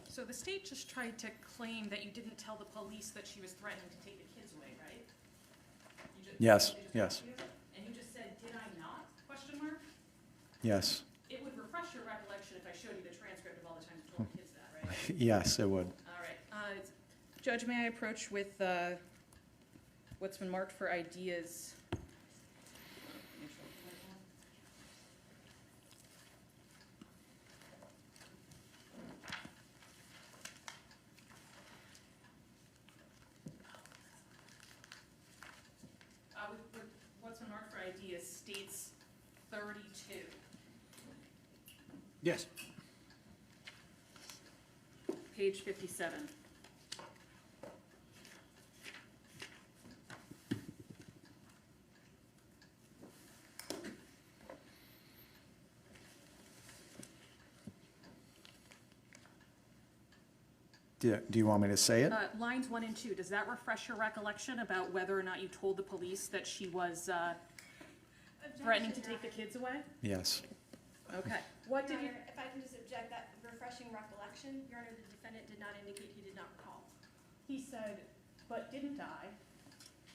So the state just tried to claim that you didn't tell the police that she was threatening to take the kids away, right? Yes, they just yes. asked you? And you just said, did I not, question mark? Yes, It would refresh your recollection if I showed you the transcript of all the times you told the kids that, right? yes, it would. All right. Judge, may I approach with what's been marked for ideas? With what's been marked for ideas states 32. Yes. Page 57. Do you want me to say it? Lines 1 and 2, does that refresh your recollection about whether or not you told the police that she was threatening to take the kids away? Yes. Okay. What Your did you, Honor, if I can just object that refreshing recollection, Your Honor, the defendant did not indicate he did not recall. he said, but didn't I?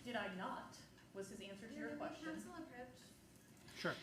Did I not? Was his answer to your question. Counsel approach. Sure.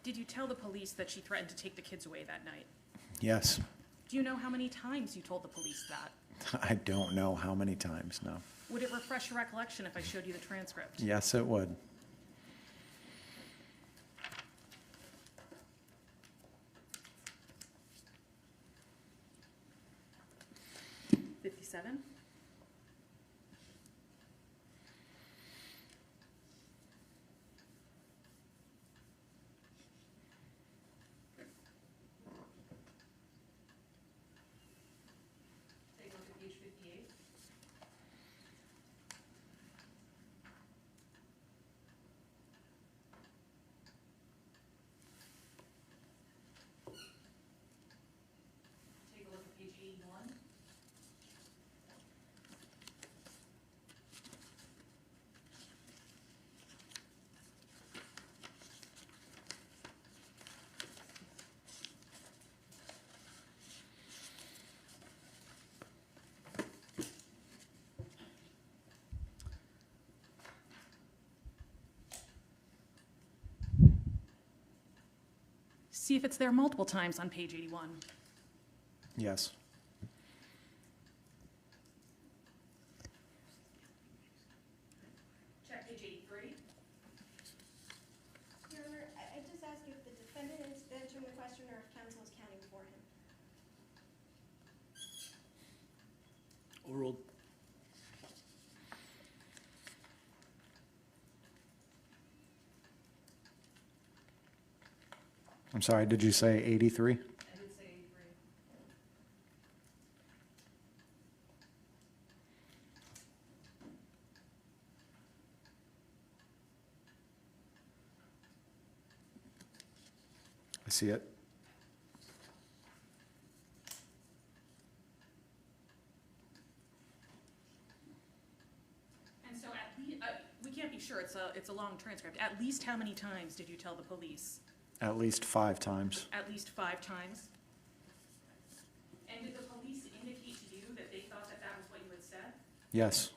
Did you tell the police that she threatened to take the kids away that night? Yes. Do you know how many times you told the police that? I don't know how many times, no. Would it refresh your recollection if I showed you the transcript? Yes, it would. '57? Take a look at page 58. Take a look at page 81. See if it's there multiple times on page 81. Yes. Check page 83. Your Honor, I just asked you if the defendant is answering the question or if counsel is counting for him. Oral. I'm sorry, did you say 83? I did say 83. I see it. And so we can't be sure, it's a long transcript. At least how many times did you tell the police? At least 5 times. At least 5 times? And did the police indicate to you that they thought that that was what you had said? Yes.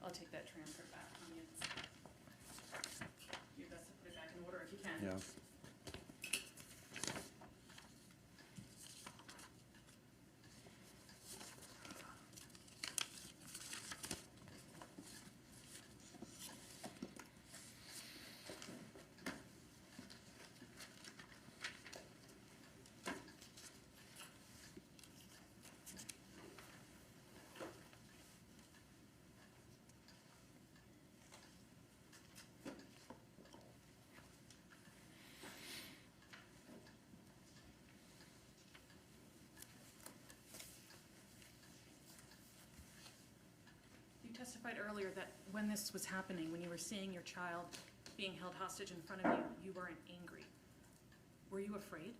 I'll take that transcript back from you. You best to put it back in order if you can. Yeah. You testified earlier that when this was happening, when you were seeing your child being held hostage in front of you, you weren't angry. Were you afraid?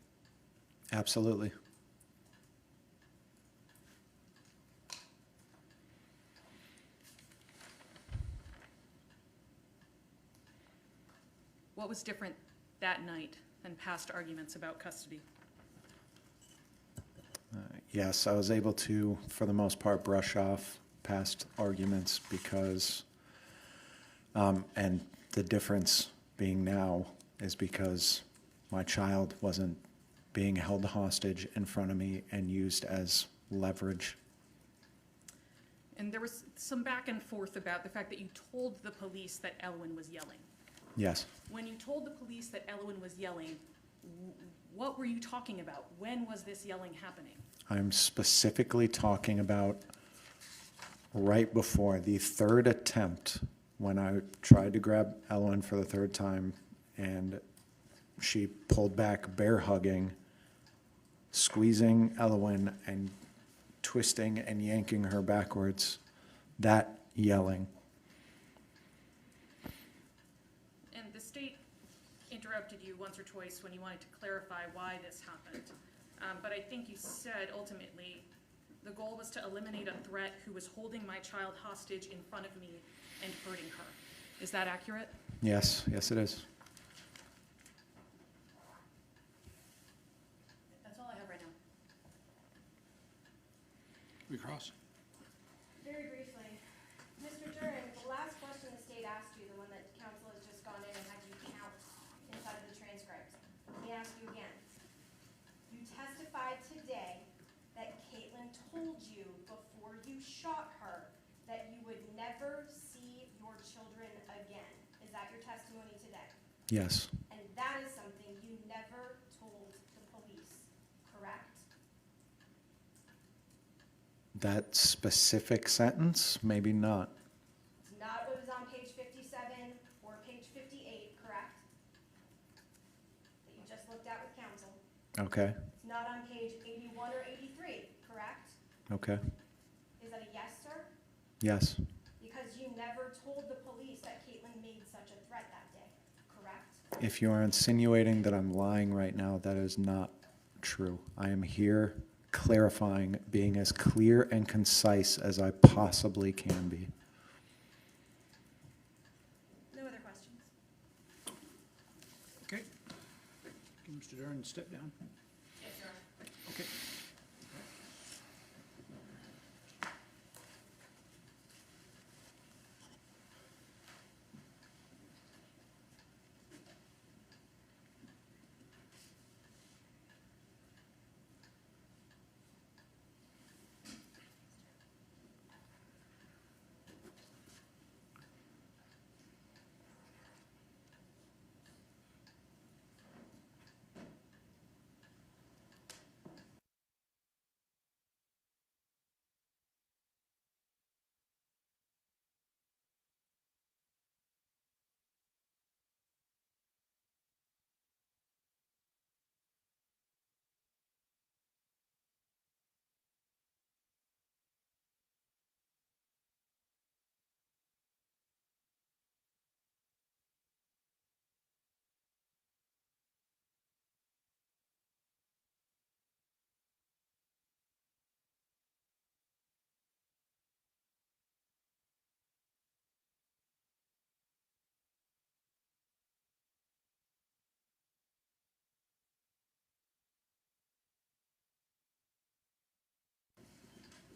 Absolutely. What was different that night than past arguments about custody? Yes, I was able to, for the most part, brush off past arguments because, and the difference being now is because my child wasn't being held hostage in front of me and used as leverage. And there was some back and forth about the fact that you told the police that Elwyn was yelling. Yes. When you told the police that Elwyn was yelling, what were you talking about? When was this yelling happening? I'm specifically talking about right before the third attempt when I tried to grab Ellen for the third time and she pulled back, bear hugging, squeezing Ellen and twisting and yanking her backwards. That yelling. And the state interrupted you once or twice when you wanted to clarify why this happened. But I think you said ultimately The goal was to eliminate a threat who was holding my child hostage in front of me and hurting her. Is that accurate? Yes, yes, it is. That's all I have right now. Recross. Very briefly, Mr. Duren, the last question the state asked you, the one that council has just gone in and had you count inside of the transcript, let me ask you again. You testified today that Caitlyn told you before you shot her that you would never see your children again. Is that your testimony today? Yes, And that is something you never told the police, correct? that specific sentence, maybe not. It's not what was on page 57 or page 58, correct? That you just looked at with council. Okay, It's not on page 81 or 83, correct? okay, Is that a yes, sir? yes, Because you never told the police that Caitlyn made such a threat that day, correct? if you are insinuating that I'm lying right now, that is not true. I am here clarifying, being as clear and concise as I possibly can be. No other questions? Okay. Can Mr. Duren step down? Yes, Your Honor. Okay.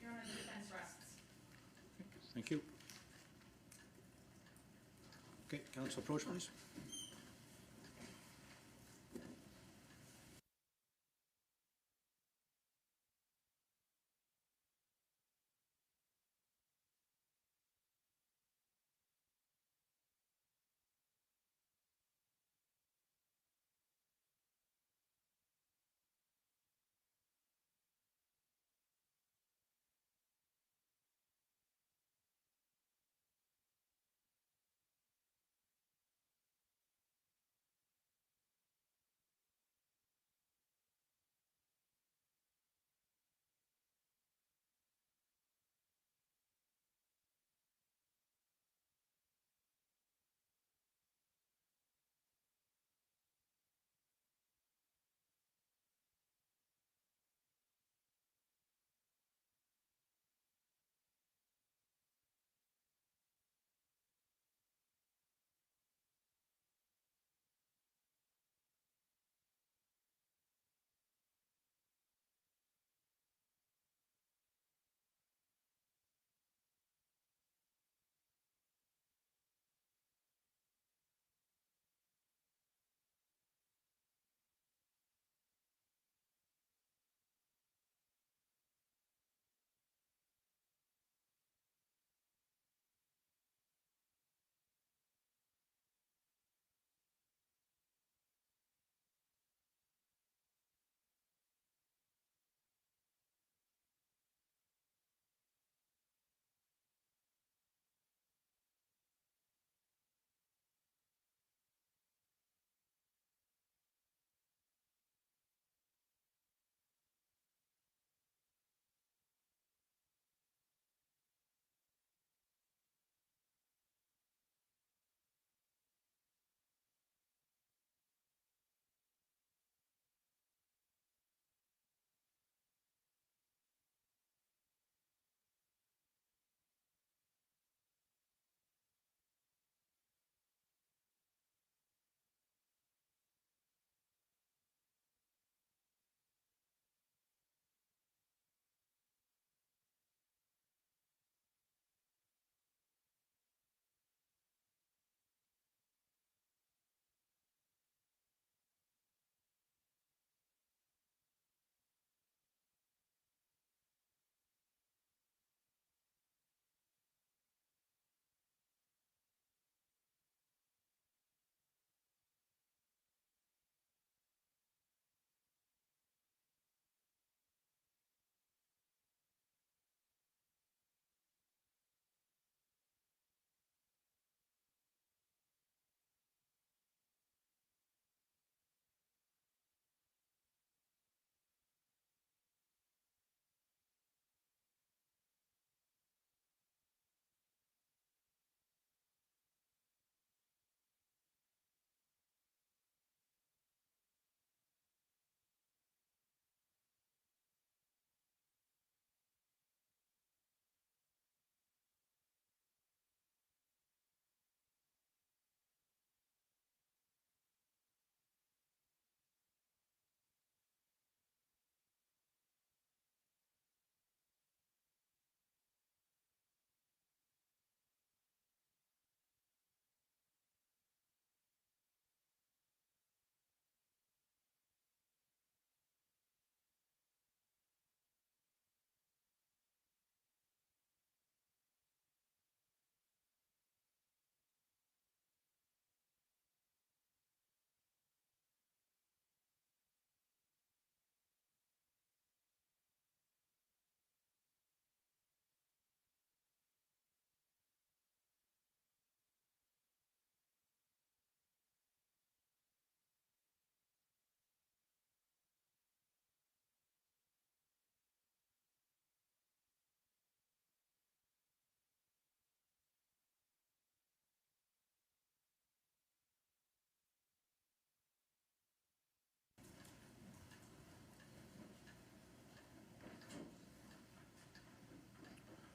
Your Honor, the defense rests. Thank you. Okay, counsel approach, please.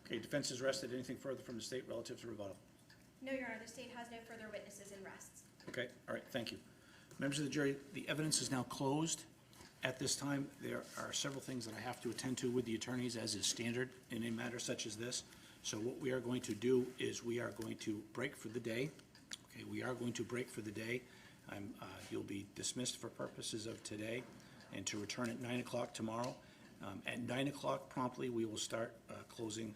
Okay, defense is rested. Anything further from the state relative to rebuttal? No, Your Honor, the state has no further witnesses and rests. Okay, all right, thank you. Members of the jury, the evidence is now closed. At this time, there are several things that I have to attend to with the attorneys, as is standard in a matter such as this. So what we are going to do is we are going to break for the day. Okay, we are going to break for the day. You'll be dismissed for purposes of today and to return at 9 o'clock tomorrow. At 9 o'clock promptly, we will start closing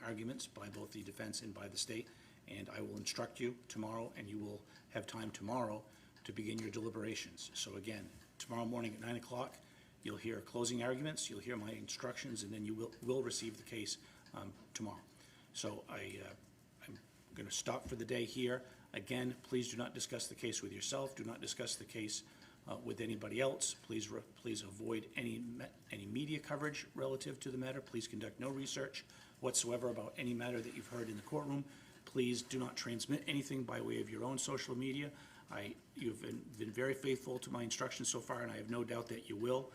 arguments by both the defense and by the state. And I will instruct you tomorrow, and you will have time tomorrow to begin your deliberations. So again, tomorrow morning at 9 o'clock, you'll hear closing arguments, you'll hear my instructions, and then you will receive the case tomorrow. So I'm going to stop for the day here. Again, please do not discuss the case with yourself. Do not discuss the case with anybody else. Please avoid any media coverage relative to the matter. Please conduct no research whatsoever about any matter that you've heard in the courtroom. Please do not transmit anything by way of your own social media. You've been very faithful to my instructions so far, and I have no doubt that you will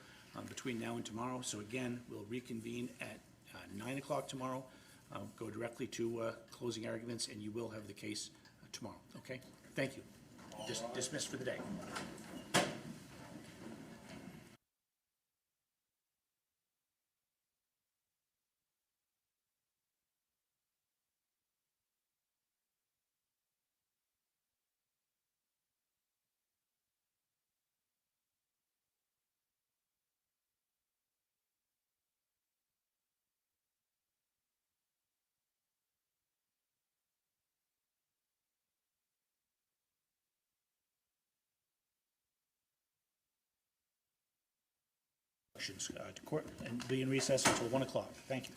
between now and tomorrow. So again, we'll reconvene at 9 o'clock tomorrow. Go directly to closing arguments, and you will have the case tomorrow. Okay? Thank you. Dismissed for the day. To court and be in recess until 1 o'clock. Thank you.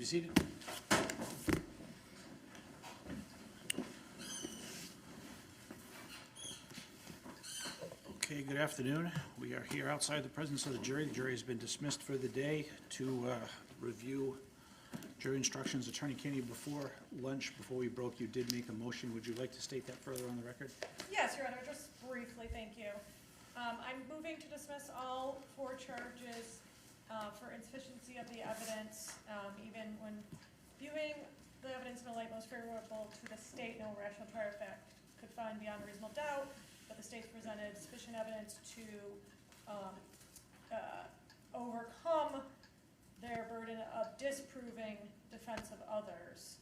be seated. Okay, good afternoon. We are here outside the presence of the jury. The jury has been dismissed for the day to review jury instructions. Attorney Keene, before lunch, before we broke, you did make a motion. Would you like to state that further on the record? Yes, Your Honor, just briefly, thank you. I'm moving to dismiss all 4 charges for insufficiency of the evidence, even when viewing the evidence in the light most favorable to the state, no rational trier of fact could find beyond a reasonable doubt that the state's presented sufficient evidence to overcome their burden of disproving defense of others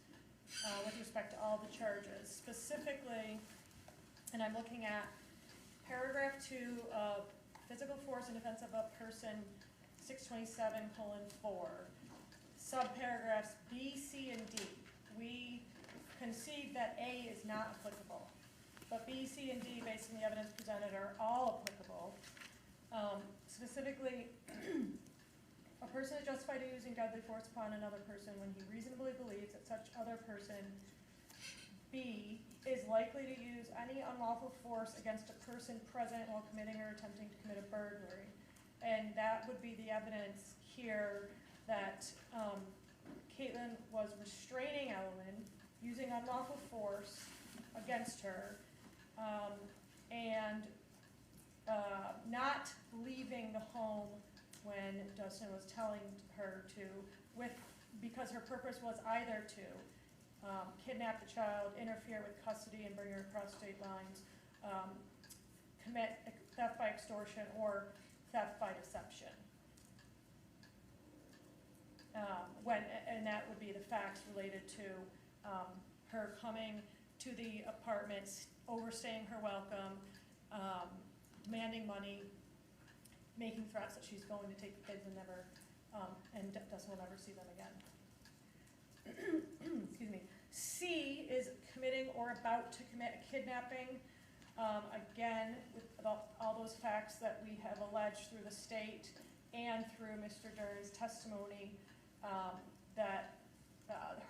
with respect to all the charges. Specifically, and I'm looking at paragraph 2 of physical force in defense of a person, 627:4, subparagraphs B, C, and D. We concede that A is not applicable, but B, C, and D, based on the evidence presented, are all applicable. Specifically, a person is justified in using deadly force upon another person when he reasonably believes that such other person, B, is likely to use any unlawful force against a person present while committing or attempting to commit a burglary. And that would be the evidence here that Caitlyn was restraining Ellen, using unlawful force against her, and not leaving the home when Dustin was telling her to, because her purpose was either to kidnap the child, interfere with custody and bring her across state lines, commit theft by extortion, or theft by deception. And that would be the facts related to her coming to the apartments, overstaying her welcome, demanding money, making threats that she's going to take the kids and never, and Dustin will never see them again. Excuse me. C is committing or about to commit a kidnapping. Again, with all those facts that we have alleged through the state and through Mr. Duren's testimony, that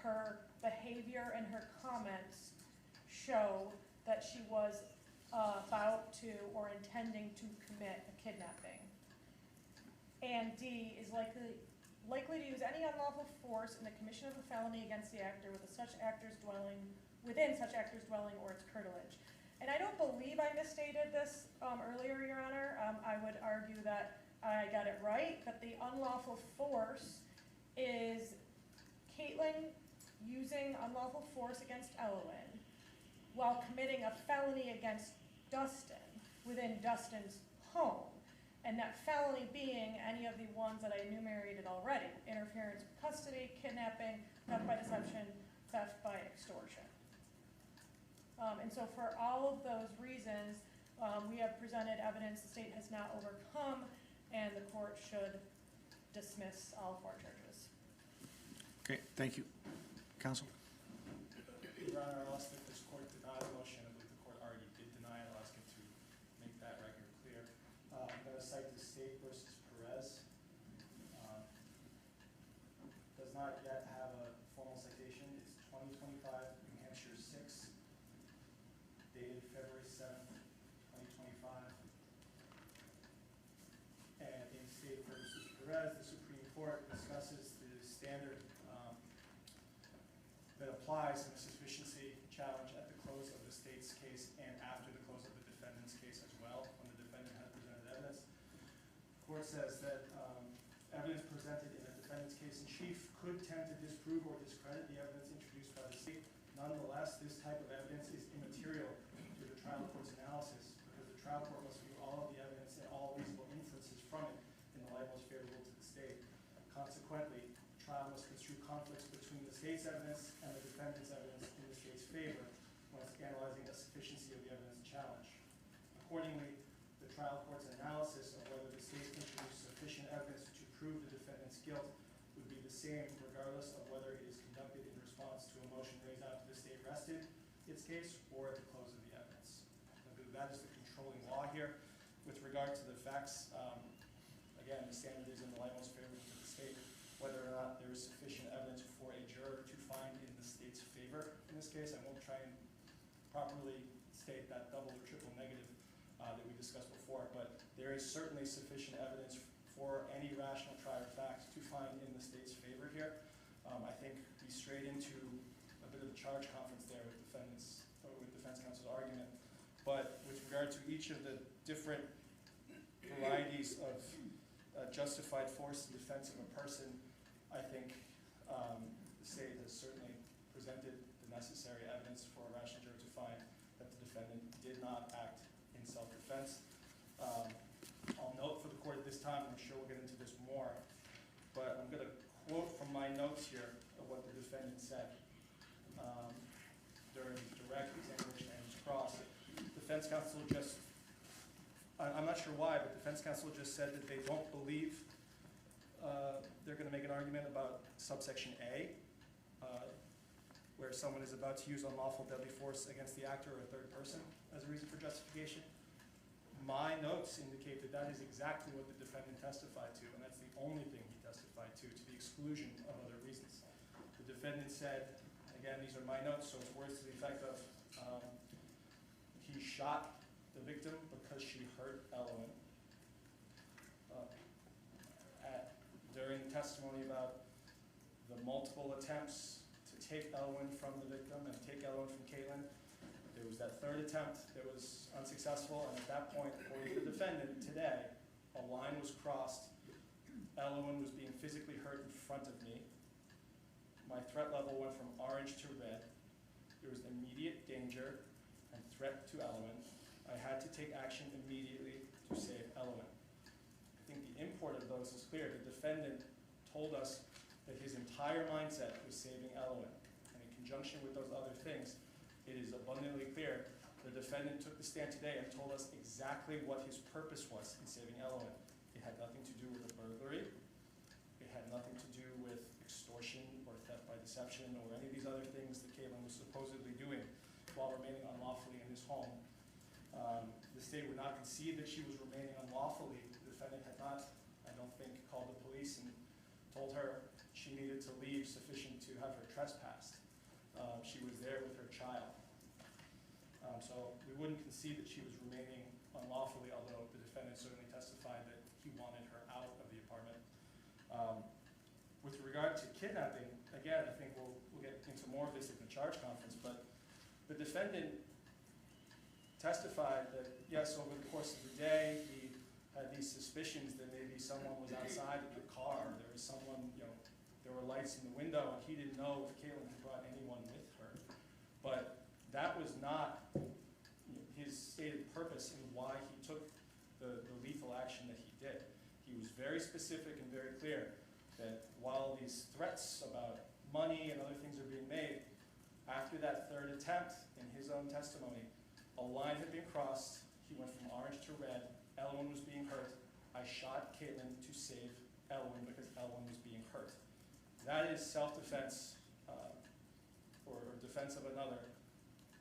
her behavior and her comments show that she was about to or intending to commit a kidnapping. And D is likely to use any unlawful force in the commission of a felony against the actor within such actor's dwelling or its curtilage. And I don't believe I misstated this earlier, Your Honor. I would argue that I got it right, but the unlawful force is Caitlyn using unlawful force against Ellen while committing a felony against Dustin within Dustin's home. And that felony being any of the ones that I enumerated already: interference with custody, kidnapping, theft by deception, theft by extortion. And so for all of those reasons, we have presented evidence the state has not overcome, and the court should dismiss all 4 charges. Okay, thank you. Counsel? Your Honor, I'll ask that this court deny the motion. I believe the court already did deny it. I'll ask it to make that record clear. I'm going to cite the State versus Perez. Does not yet have a formal citation. It's 2025 New Hampshire 6, dated February 7th, 2025. And in State versus Perez, the Supreme Court discusses the standard that applies in the sufficiency challenge at the close of the state's case and after the close of the defendant's case as well, when the defendant has presented evidence. The court says that evidence presented in a defendant's case in chief could tend to disprove or discredit the evidence introduced by the state. Nonetheless, this type of evidence is immaterial to the trial court's analysis because the trial court must view all of the evidence and all reasonable inferences from it in the light most favorable to the state. Consequently, the trial must construe conflicts between the state's evidence and the defendant's evidence in the state's favor when it's analyzing the sufficiency of the evidence challenge. Accordingly, the trial court's analysis of whether the state introduced sufficient evidence to prove the defendant's guilt would be the same regardless of whether it is conducted in response to a motion raised after the state rested its case or at the close of the evidence. I believe that is the controlling law here. With regard to the facts, again, the standard is in the light most favorable to the state, whether or not there is sufficient evidence for case. I won't try and properly state that double or triple negative that we discussed before, but there is certainly sufficient evidence for any rational trier of fact to find in the state's favor here. I think we strayed into a bit of a charge conference there with defense counsel's argument, but with regard to each of the different varieties of justified force in defense of a person, I think the state has certainly presented the necessary evidence for a rational jury to find that the defendant did not act in self-defense. I'll note for the court at this time, I'm sure we'll get into this more, but I'm going to quote from my notes here of what the defendant said during direct examination and his cross. Defense counsel just, I'm not sure why, but defense counsel just said that they don't believe they're going to make an argument about subsection A, where someone is about to use unlawful deadly force against the actor or a third person as a reason for justification. My notes indicate that that is exactly what the defendant testified to, and that's the only thing he testified to the exclusion of other reasons. The defendant said, again, these are my notes, so it's words to the effect of, he shot the victim because she hurt Ellen. During the testimony about the multiple attempts to take Ellen from the victim and take Ellen from Caitlyn, there was that third attempt that was unsuccessful, and at that point, according to the defendant today, a line was crossed. Ellen was being physically hurt in front of me. My threat level went from orange to red. There was immediate danger and threat to Ellen. I had to take action immediately to save Ellen. I think the import of those is clear. The defendant told us that his entire mindset was saving Ellen, and in conjunction with those other things, it is abundantly clear the defendant took the stand today and told us exactly what his purpose was in saving Ellen. It had nothing to do with a burglary. It had nothing to do with extortion or theft by deception or any of these other things that Caitlyn was supposedly doing while remaining unlawfully in his home. The state would not concede that she was remaining unlawfully. The defendant had not, I don't think, called the police and told her she needed to leave sufficient to have her trespassed. She was there with her child. So we wouldn't concede that she was remaining unlawfully, although the defendant certainly testified that he wanted her out of the apartment. With regard to kidnapping, again, I think we'll get into more of this at the charge conference, but the defendant testified that, yes, over the course of the day, he had these suspicions that maybe someone was outside of the car, there was someone, there were lights in the window, and he didn't know if Caitlyn had brought anyone with her. But that was not his stated purpose in why he took the lethal action that he did. He was very specific and very clear that while these threats about money and other things are being made, after that third attempt, in his own testimony, a line had been crossed, he went from orange to red, Ellen was being hurt, I shot Caitlyn to save Ellen because Ellen was being hurt. That is self-defense or defense of another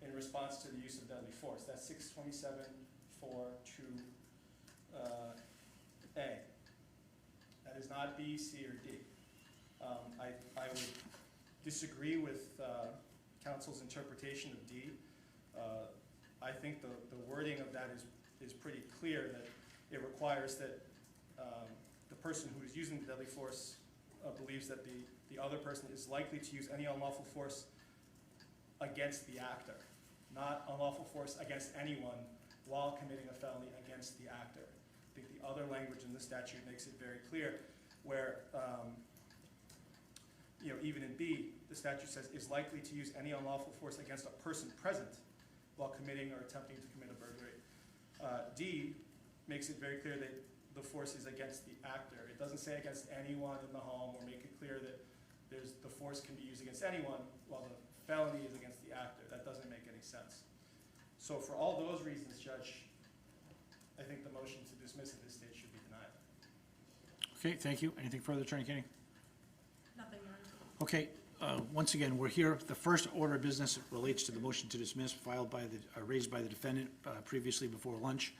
in response to the use of deadly force. That's 627.4.2a. That is not B, C, or D. I would disagree with counsel's interpretation of D. I think the wording of that is pretty clear, that it requires that the person who is using the deadly force believes that the other person is likely to use any unlawful force against the actor, not unlawful force against anyone while committing a felony against the actor. I think the other language in the statute makes it very clear where, even in B, the statute says is likely to use any unlawful force against a person present while committing or attempting to commit a burglary. D makes it very clear that the force is against the actor. It doesn't say against anyone in the home or make it clear that the force can be used against anyone while the felony is against the actor. That doesn't make any sense. So for all those reasons, Judge, I think the motion to dismiss at this stage should be denied. Okay, thank you. Anything further, Attorney Keene? Nothing, Your Honor. Okay, once again, we're here. The first order of business relates to the motion to dismiss raised by the defendant previously before lunch.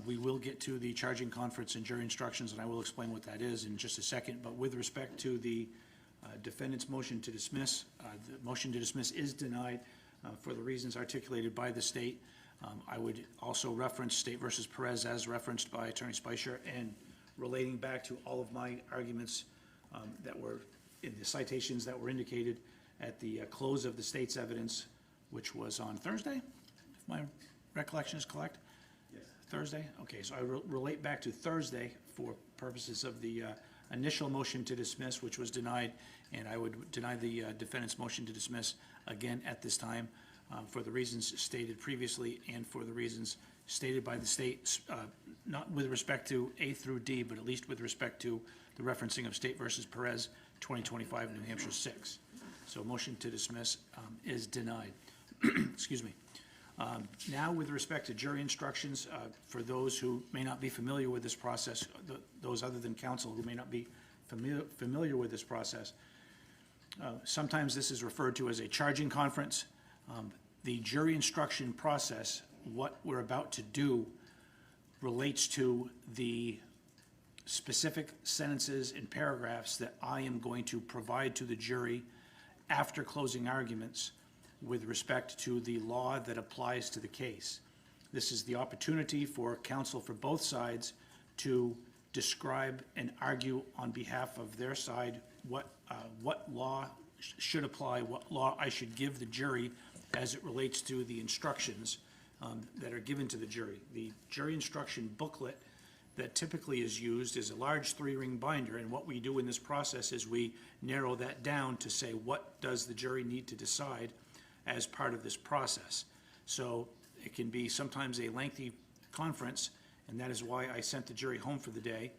We will get to the charging conference and jury instructions, and I will explain what that is in just a second. But with respect to the defendant's motion to dismiss, the motion to dismiss is denied. for the reasons articulated by the state. I would also reference State versus Perez as referenced by Attorney Spicer, and relating back to all of my arguments that were in the citations that were indicated at the close of the state's evidence, which was on Thursday, if my recollection is correct? Yes. Thursday? Okay, so I relate back to Thursday for purposes of the initial motion to dismiss, which was denied, and I would deny the defendant's motion to dismiss again at this time for the reasons stated previously and for the reasons stated by the state, not with respect to A through D, but at least with respect to the referencing of State versus Perez, 2025, New Hampshire 6. So motion to dismiss is denied. Excuse me. Now, with respect to jury instructions, for those who may not be familiar with this process, those other than counsel who may not be familiar with this process, sometimes this is referred to as a charging conference. The jury instruction process, what we're about to do, relates to the specific sentences and paragraphs that I am going to provide to the jury after closing arguments with respect to the law that applies to the case. This is the opportunity for counsel for both sides to describe and argue on behalf of their side what law should apply, what law I should give the jury as it relates to the instructions that are given to the jury. The jury instruction booklet that typically is used is a large 3-ring binder, and what we do in this process is we narrow that down to say what does the jury need to decide as part of this process. So it can be sometimes a lengthy conference, and that is why I sent the jury home for the day,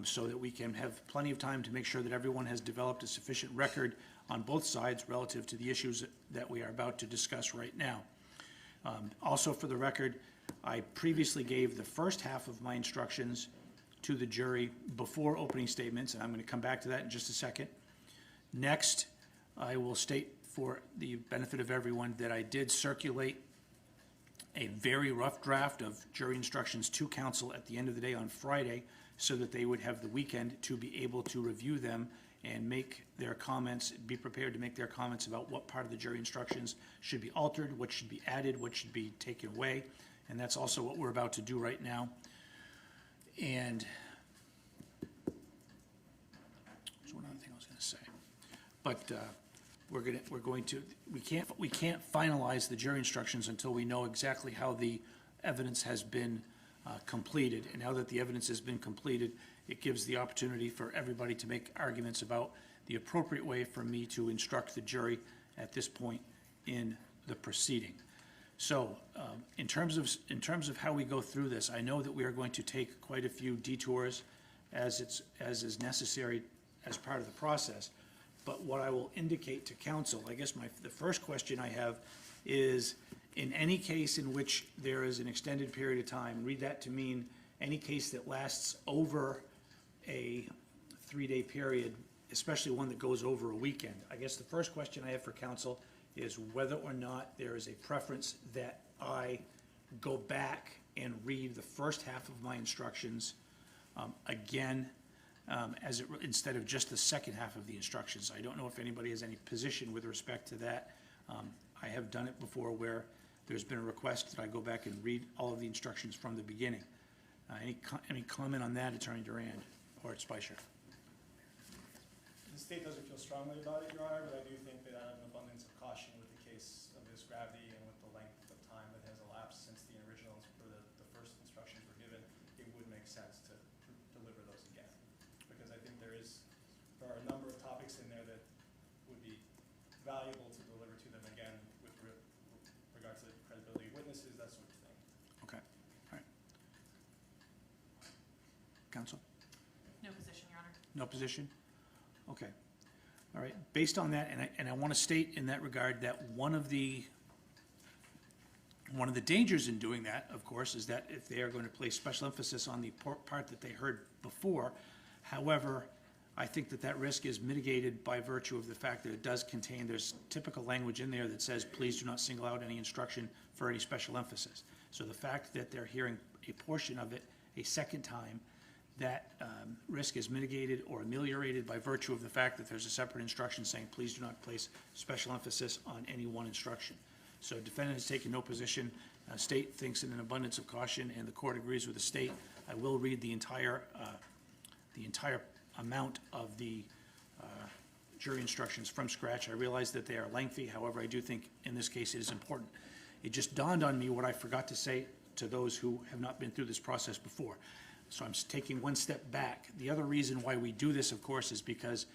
so that we can have plenty of time to make sure that everyone has developed a sufficient record on both sides relative to the issues that we are about to discuss right now. Also, for the record, I previously gave the first half of my instructions to the jury before opening statements, and I'm going to come back to that in just a second. Next, I will state for the benefit of everyone that I did circulate a very rough draft of jury instructions to counsel at the end of the day on Friday, so that they would have the weekend to be able to review them and make their comments, be prepared to make their comments about what part of the jury instructions should be altered, what should be added, what should be taken away. And that's also what we're about to do right now. And there's one other thing I was going to say. But we can't finalize the jury instructions until we know exactly how the evidence has been completed. And now that the evidence has been completed, it gives the opportunity for everybody to make arguments about the appropriate way for me to instruct the jury at this point in the proceeding. So in terms of how we go through this, I know that we are going to take quite a few detours as is necessary as part of the process. But what I will indicate to counsel, I guess the first question I have is, in any case in which there is an extended period of time, read that to mean any case that lasts over a 3-day period, especially one that goes over a weekend. I guess the first question I have for counsel is whether or not there is a preference that I go back and read the first half of my instructions again, instead of just the second half of the instructions. I don't know if anybody has any position with respect to that. I have done it before where there's been a request that I go back and read all of the instructions from the beginning. Any comment on that, Attorney Duren or Spicer? The state doesn't feel strongly about it, Your Honor, but I do think that out of an abundance of caution with the case of this gravity and with the length of time that has elapsed since the originals or the first instructions were given, it would make sense to deliver those again. Because I think there are a number of topics in there that would be valuable to deliver to them again with regard to the credibility of witnesses, that sort of thing. Okay, all right. Counsel? No position, Your Honor. No position? Okay. All right. Based on that, and I want to state in that regard that one of the dangers in doing that, of course, is that if they are going to place special emphasis on the part that they heard before, however, I think that risk is mitigated by virtue of the fact that it does contain, there's typical language in there that says, please do not single out any instruction for any special emphasis. So the fact that they're hearing a portion of it a second time, that risk is mitigated or ameliorated by virtue of the fact that there's a separate instruction saying, please do not place special emphasis on any one instruction. So defendant has taken no position. State thinks in an abundance of caution, and the court agrees with the state. I will read the entire amount of the jury instructions from scratch. I realize that they are lengthy, however, I do think in this case it is important. It just dawned on me what I forgot to say to those who have not been through this process before. So I'm taking one step back. The other reason why we do this, of course, is because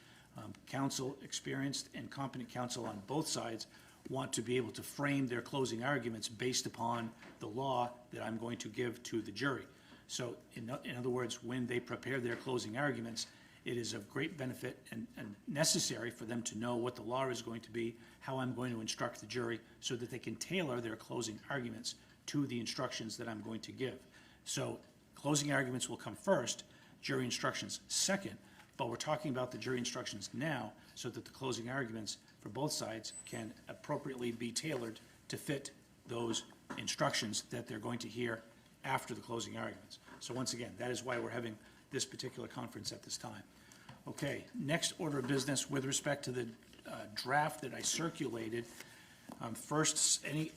counsel, experienced and competent counsel on both sides, want to be able to frame their closing arguments based upon the law that I'm going to give to the jury. So in other words, when they prepare their closing arguments, it is of great benefit and necessary for them to know what the law is going to be, how I'm going to instruct the jury, so that they can tailor their closing arguments to the instructions that I'm going to give. So closing arguments will come first, jury instructions second, but we're talking about the jury instructions now so that the closing arguments for both sides can appropriately be tailored to fit those instructions that they're going to hear after the closing arguments. So once again, that is why we're having this particular conference at this time. Okay, next order of business with respect to the draft that I circulated. First, the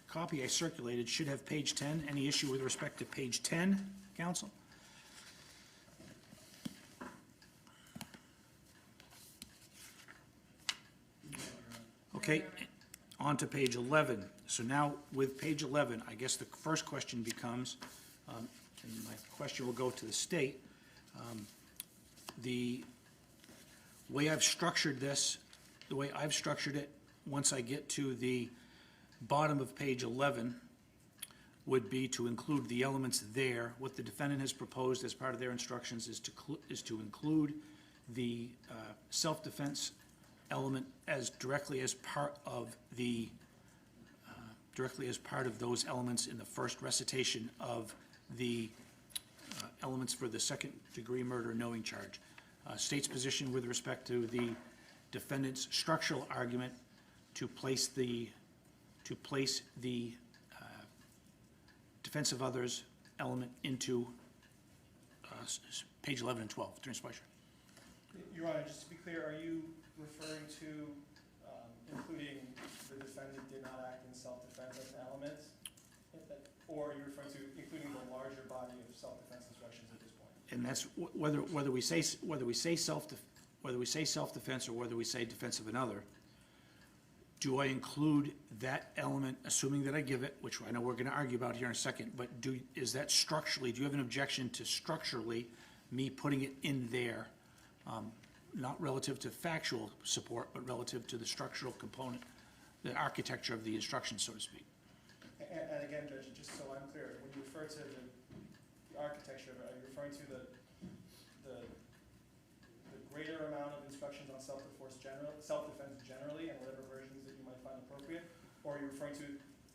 copy I circulated should have page 10. Any issue with respect to page 10, counsel? Okay, on to page 11. So now with page 11, I guess the first question becomes, and my question will go to the state, the way I've structured this, the way I've structured it, once I get to the bottom of page 11, would be to include the elements there. What the defendant has proposed as part of their instructions is to include the self-defense element as directly as part of those elements in the first recitation of the elements for the second-degree murder knowing charge. State's position with respect to the defendant's structural argument to place the defense of others element into page 11 and 12. Attorney Spicer. Your Honor, just to be clear, are you referring to including the defendant did not act in self-defense as an element? Or are you referring to including the larger body of self-defense instructions at this point? And that's whether we say self-defense or whether we say defense of another. Do I include that element, assuming that I give it, which I know we're going to argue about here in a second, but is that structurally, do you have an objection to structurally me putting it in there, not relative to factual support, but relative to the structural component, the architecture of the instruction, so to speak? And again, Judge, just so I'm clear, when you refer to the architecture, are you referring to the greater amount of instructions on self-defense generally, and whatever versions that you might find appropriate, or are you referring to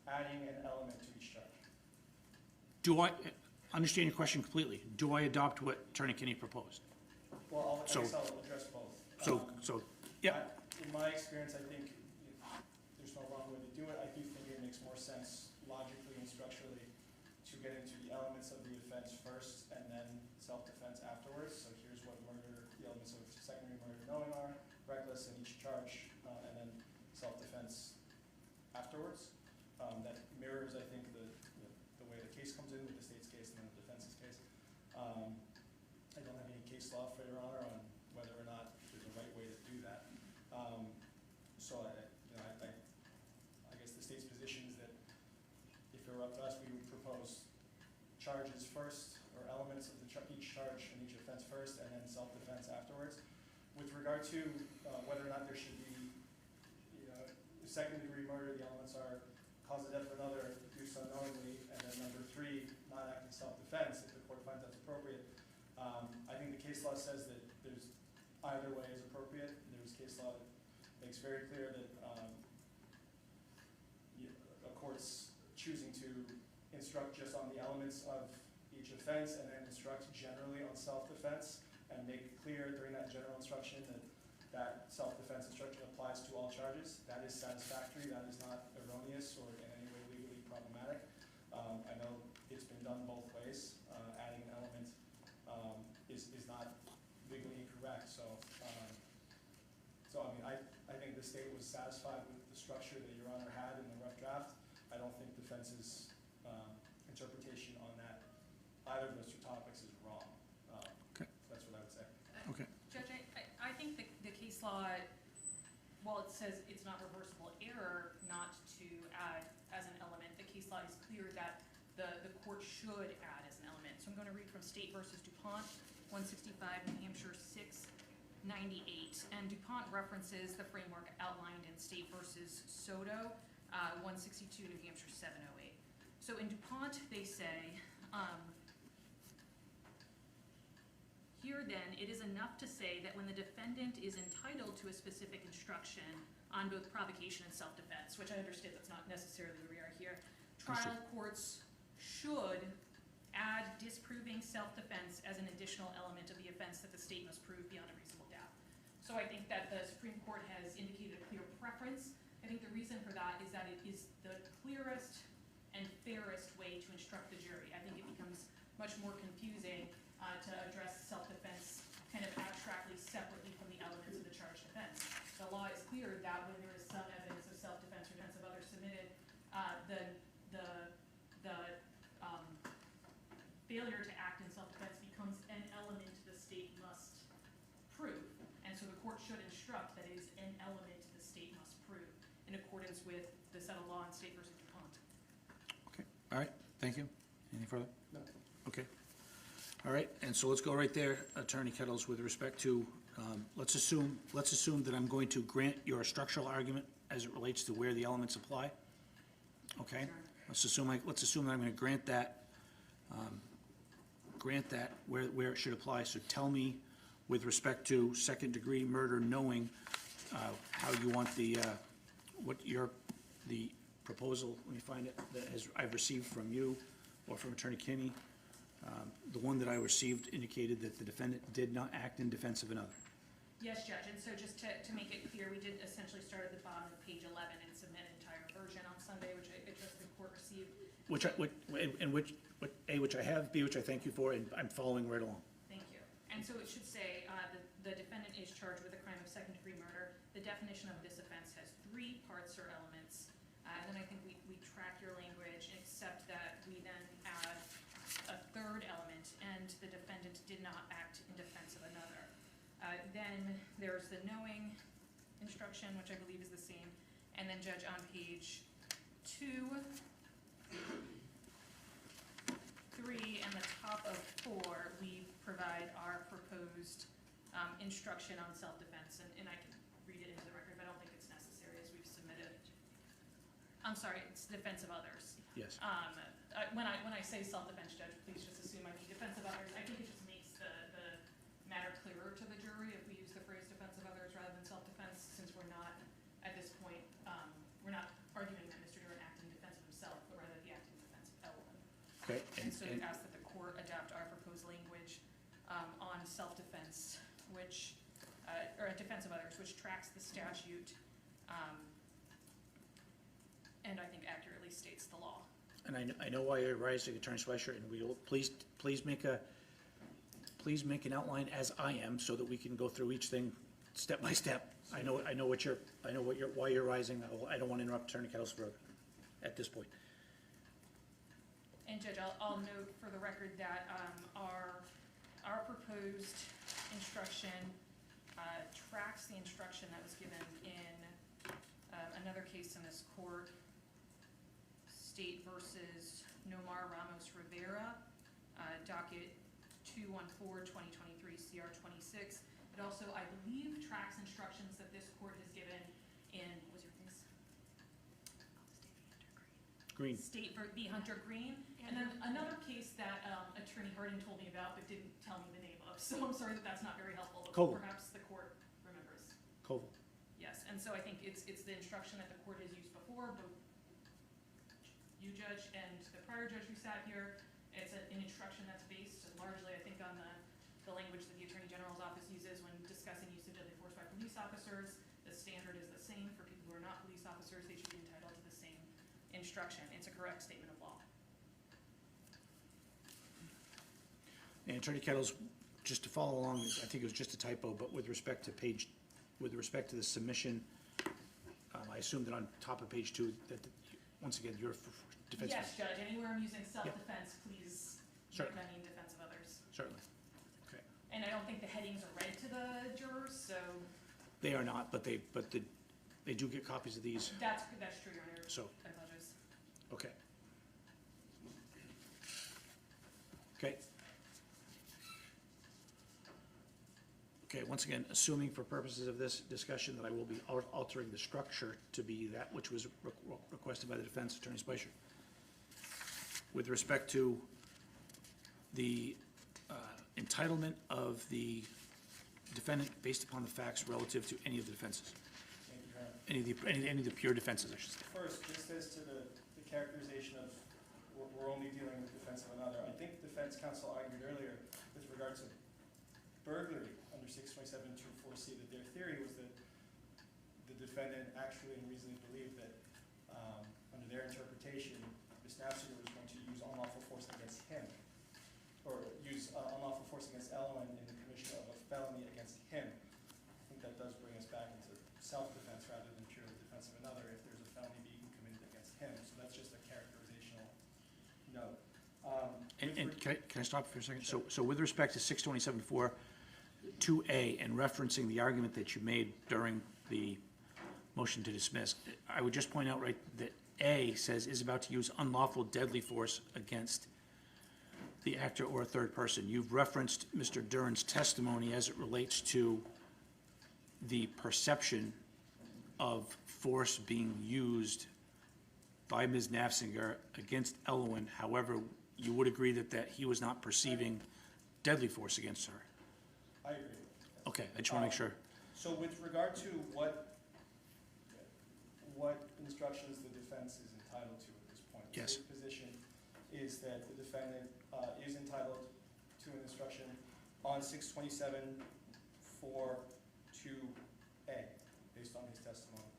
adding an element to each charge? Do I understand your question completely? Do I adopt what Attorney Keene proposed? Well, I guess I'll address both. Yeah. In my experience, I think there's no wrong way to do it. I do think it makes more sense logically and structurally to get into the elements of the offense first and then self-defense afterwards. So here's what the elements of secondary murder knowing are, reckless in each charge, and then self-defense afterwards. That mirrors, I think, the way the case comes in with the state's case and then the defense's case. I don't have any case law for Your Honor on whether or not there's a right way to do that. So I guess the state's position is that if it were up to us, we would propose charges first, or elements of each charge and each offense first, and then self-defense afterwards. With regard to whether or not there should be, second-degree murder, the elements are cause of death of another, do so knowingly, and then number 3, not act in self-defense, if the court finds that's appropriate. I think the case law says that there's either way is appropriate. There's case law that makes very clear that a court's choosing to instruct just on the elements of each offense and then instruct generally on self-defense and make it clear during that general instruction that self-defense instruction applies to all charges. That is satisfactory. That is not erroneous or in any way legally problematic. I know it's been done both ways. Adding an element is not legally incorrect. So I mean, I think the state was satisfied with the structure that Your Honor had in the rough draft, I don't think defense's interpretation on that, either of those two topics is wrong. Okay. That's what I would say. Okay. Judge, I think the case law, while it says it's not reversible error not to add as an element, the case law is clear that the court should add as an element. So I'm going to read from State versus DuPont, 165, New Hampshire 698. And DuPont references the framework outlined in State versus Soto, 162, New Hampshire 708. So in DuPont, they say, here then, it is enough to say that when the defendant is entitled to a specific instruction on both provocation and self-defense, which I understand that's not necessarily where we are here, trial courts should add disproving self-defense as an additional element of the offense that the state must prove beyond a reasonable doubt. So I think that the Supreme Court has indicated a clear preference. I think the reason for that is that it is the clearest and fairest way to instruct the jury. I think it becomes much more confusing to address self-defense kind of abstractly separately from the elements of the charged offense. The law is clear that when there is some evidence of self-defense or defense of others submitted, the failure to act in self-defense becomes an element the state must prove. And so the court should instruct that it is an element the state must prove in accordance with the settled law in State versus DuPont. Okay, all right, thank you. Anything further? No. Okay. All right, and so let's go right there, Attorney Kettles, with respect to, let's assume that I'm going to grant your structural argument as it relates to where the elements apply. Okay? Let's assume that I'm going to grant that where it should apply. So tell me, with respect to second-degree murder, knowing how you want the proposal, let me find it, that I've received from you or from Attorney Keene. The one that I received indicated that the defendant did not act in defense of another. Yes, Judge, and so just to make it clear, we did essentially start at the bottom of page 11 and submit an entire version on Sunday, which I trust the court received. Which I have, B, which I thank you for, and I'm following right along. Thank you. And so it should say, the defendant is charged with a crime of second-degree murder. The definition of this offense has 3 parts or elements. And then I think we track your language, except that we then add a 3rd element, and the defendant did not act in defense of another. Then there's the knowing instruction, which I believe is the same. And then, Judge, on page 2, 3, and the top of 4, we provide our proposed instruction on self-defense, and I can read it into the record, but I don't think it's necessary as we've submitted. I'm sorry, it's defense of others. Yes. When I say self-defense, Judge, please just assume I mean defense of others. I think it just makes the matter clearer to the jury if we use the phrase defense of others rather than self-defense, since we're not, at this point, we're not arguing that Mr. Duren acted in defense of himself, but rather he acted in defense of Ellen. Okay. And so we ask that the court adopt our proposed language on self-defense, which, or defense of others, which tracks the statute and I think accurately states the law. And I know why you're rising, Attorney Schweischer, and we'll please make an outline as I am, so that we can go through each thing step by step. I know why you're rising. I don't want to interrupt Attorney Kettles further at this point. And Judge, I'll note for the record that our proposed instruction tracks the instruction that was given in another case in this court, State versus Nomar Ramos Rivera, docket 214-2023 CR 26. It also, I believe, tracks instructions that this court has given in, what was your case? Green. State v. Hunter Green. And then another case that Attorney Harding told me about but didn't tell me the name of. So I'm sorry that that's not very helpful, but Koval. perhaps the court remembers. Koval. Yes, and so I think it's the instruction that the court has used before, both you, Judge, and the prior judge who sat here. It's an instruction that's based largely, I think, on the language that the Attorney General's office uses when discussing use of deadly force by police officers. The standard is the same for people who are not police officers. They should be entitled to the same instruction. It's a correct statement of law. And Attorney Kettles, just to follow along, I think it was just a typo, but with respect to the submission, I I assume that on top of page 2, that, once again, your defense. Yes, Judge, anywhere I'm using self-defense, please make Certainly. that mean defense of others. Certainly. Okay. And I don't think the headings are read to the jurors, so They are not, but they do get copies of these, that's true, Your Honor. so, I apologize. okay. Okay. Okay, once again, assuming for purposes of this discussion that I will be altering the structure to be that which was requested by the defense, Attorney Spicer. With respect to the entitlement of the defendant based upon the facts relative to any of the defenses, Thank you, Your Honor. any of the pure defenses, I should say. First, just as to the characterization of we're only dealing with defense of another, I think defense counsel argued earlier with regard to burglary under 627-24C that their theory was that the defendant actually and reasonably believed that under their interpretation, Ms. Naffziger was going to use unlawful force against him, or use unlawful force against Ellen in the commission of a felony against him. I think that does bring us back into self-defense rather than purely defense of another if there's a felony being committed against him. So that's just a characterizational note. And can I stop for a second? So with respect to 627-4, 2A, and referencing the argument that you made during the motion to dismiss, I would just point out, right, that A says is about to use unlawful deadly force against the actor or a third person. You've referenced Mr. Duren's testimony as it relates to the perception of force being used by Ms. Naffziger against Elwin. However, you would agree that he was not perceiving deadly force against her. I agree. Okay, I just want to make sure. So with regard to what instructions the defense is entitled to at this point, the Yes. state's position is that the defendant is entitled to an instruction on 627-4-2A based on his testimony.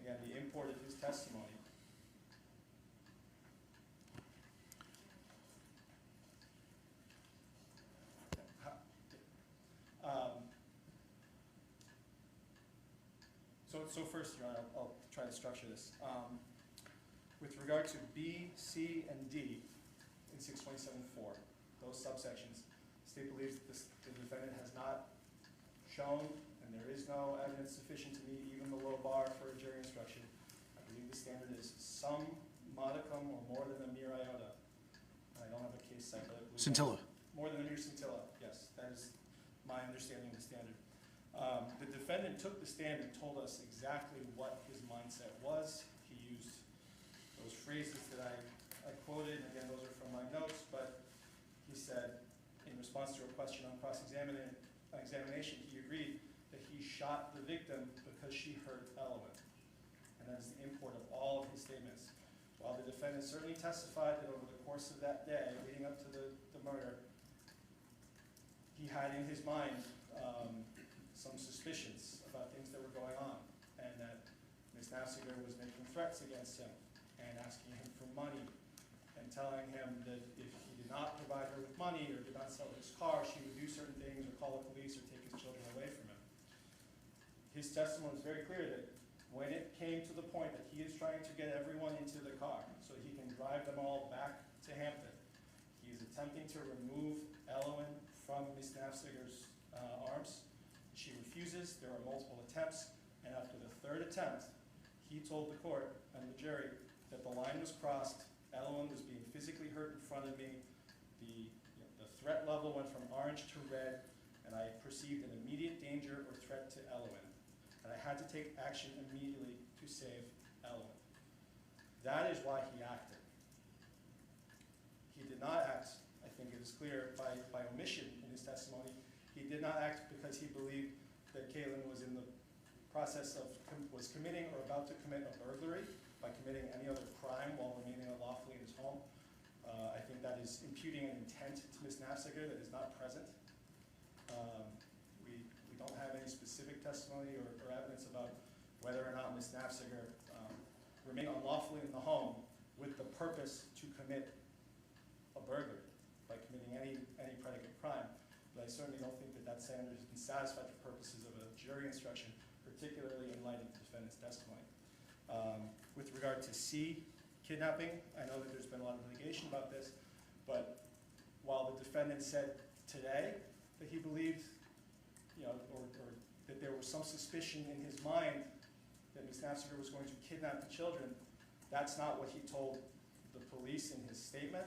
Again, the import of his testimony. So first, Your Honor, I'll try to structure this. With regard to B, C, and D in 627-4, those subsections, the state believes that the defendant has not shown, and there is no evidence sufficient to meet even the low bar for a jury instruction. I believe the standard is some modicum or more than a mere iota. I don't have a case site, but I believe Scintilla. more than a mere scintilla, yes, that is my understanding of the standard. The defendant took the stand and told us exactly what his mindset was. He used those phrases that I quoted, and again, those are from my notes, but he said, in response to a question on cross-examination, he agreed that he shot the victim because she hurt Elwin. And that is the import of all of his statements. While the defendant certainly testified that over the course of that day, leading up to the murder, he had in his mind some suspicions about things that were going on, and that Ms. Naffziger was making threats against him and asking him for money and telling him that if he did not provide her with money or did not sell his car, she would do certain things or call the police or take his children away from him. His testimony is very clear that when it came to the point that he is trying to get everyone into the car so he can drive them all back to Hampton, he is attempting to remove Elwin from Ms. Naffziger's arms. She refuses. There are multiple attempts, and after the third attempt, he told the court and the jury that the line was crossed. Elwin was being physically hurt in front of me. The threat level went from orange to red, and I perceived an immediate danger or threat to Elwin, and I had to take action immediately to save Elwin. That is why he acted. He did not act, I think it is clear, by omission in his testimony. He did not act because he believed that Caitlyn was in the process of, was committing or about to commit a burglary by committing any other crime while remaining unlawfully in his home. I think that is imputing an intent to Ms. Naffziger that is not present. We don't have any specific testimony or evidence about whether or not Ms. Naffziger remained unlawfully in the home with the purpose to commit a burglary by committing any predicate crime. But I certainly don't think that that standard has been satisfied for purposes of a jury instruction particularly in light of the defendant's testimony. With regard to C, kidnapping, I know that there's been a lot of litigation about this, but while the defendant said today that he believed, or that there was some suspicion in his mind that Ms. Naffziger was going to kidnap the children, that's not what he told the police in his statement,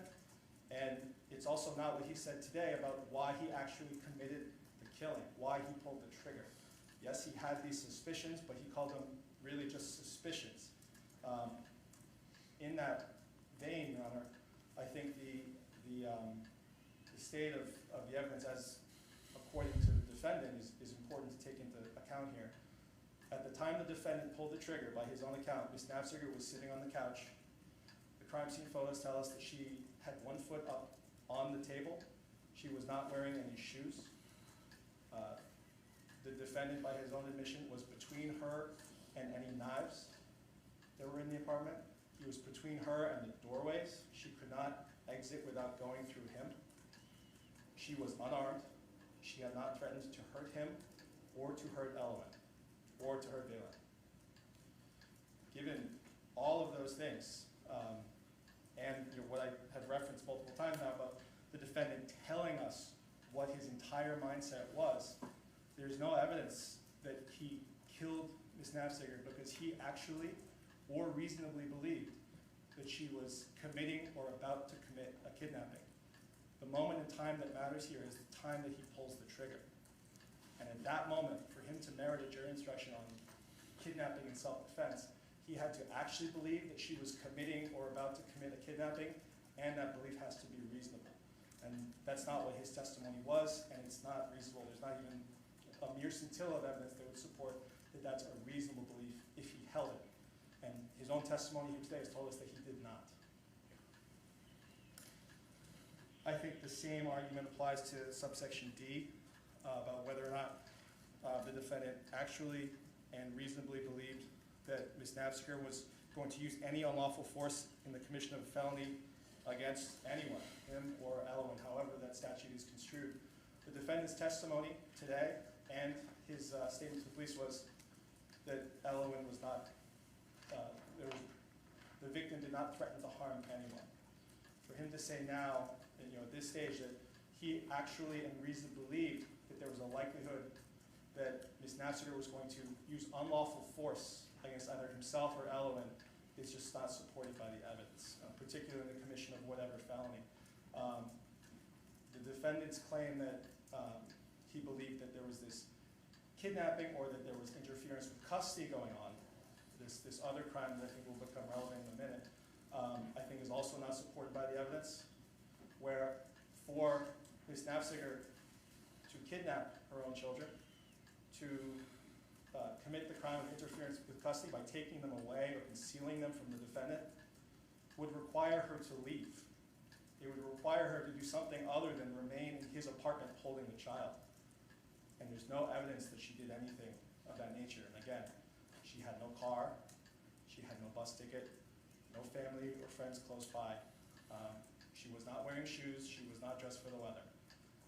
and it's also not what he said today about why he actually committed the killing, why he pulled the trigger. Yes, he had these suspicions, but he called them really just suspicions. In that vein, Your Honor, I think the state of the evidence, as according to the defendant, is important to take into account here. At the time the defendant pulled the trigger, by his own account, Ms. Naffziger was sitting on the couch. The crime scene photos tell us that she had one foot up on the table. She was not wearing any shoes. The defendant, by his own admission, was between her and any knives that were in the apartment. He was between her and the doorways. She could not exit without going through him. She was unarmed. She had not threatened to hurt him or to hurt Ellen or to hurt Valen. Given all of those things, and what I have referenced multiple times now about the defendant telling us what his entire mindset was, there's no evidence that he killed Ms. Naffziger because he actually or reasonably believed that she was committing or about to commit a kidnapping. The moment in time that matters here is the time that he pulls the trigger. And at that moment, for him to merit a jury instruction on kidnapping and self-defense, he had to actually believe that she was committing or about to commit a kidnapping, and that belief has to be reasonable. And that's not what his testimony was, and it's not reasonable. There's not even a mere scintilla of evidence that would support that that's a reasonable belief if he held it. And his own testimony here today has told us that he did not. I think the same argument applies to subsection D about whether or not the defendant actually and reasonably believed that Ms. Naffziger was going to use any unlawful force in the commission of a felony against anyone, him or Ellen, however that statute is construed. The defendant's testimony today and his statement to the police was that Ellen was not, the victim did not threaten to harm anyone. For him to say now, at this stage, that he actually and reasonably believed that there was a likelihood that Ms. Naffziger was going to use unlawful force against either himself or Ellen is just not supported by the evidence, particularly in the commission of whatever felony. The defendant's claim that he believed that there was this kidnapping or that there was interference with custody going on, this other crime that I think will become relevant in a minute, I think is also not supported by the evidence, where for Ms. Naffziger to kidnap her own children, to commit the crime of interference with custody by taking them away or concealing them from the defendant would require her to leave. It would require her to do something other than remain in his apartment holding the child. And there's no evidence that she did anything of that nature. And again, she had no car, she had no bus ticket, no family or friends close by. She was not wearing shoes, she was not dressed for the weather.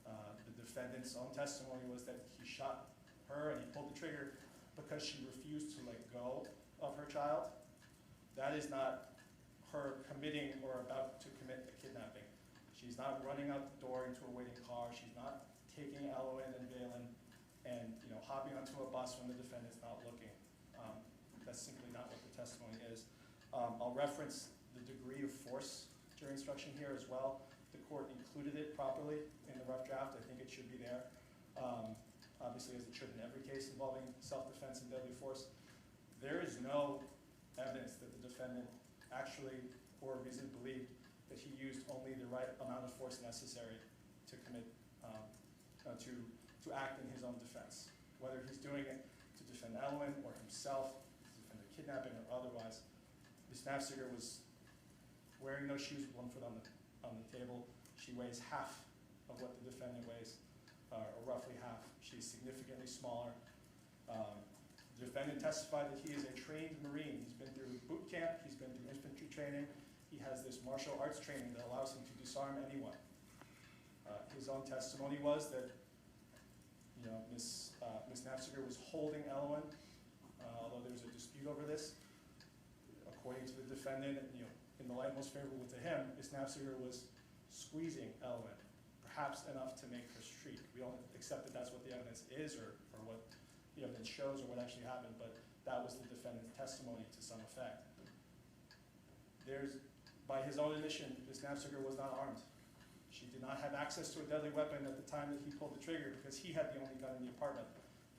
The defendant's own testimony was that he shot her and he pulled the trigger because she refused to let go of her child. That is not her committing or about to commit a kidnapping. She's not running out the door into a waiting car. She's not taking Ellen and Valen and hopping onto a bus when the defendant's not looking. That's simply not what the testimony is. I'll reference the degree of force jury instruction here as well. The court included it properly in the rough draft. I think it should be there. Obviously, as it should in every case involving self-defense and deadly force. There is no evidence that the defendant actually or reasonably believed that he used only the right amount of force necessary to commit, to act in his own defense. Whether he's doing it to defend Ellen or himself, to defend a kidnapping or otherwise. Ms. Naffziger was wearing no shoes with one foot on the table. She weighs half of what the defendant weighs, or roughly half. She's significantly smaller. The defendant testified that he is a trained Marine. He's been through boot camp, he's been through infantry training. He has this martial arts training that allows him to disarm anyone. His own testimony was that Ms. Naffziger was holding Ellen Although there's a dispute over this, according to the defendant, in the light most favorable to him, Ms. Naffziger was squeezing Elwin, perhaps enough to make her shriek. We don't accept that that's what the evidence is or what the evidence shows or what actually happened, but that was the defendant's testimony to some effect. By his own admission, Ms. Naffziger was not armed. She did not have access to a deadly weapon at the time that he pulled the trigger because he had the only gun in the apartment.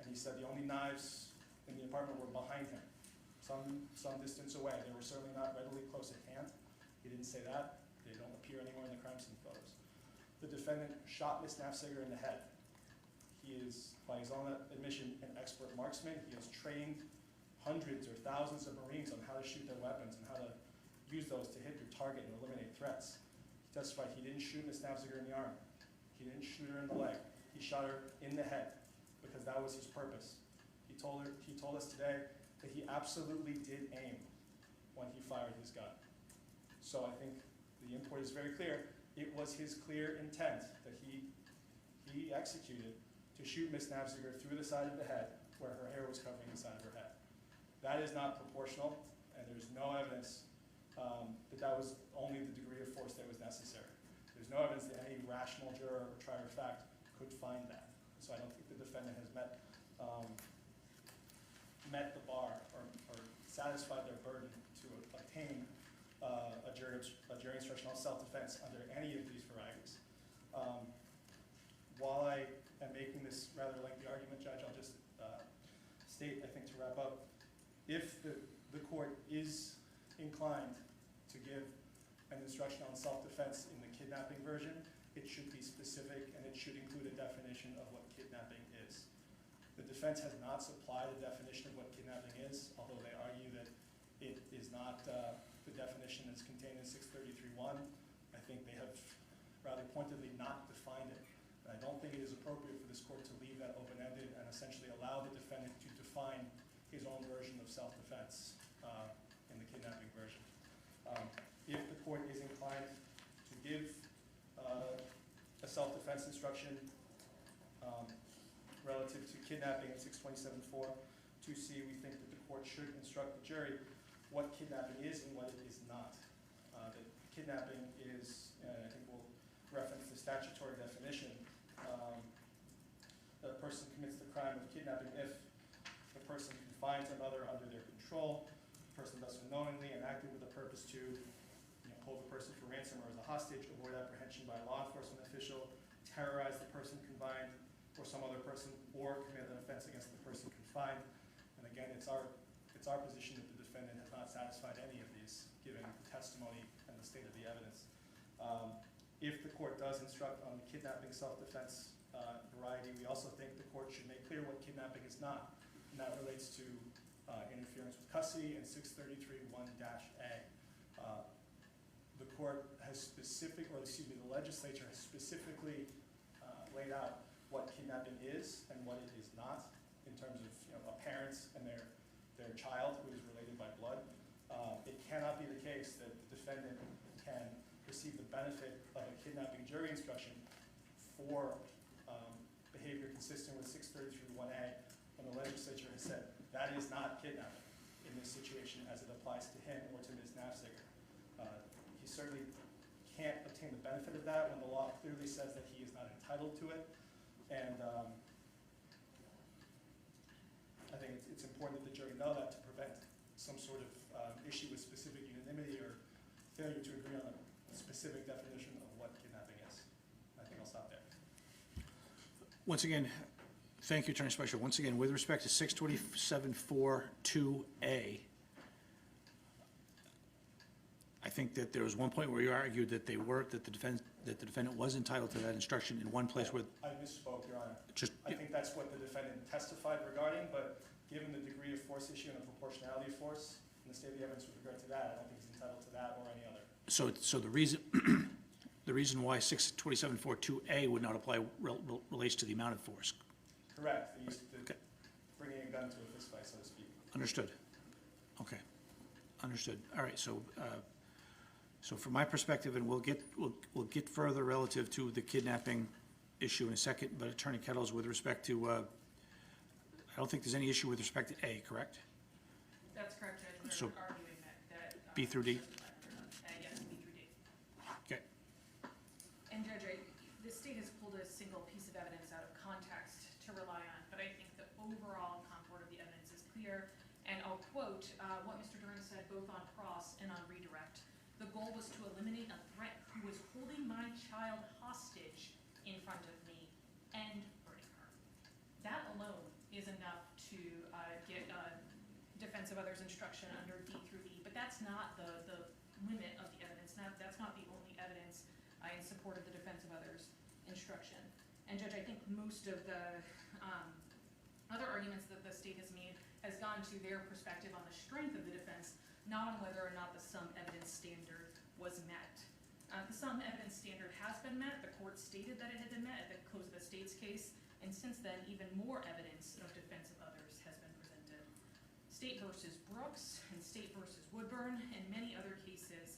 And he said the only knives in the apartment were behind him, some distance away. They were certainly not readily close at hand. He didn't say that. They don't appear anywhere in the crime scene photos. The defendant shot Ms. Naffziger in the head. He is, by his own admission, an expert marksman. He has trained hundreds or thousands of Marines on how to shoot their weapons and how to use those to hit your target and eliminate threats. He testified he didn't shoot Ms. Naffziger in the arm. He didn't shoot her in the leg. He shot her in the head because that was his purpose. He told us today that he absolutely did aim when he fired his gun. So I think the import is very clear. It was his clear intent that he executed to shoot Ms. Naffziger through the side of the head where her hair was covering the side of her head. That is not proportional, and there's no evidence that was only the degree of force that was necessary. There's no evidence that any rational juror or trier of fact could find that. So I don't think the defendant has met the bar or satisfied their burden to obtain a jury instruction on self-defense under any of these varieties. While I am making this rather lengthy argument, Judge, I'll just state, I think to wrap up, if the court is inclined to give an instruction on self-defense in the kidnapping version, it should be specific and it should include a definition of what kidnapping is. The defense has not supplied a definition of what kidnapping is, although they argue that it is not the definition that's contained in 633.1. I think they have rather pointedly not defined it. And I don't think it is appropriate for this court to leave that open-ended and essentially allow the defendant to define his own version of self-defense in the kidnapping version. If the court is inclined to give a self-defense instruction relative to kidnapping in 627.4.2c, we think that the court should instruct the jury what kidnapping is and what it is not. That kidnapping is, and I think we'll reference the statutory definition, that a person commits the crime of kidnapping if the person confines another under their control, the person does so knowingly and acted with a purpose to hold the person for ransom or as a hostage, avoid apprehension by a law enforcement official, terrorize the person confined or some other person, or commit an offense against the person confined. And again, it's our position that the defendant has not satisfied any of these, given the testimony and the state of the evidence. If the court does instruct on the kidnapping self-defense variety, we also think the court should make clear what kidnapping is not. And that relates to interference with custody and 633.1-A. The court has the legislature has specifically laid out what kidnapping is and what it is not in terms of a parent and their child who is related by blood. It cannot be the case that the defendant can receive the benefit of a kidnapping jury instruction for behavior consistent with 633.1-A when the legislature has said that is not kidnapping in this situation as it applies to him or to Ms. Naffziger. He certainly can't obtain the benefit of that when the law clearly says that he is not entitled to it. And I think it's important that the jury know that to prevent some sort of issue with specific unanimity or failure to agree on a specific definition of what kidnapping is. I think I'll stop there. Once again, thank you, Attorney Special. Once again, with respect to 627.4.2a, I think that there was one point where you argued that the defendant was entitled to that instruction in one place where. I misspoke, Your Honor. I think that's what the defendant testified regarding, but given the degree of force issue and the proportionality of force and the state of the evidence with regard to that, I don't think he's entitled to that or any other. So the reason why 627.4.2a would not apply relates to the amount of force. Correct. Okay. Bringing a gun to a fist fight, so to speak. Understood. Okay. Understood. All right. So from my perspective, and we'll get further relative to the kidnapping issue in a second, but Attorney Kettles, with respect to, I don't think there's any issue with respect to A, correct? correct, Judge. So- We're arguing that. B through D? Yes, B through D. Okay. And Judge, the state has pulled a single piece of evidence out of context to rely on, but I think the overall comport of the evidence is clear. And I'll quote what Mr. Duren said both on cross and on redirect. The goal was to eliminate a threat who was holding my child hostage in front of me and hurting her. That alone is enough to get defense of others instruction under D through E, but that's not the limit of the evidence. That's not the only evidence in support of the defense of others instruction. And Judge, I think most of the other arguments that the state has made has gone to their perspective on the strength of the defense, not on whether or not the sum evidence standard was met. The sum evidence standard has been met. The court stated that it had been met at the close of the state's case, and since then, even more evidence of defense of others has been presented. State versus Brooks and State versus Woodburn and many other cases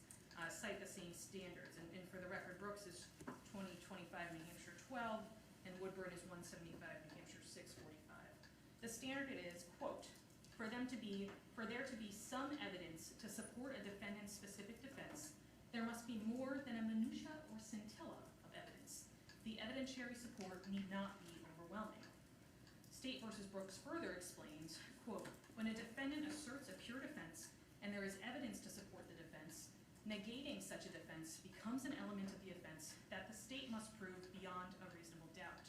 cite the same standards. And for the record, Brooks is 2025 New Hampshire 12, and Woodburn is 175 New Hampshire 645. The standard is, quote, for there to be some evidence to support a defendant's specific defense, there must be more than a minutia or scintilla of evidence. The evidentiary support need not be overwhelming. State versus Brooks further explains, quote, when a defendant asserts a pure defense and there is evidence to support the defense, negating such a defense becomes an element of the offense that the state must prove beyond a reasonable doubt.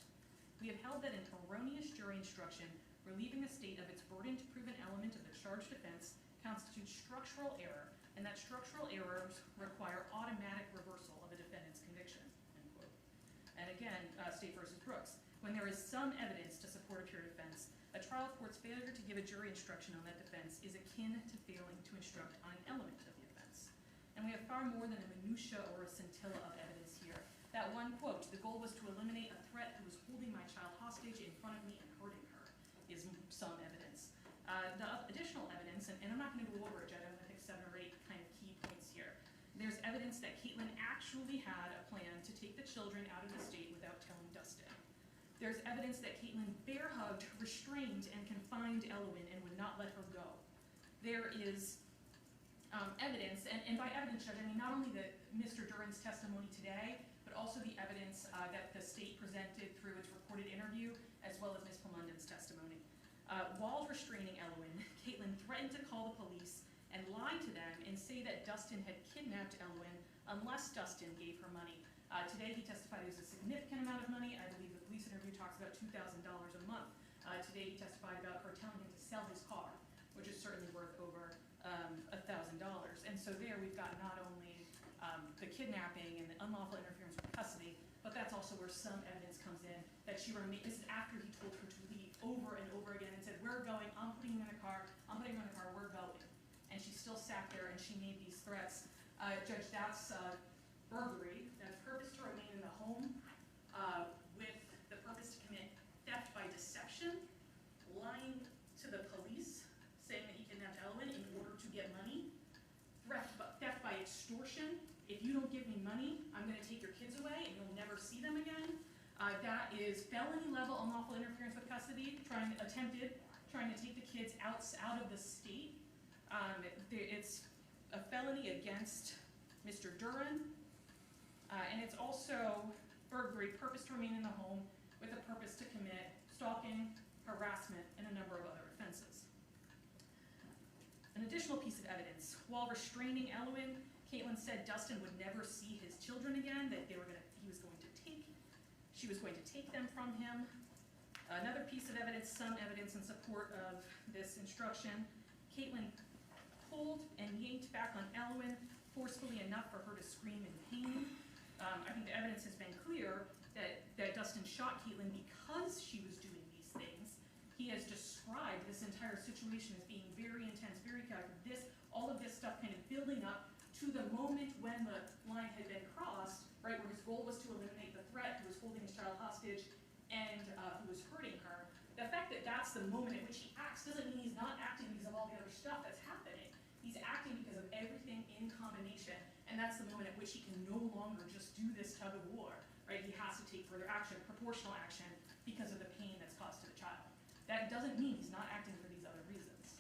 We have held that an erroneous jury instruction relieving the state of its burden to prove an element of the charged offense constitutes structural error, and that structural errors require automatic reversal of a defendant's conviction, end quote. And again, State versus Brooks, when there is some evidence to support a pure defense, a trial court's failure to give a jury instruction on that defense is akin to failing to instruct on an element of the offense. And we have far more than a minutia or a scintilla of evidence here. That one quote, the goal was to eliminate a threat who was holding my child hostage in front of me and hurting her, is some evidence. The additional evidence, and I'm not going to go over it, Judge, I'm going to pick 7 or 8 kind of key points here. There's evidence that Caitlyn actually had a plan to take the children out of the state without telling Dustin. There's evidence that Caitlyn bear-hugged, restrained, and confined Elwyn and would not let her go. There is evidence, and by evidence, Judge, I mean not only Mr. Duren's testimony today, but also the evidence that the state presented through its recorded interview, as well as Ms. Palmunden's testimony. While restraining Elwyn, Caitlyn threatened to call the police and lie to them and say that Dustin had kidnapped Elwyn unless Dustin gave her money. Today he testified it was a significant amount of money. I believe the police interview talks about $2,000 a month. Today he testified about her telling him to sell his car, which is certainly worth over $1,000. And so there we've got not only the kidnapping and the unlawful interference with custody, but that's also where some evidence comes in that she remained. This is after he told her to leave over and over again and said, we're going, I'm putting him in the car, we're going. And she still sat there and she made these threats. Judge, that's burglary, that's purpose to remain in the home with the purpose to commit theft by deception, lying to the police, saying that he kidnapped Elwyn in order to get money, theft by extortion. If you don't give me money, I'm going to take your kids away and you'll never see them again. That is felony level unlawful interference with custody, trying to take the kids out of the state. It's a felony against Mr. Duren, and it's also burglary, purpose to remain in the home with a purpose to commit stalking, harassment, and a number of other offenses. An additional piece of evidence, while restraining Elwyn, Caitlyn said Dustin would never see his children again, that she was going to take them from him. Another piece of evidence, some evidence in support of this instruction, Caitlyn pulled and yanked back on Elwyn forcefully enough for her to scream in pain. I think the evidence has been clear that Dustin shot Caitlyn because she was doing these things. He has described this entire situation as being very intense, very chaotic. All of this stuff kind of building up to the moment when the line had been crossed, right, where his goal was to eliminate the threat who was holding his child hostage and who was hurting her. The fact that that's the moment at which he acts doesn't mean he's not acting because of all the other stuff that's happening. He's acting because of everything in combination, and that's the moment at which he can no longer just do this tug of war, right? He has to take further action, proportional action, because of the pain that's caused to the child. That doesn't mean he's not acting for these other reasons.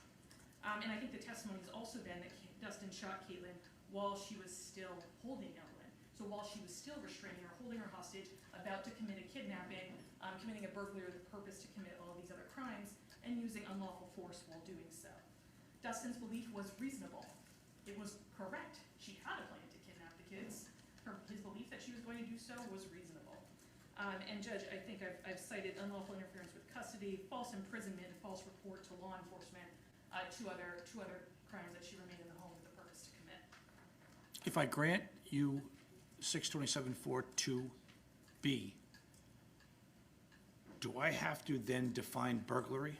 And I think the testimony has also been that Dustin shot Caitlyn while she was still holding Evelyn. So while she was still restraining her, holding her hostage, about to commit a kidnapping, committing a burglary with the purpose to commit all these other crimes, and using unlawful force while doing so. Dustin's belief was reasonable. It was correct. She had a plan to kidnap the kids. His belief that she was going to do so was reasonable. And Judge, I think I've cited unlawful interference with custody, false imprisonment, and false report to law enforcement, two other crimes that she remained in the home with the purpose to commit. If I grant you 627.42B, do I have to then define burglary?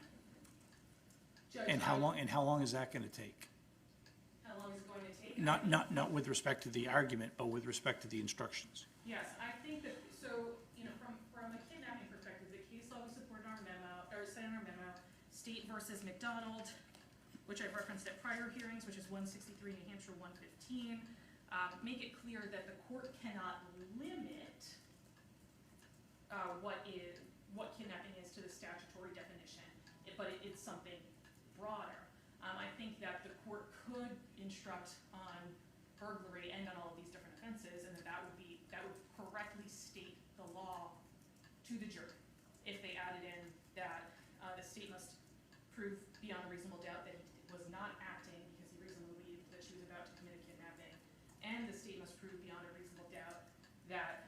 Judge, And how long is that gonna take? How long is it going to take? Not with respect to the argument, but with respect to the instructions. Yes, I think that, so, from a kidnapping perspective, the case law we supported in our memo, or cited in our memo, State versus McDonald, which I've referenced at prior hearings, which is 163 New Hampshire 115, make it clear that the court cannot limit what kidnapping is to the statutory definition, but it's something broader. I think that the court could instruct on burglary and on all of these different offenses, and that would correctly state the law to the jury if they added in that the state must prove beyond a reasonable doubt that he was not acting because he reasonably believed that she was about to commit a kidnapping, and the state must prove beyond a reasonable doubt that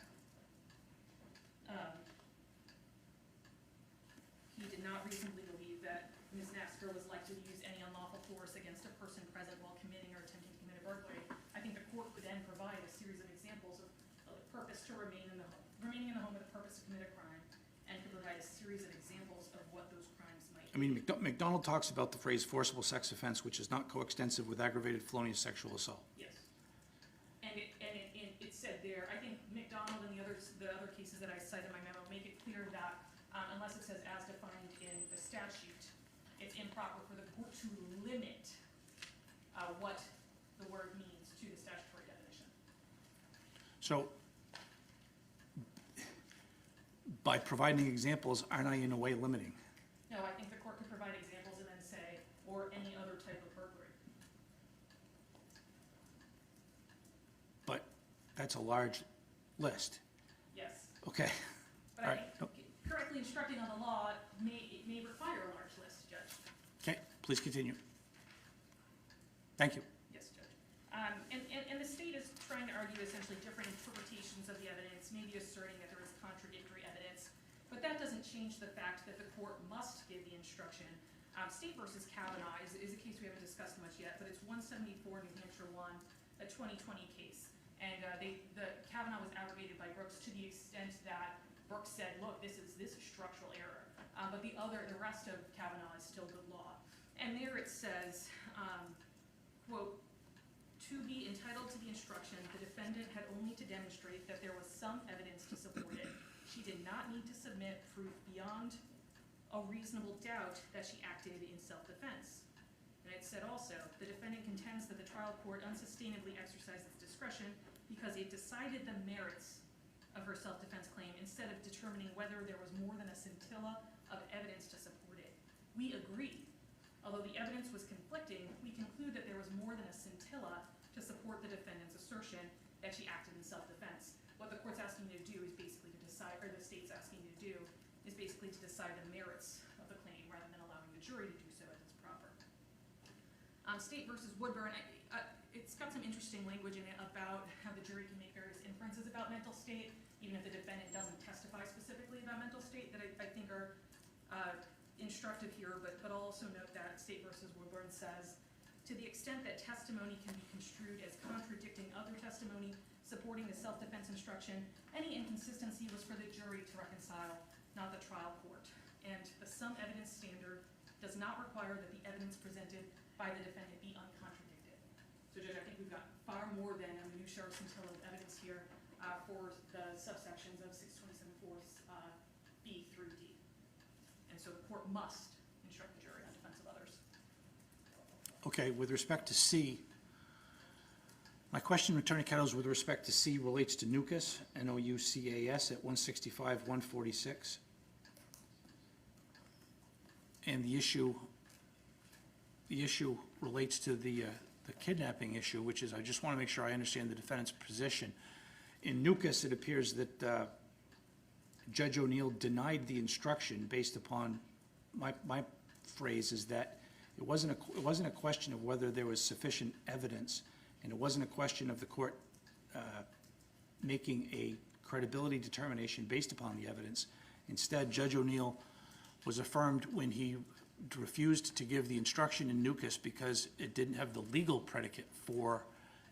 he did not reasonably believe that Ms. Naffziger was likely to use any unlawful force against a person present while committing or attempting to commit a burglary. I think the court could then provide a series of examples of a purpose to remaining in the home with a purpose to commit a crime, and could provide a series of examples of what those crimes might be. I mean, McDonald talks about the phrase forcible sex offense, which is not coextensive with aggravated felonious sexual assault. Yes. And it said there, I think McDonald and the other cases that I cite in my memo make it clear that unless it says as defined in the statute, it's improper for the court to limit what the word means to the statutory definition. So, by providing examples, aren't I in a way limiting? No, I think the court could provide examples and then say, or any other type of burglary. But that's a large list. Yes. Okay. But All I right. think correctly instructing on the law may require a large list, Judge. Okay, please continue. Thank you. Yes, Judge. And the state is trying to argue essentially different interpretations of the evidence, maybe asserting that there is contradictory evidence, but that doesn't change the fact that the court must give the instruction. State versus Kavanaugh is a case we haven't discussed much yet, but it's 174 New Hampshire 1, a 2020 case. And the Kavanaugh was abrogated by Brooks to the extent that Brooks said, look, this is structural error. But the rest of Kavanaugh is still good law. And there it says, quote, to be entitled to the instruction, the defendant had only to demonstrate that there was some evidence to support it. She did not need to submit proof beyond a reasonable doubt that she acted in self-defense. And it said also, the defendant contends that the trial court unsustainably exercised its discretion because it decided the merits of her self-defense claim instead of determining whether there was more than a scintilla of evidence to support it. We agree. Although the evidence was conflicting, we conclude that there was more than a scintilla to support the defendant's assertion that she acted in self-defense. What the court's asking you to do is basically to decide, or the state's asking you to do, is basically to decide the merits of the claim rather than allowing the jury to do so as it's proper. State versus Woodburn, it's got some interesting language in it about how the jury can make various inferences about mental state, even if the defendant doesn't testify specifically about mental state, that I think are instructive here, but I'll also note that State versus Woodburn says, to the extent that testimony can be construed as contradicting other testimony supporting the self-defense instruction, any inconsistency was for the jury to reconcile, not the trial court. And the sum evidence standard does not require that the evidence presented by the defendant be uncontradicted. So Judge, I think we've got far more than a minutiae or scintilla of evidence here for the subsections of 627.4 B through D. And so the court must instruct the jury on defense of others. Okay, with respect to C, my question, Attorney Kettles, with respect to C relates to NUCAS, N-O-U-C-A-S, at 165-146. And the issue the issue relates to the kidnapping issue, which is, I just want to make sure I understand the defendant's position. In Nukas, it appears that Judge O'Neill denied the instruction based upon, my phrase is that it wasn't a question of whether there was sufficient evidence, and it wasn't a question of the court making a credibility determination based upon the evidence. Instead, Judge O'Neill was affirmed when he refused to give the instruction in Nukas because it didn't have the legal predicate for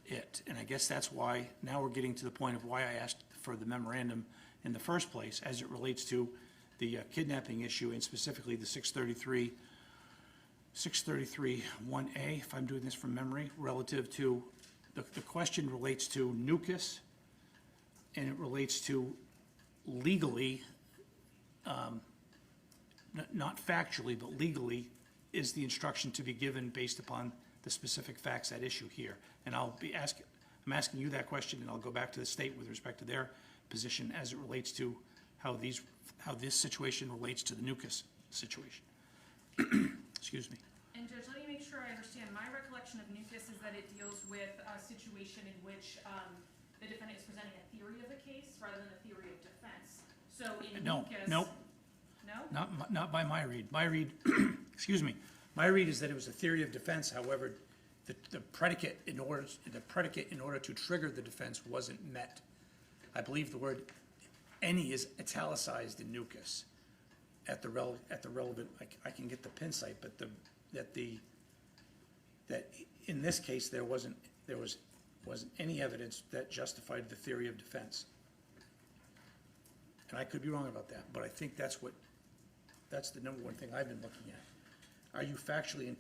it. And I guess that's why, now we're getting to the point of why I asked for the memorandum in the first place, as it relates to the kidnapping issue, and specifically the 633-1A, if I'm doing this from memory, relative to, the question relates to Nukas, and it relates to legally, not factually, but legally, is the instruction to be given based upon the specific facts at issue here. And I'm asking you that question, and I'll go back to the state with respect to their position as it relates to how this situation relates to the Nukas situation. Excuse me. And Judge, let me make sure I understand. My recollection of Nukas is that it deals with a situation in which the defendant is presenting a theory of a case rather than a theory of defense. So in Nukas... No? Not by my read. My read, excuse me, my read is that it was a theory of defense. However, the predicate in order to trigger the defense wasn't met. I believe the word "any" is italicized in Nukas at the relevant. I can get the pin site, but that in this case there wasn't any evidence that justified the theory of defense. And I could be wrong about that, but I think that's the number one thing I've been looking at. Are you factually,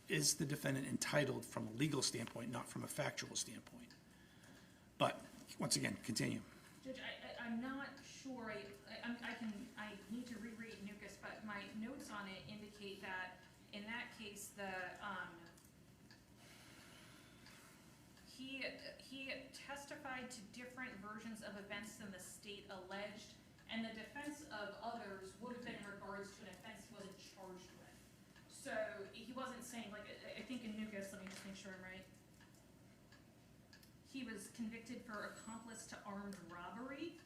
is the defendant entitled from a legal standpoint, not from a factual standpoint? But, once again, continue. Judge, I'm not sure. I need to reread Nukas, but my notes on it indicate that in that case, he testified to different versions of events than the state alleged, and the defense of others would have been in regards to an offense he wasn't charged with. So he wasn't saying, like, I think in Nukas, let me just make sure I'm right. He was convicted for accomplice to armed robbery,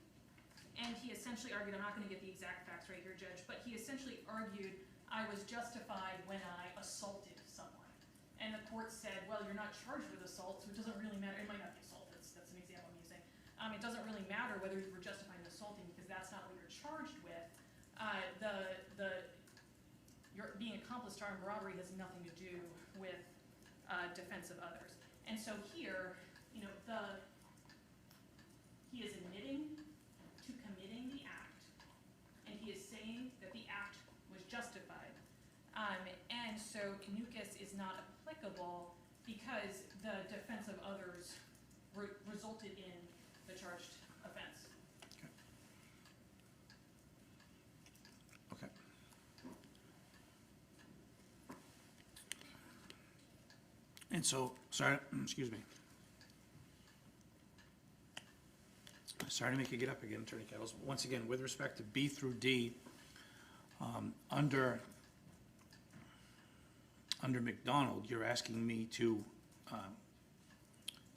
and he essentially argued, I'm not going to get the exact facts right here, Judge, but he essentially argued, I was justified when I assaulted someone. And the court said, well, you're not charged with assault, so it doesn't really matter. It might not be assault, that's an example I'm using. It doesn't really matter whether you were justified in assaulting because that's not what you're charged with. Your being accomplice to armed robbery has nothing to do with defense of others. And so here, he is admitting to committing the act, and he is saying that the act was justified. And so Nukas is not applicable because the defense of others resulted in the charged offense. Okay. And so, sorry, excuse me. Sorry to make you get up again, Attorney Kettles. Once again, with respect to B through D, under McDonald, you're asking me to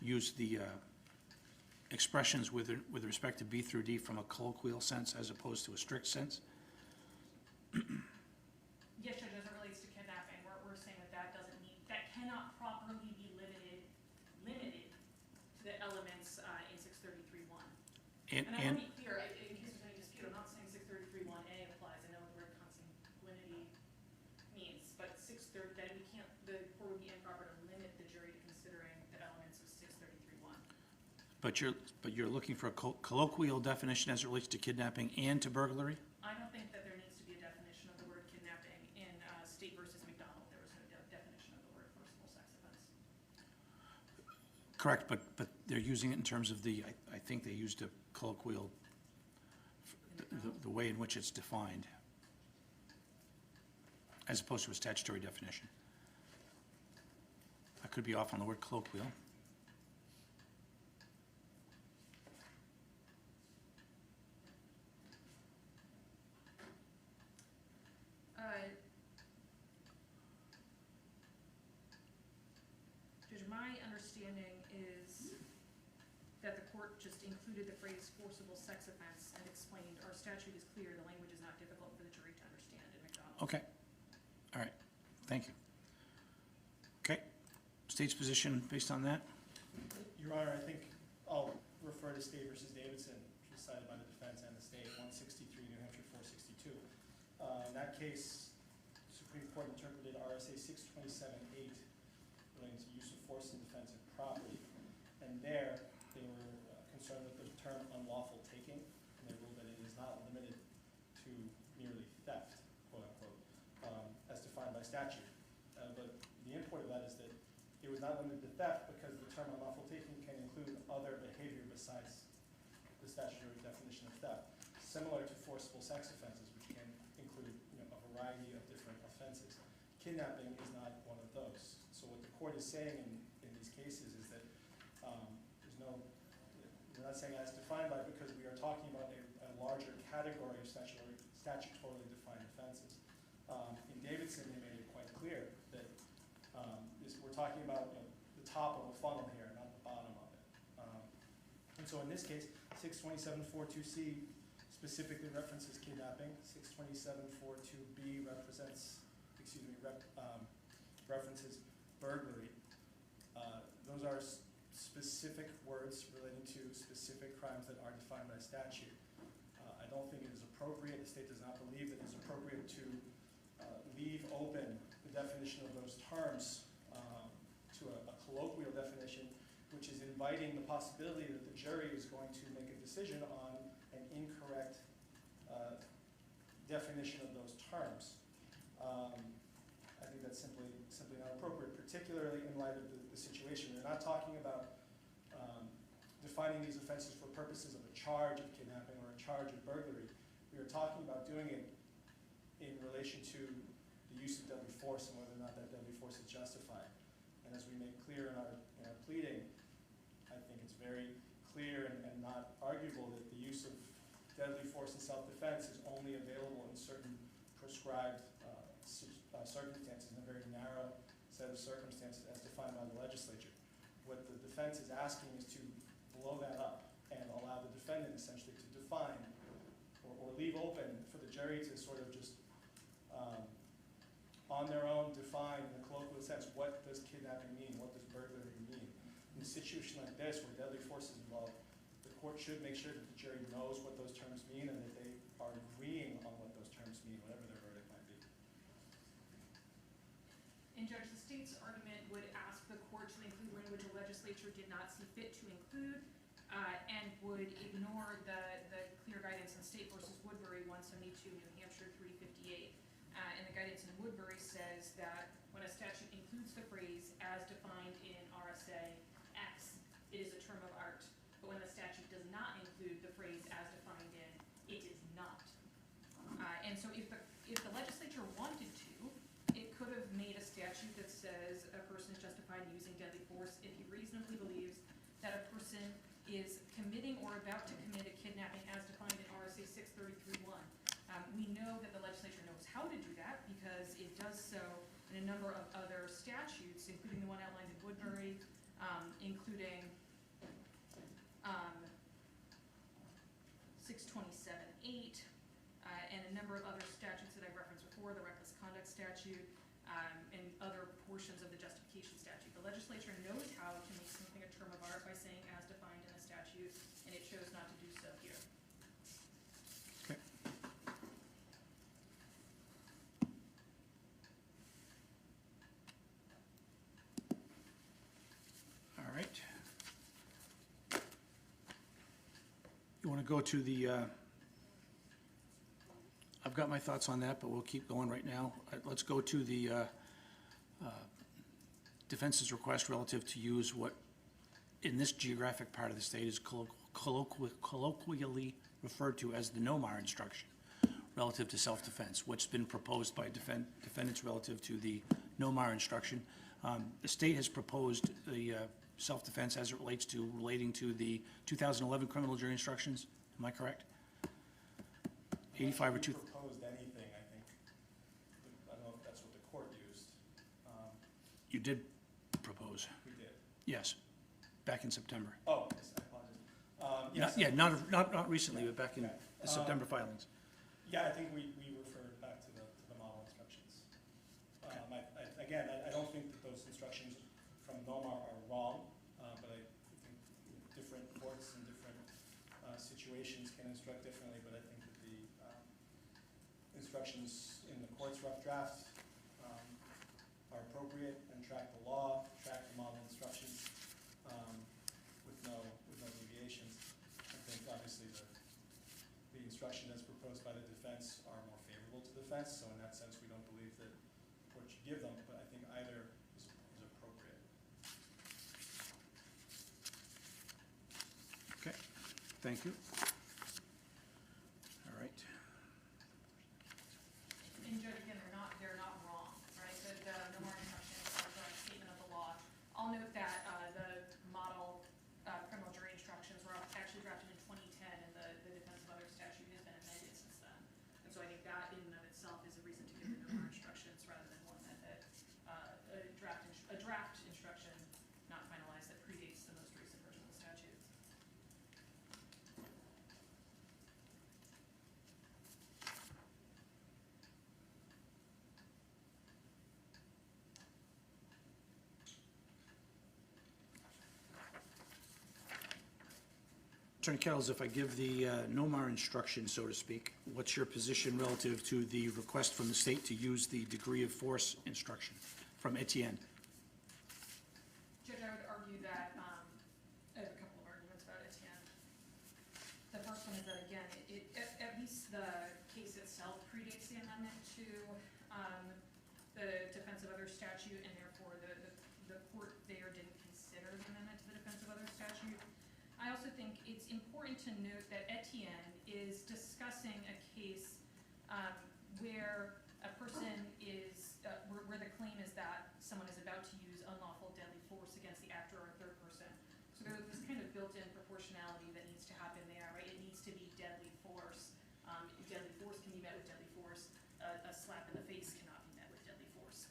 use the expressions with respect to B through D from a colloquial sense as opposed to a strict sense? Yes, Judge, as it relates to kidnapping, we're saying that that cannot properly be limited to the elements in 633-1. And I want to be clear, in case there's any dispute, I'm not saying 633-1A applies. I know what the word consanguinity means, but that the court would be improper to limit the jury to considering the elements of 633-1. But you're looking for a colloquial definition as it relates to kidnapping and to burglary? I don't think that there needs to be a definition of the word kidnapping in State versus McDonald. There was no definition of the word forcible sex offense. Correct, but they're using it in terms of I think they used a colloquial, the way in which it's defined, as opposed to a statutory definition. I could be off on the word colloquial. my understanding is that the court just included the phrase forcible sex offense and explained our statute is clear, the language is not difficult for the jury to understand in McDonald. Okay, all right, thank you. Okay, state's position based on that? Your Honor, I think I'll refer to State versus Davidson, which was cited by the defense and the state, 163, New Hampshire 462. In that case, Supreme Court interpreted RSA 627(8) relating to use of force in defense of property. And there, they were concerned with the term unlawful taking, and they ruled that it is not limited to merely theft, quote unquote, as defined by statute. But the import of that is that it was not limited to theft because the term unlawful taking can include other behavior besides the statutory definition of theft, similar to forcible sex offenses, which can include a variety of different offenses. Kidnapping is not one of those. So what the court is saying in these cases is that we're not saying as defined by, because we are talking about a larger category of statutorily defined offenses. In Davidson, they made it quite clear that we're talking about the top of a funnel here, not the bottom of it. And so in this case, 627.42c specifically references kidnapping. 627.42b references burglary. Those are specific words relating to specific crimes that are defined by statute. I don't think it is appropriate, the state does not believe that it is appropriate to leave open the definition of those terms to a colloquial definition, which is inviting the possibility that the jury is going to make a decision on an incorrect definition of those terms. I think that's simply not appropriate, particularly in light of the situation. We're not talking about defining these offenses for purposes of a charge of kidnapping or a charge of burglary. We are talking about doing it in relation to the use of deadly force and whether or not that deadly force is justified. And as we make clear in our pleading, I think it's very clear and not arguable that the use of deadly force in self-defense is only available in certain prescribed circumstances, in a very narrow set of circumstances as defined by the legislature. What the defense is asking is to blow that up and allow the defendant essentially to define or leave open for the jury to sort of just on their own define in a colloquial sense what does kidnapping mean, what does burglary mean. In a situation like this where deadly force is involved, the court should make sure that the jury knows what those terms mean and that they are agreeing on what those terms mean, whatever their verdict might be. And Judge, the state's argument would ask the court to include language the legislature did not see fit to include, and would ignore the clear guidance in State versus Woodbury 172, New Hampshire 358. And the guidance in Woodbury says that when a statute includes the phrase as defined in RSA X, it is a term of art. But when the statute does not include the phrase as defined in, it is not. And so if the legislature wanted to, it could have made a statute that says a person is justified in using deadly force if he reasonably believes that a person is committing or about to commit a kidnapping as defined in RSA 633(1). We know that the legislature knows how to do that because it does so in a number of other statutes, including the one outlined in Woodbury, including 627(8), and a number of other statutes that I've referenced before, the reckless conduct statute, and other portions of the justification statute. The legislature knows how to make something a term of art by saying as defined in a statute, and it chose not to do so here. Okay. All right. You want to go to the, I've got my thoughts on that, but we'll keep going right now. Let's go to the defense's request relative to use what in this geographic part of the state is colloquially referred to as the NOMAR instruction relative to self-defense. What's been proposed by defendants relative to the NOMAR instruction. The state has proposed the self-defense as it relating to the 2011 criminal jury instructions. Am I correct? 85 or 2. Proposed anything, I think. I don't know if that's what the court used. You did propose. We did. Yes, back in September. Oh, yes, I apologize. Yes. Yeah, not recently, but back in Okay. the September filings. Yeah, I think we referred back to the model instructions. Again, I don't think that those instructions from NOMAR are wrong, but I think different courts and different situations can instruct differently, but I think that the instructions in the court's rough draft are appropriate and track the law, track the model instructions with no deviations. I think obviously the instruction that's proposed by the defense are more favorable to the defense, so in that sense, we don't believe that the court should give them, but I think either is appropriate. Okay, thank you. All right. And Judge, again, they're not wrong, right? The no more instructions are a direct statement of the law. I'll note that the model criminal jury instructions were actually drafted in 2010, and the defense of other statute has been amended since then. And so I think that in and of itself is a reason to give the no more instructions rather than one that a draft instruction not finalized that predates the most recent version of the statute. Attorney Kettles, if I give the NOMAR instruction, so to speak, what's your position relative to the request from the state to use the degree of force instruction from Etienne? Judge, I would argue that, I have a couple of arguments about Etienne. The first one is that, again, at least the case itself predates the amendment to the defense of other statute, and therefore the court there didn't consider the amendment to the defense of other statute. I also think it's important to note that Etienne is discussing a case where a person is, where the claim is that someone is about to use unlawful deadly force against the actor or a third person. So there's this kind of built-in proportionality that needs to happen there, right? It needs to be deadly force. Deadly force can be met with deadly force. A slap in the face cannot be met with deadly force.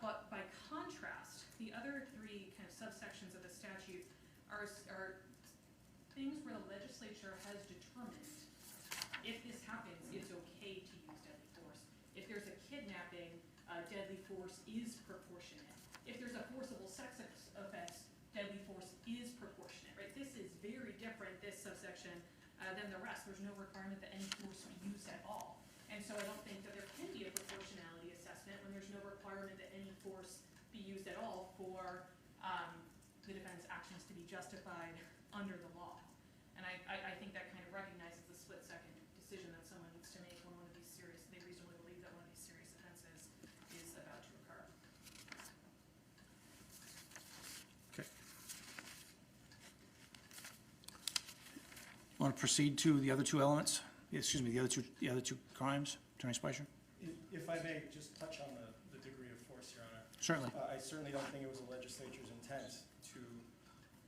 But by contrast, the other three kind of subsections of the statute are things where the legislature has determined if this happens, it's okay to use deadly force. If there's a kidnapping, deadly force is proportionate. If there's a forcible sex offense, deadly force is proportionate, right? This is very different, this subsection, than the rest. There's no requirement that any force be used at all. And so I don't think that there can be a proportionality assessment when there's no requirement that any force be used at all for the defendant's actions to be justified under the law. And I think that kind of recognizes the split-second decision that someone needs to make when one of these serious, they reasonably believe that one of these serious offenses is about to occur. Okay. Want to proceed to the other two elements? Excuse me, the other two crimes, Attorney Spicer? If I may just touch on the degree of force, Your Honor. Certainly. I certainly don't think it was the legislature's intent to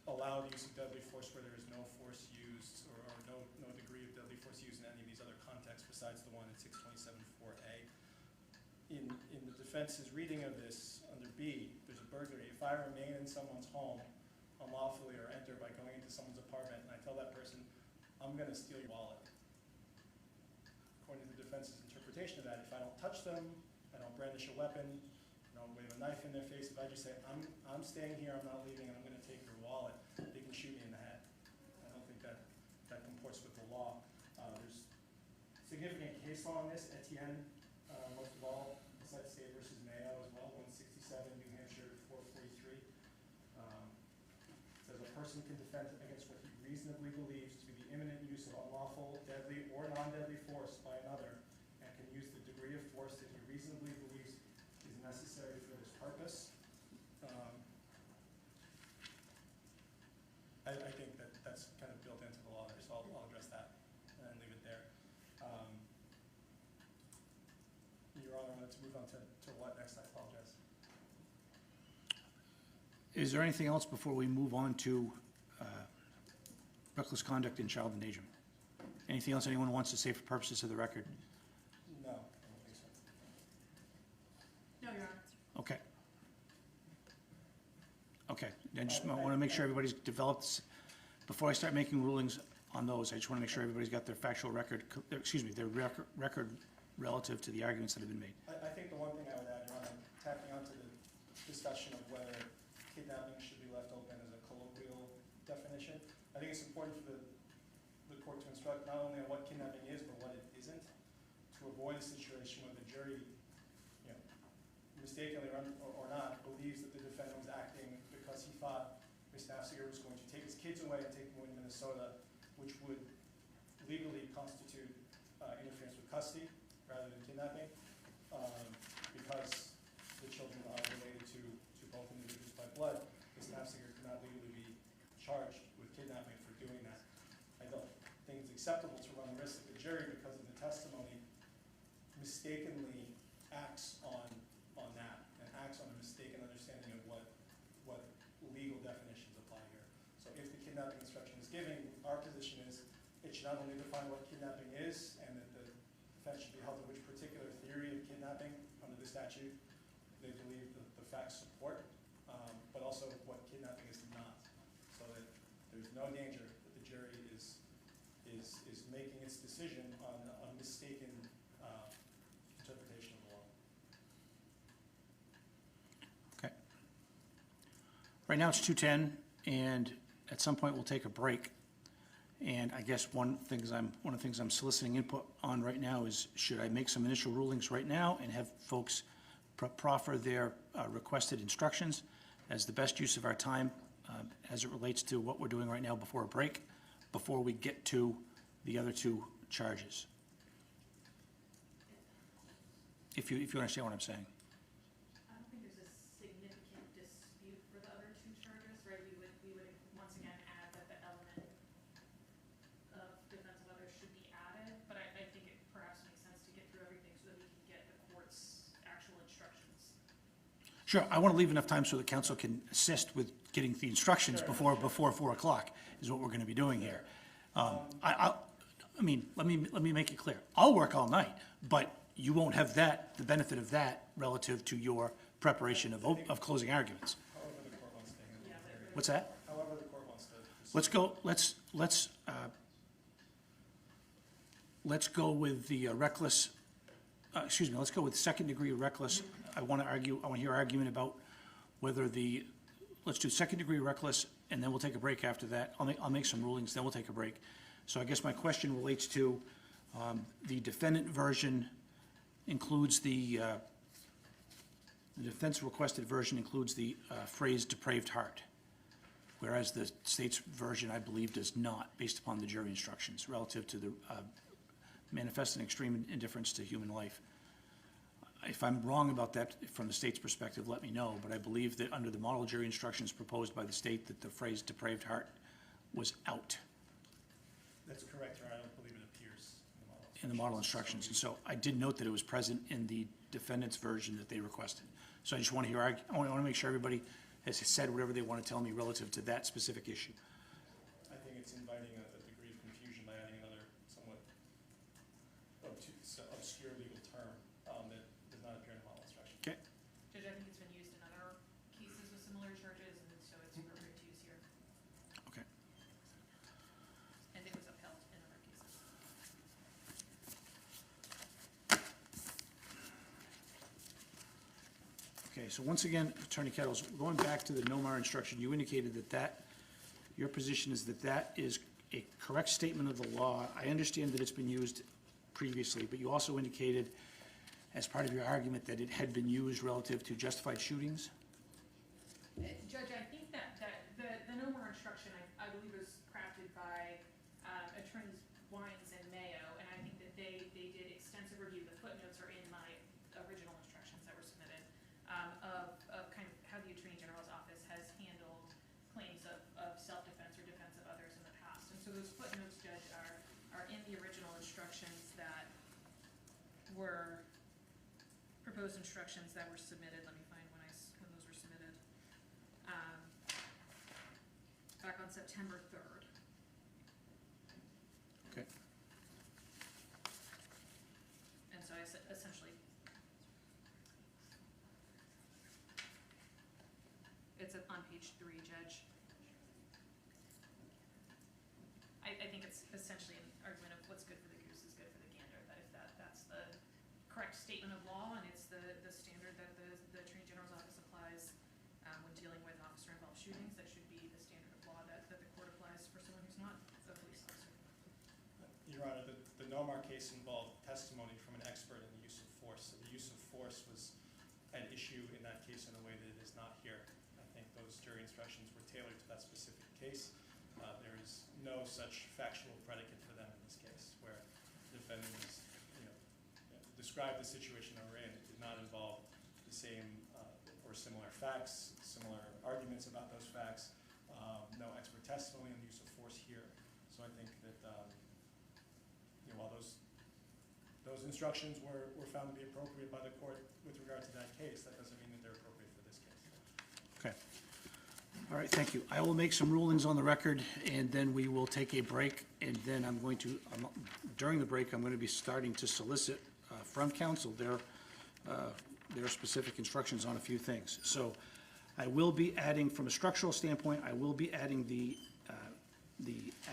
allow the use of deadly force where there is no force used or no degree of deadly force used in any of these other contexts besides the one in 627-4A. In the defense's reading of this, under B, there's a burglary. If I remain in someone's home unlawfully or enter by going into someone's apartment and I tell that person, I'm going to steal your wallet. According to the defense's interpretation of that, if I don't touch them, I don't brandish a weapon, I don't wave a knife in their face, if I just say, I'm staying here, I'm not leaving, and I'm going to take your wallet, they can shoot me in the head. I don't think that comports with the law. There's significant case law on this. Etienne, most of all, cites State versus Mayo as well, 167, New Hampshire 443. Says a person can defend against what he reasonably believes to be the imminent use of unlawful, deadly, or non-deadly force by another, and can use the degree of force that he reasonably believes is necessary for this purpose. I think that's kind of built into the law there, so I'll address that and leave it there. Your Honor, let's move on to what next? I apologize. Is there anything else before we move on to reckless conduct in child endangerment? Anything else anyone wants to say for purposes of the record? No, I don't think so. No, Your Honor. Okay. Okay, I just want to make sure everybody's developed, before I start making rulings on those, I just want to make sure everybody's got their factual record, their record relative to the arguments that have been made. I think the one thing I would add, Your Honor, tapping onto the discussion of whether kidnapping should be left open as a colloquial definition, I think it's important for the court to instruct not only on what kidnapping is, but what it isn't, to avoid a situation where the jury, mistakenly or not, believes that the defendant was acting because he thought Ms. Naffziger was going to take his kids away and take them away to Minnesota, which would legally constitute interference with custody rather than kidnapping, because the children are related to both individuals by blood. Ms. Naffziger could not legally be charged with kidnapping for doing that. I don't think it's acceptable to run the risk that the jury, because of the testimony, mistakenly acts on that and acts on a mistaken understanding of what legal definitions apply here. So if the kidnapping instruction is given, our position is it should not only define what kidnapping is and that the defense should be held to which particular theory of kidnapping under the statute they believe the facts support, but also what kidnapping is not, so that there's no danger that the jury is making its decision on a mistaken interpretation of the law. Okay. Right now it's 2:10, and at some point we'll take a break. And I guess one of the things I'm soliciting input on right now is, should I make some initial rulings right now and have folks proffer their requested instructions as the best use of our time as it relates to what we're doing right now before a break, before we get to the other two charges? If you understand what I'm saying. I don't think there's a significant dispute for the other two charges, right? We would once again add that the element of defense of others should be added, but I think it perhaps makes sense to get through everything so that we can get the court's actual instructions. Sure, I want to leave enough time so the council can assist with getting the instructions before 4 o'clock is what we're going to be doing here. I mean, let me make it clear. I'll work all night, but you won't have the benefit of that relative to your preparation of closing arguments. However the court wants to handle it. What's that? However the court wants to proceed. Let's go with the reckless, let's go with second degree reckless. I want to hear argument about whether let's do second degree reckless, and then we'll take a break after that. I'll make some rulings, then we'll take a break. So I guess my question relates to the defendant version includes the defense requested version includes the phrase depraved heart, whereas the state's version, I believe, does not, based upon the jury instructions relative to the manifest and extreme indifference to human life. If I'm wrong about that from the state's perspective, let me know, but I believe that under the model jury instructions proposed by the state that the phrase depraved heart was out That's correct, Your Honor. I don't believe it appears in the model instructions. And so I did note that it was present in the defendant's version that they requested. So I just want to hear, I want to make sure everybody has said whatever they want to tell me relative to that specific issue. I think it's inviting a degree of confusion by adding another somewhat obscure legal term that does not appear in the model instruction. Okay. Judge, I think it's been used in other cases with similar charges, and so it's appropriate to use here. Okay. And it was upheld in other cases. Okay, so once again, Attorney Kettles, going back to the NOMAR instruction, you indicated that your position is that is a correct statement of the law. I understand that it's been used previously, but you also indicated as part of your argument that it had been used relative to justified shootings? Judge, I think that the NOMAR instruction, I believe, was crafted by attorneys Wines and Mayo, and I think that they did extensive review. The footnotes are in my original instructions that were submitted of kind of how the Attorney General's office has handled claims of self-defense or defense of others in the past. And so those footnotes, Judge, are in the original instructions that were proposed instructions that were submitted. Let me find when those were submitted. Back on September 3rd. Okay. And so I essentially, it it's on page 3, Judge. I think it's essentially an argument of what's good for the goose is good for the gander, that if that's the correct statement of law, and it's the standard that the Attorney General's office applies when dealing with officer-involved shootings, that should be the standard of law that the court applies for someone who's not a police officer. Your Honor, the Nomar case involved testimony from an expert in the use of force. So the use of force was an issue in that case in a way that it is not here. I think those jury instructions were tailored to that specific case. There is no such factual predicate for them in this case, where the defendant is, described the situation they were in. It did not involve the same or similar facts, similar arguments about those facts, no expert testimony on the use of force here. So I think that while those instructions were found to be appropriate by the court with regard to that case, that doesn't mean that they're appropriate for this case. Okay. All right, thank you. I will make some rulings on the record, and then we will take a break, and then I'm going to, during the break, I'm going to be starting to solicit from counsel their specific instructions on a few things. So I will be adding, from a structural standpoint, I will be adding the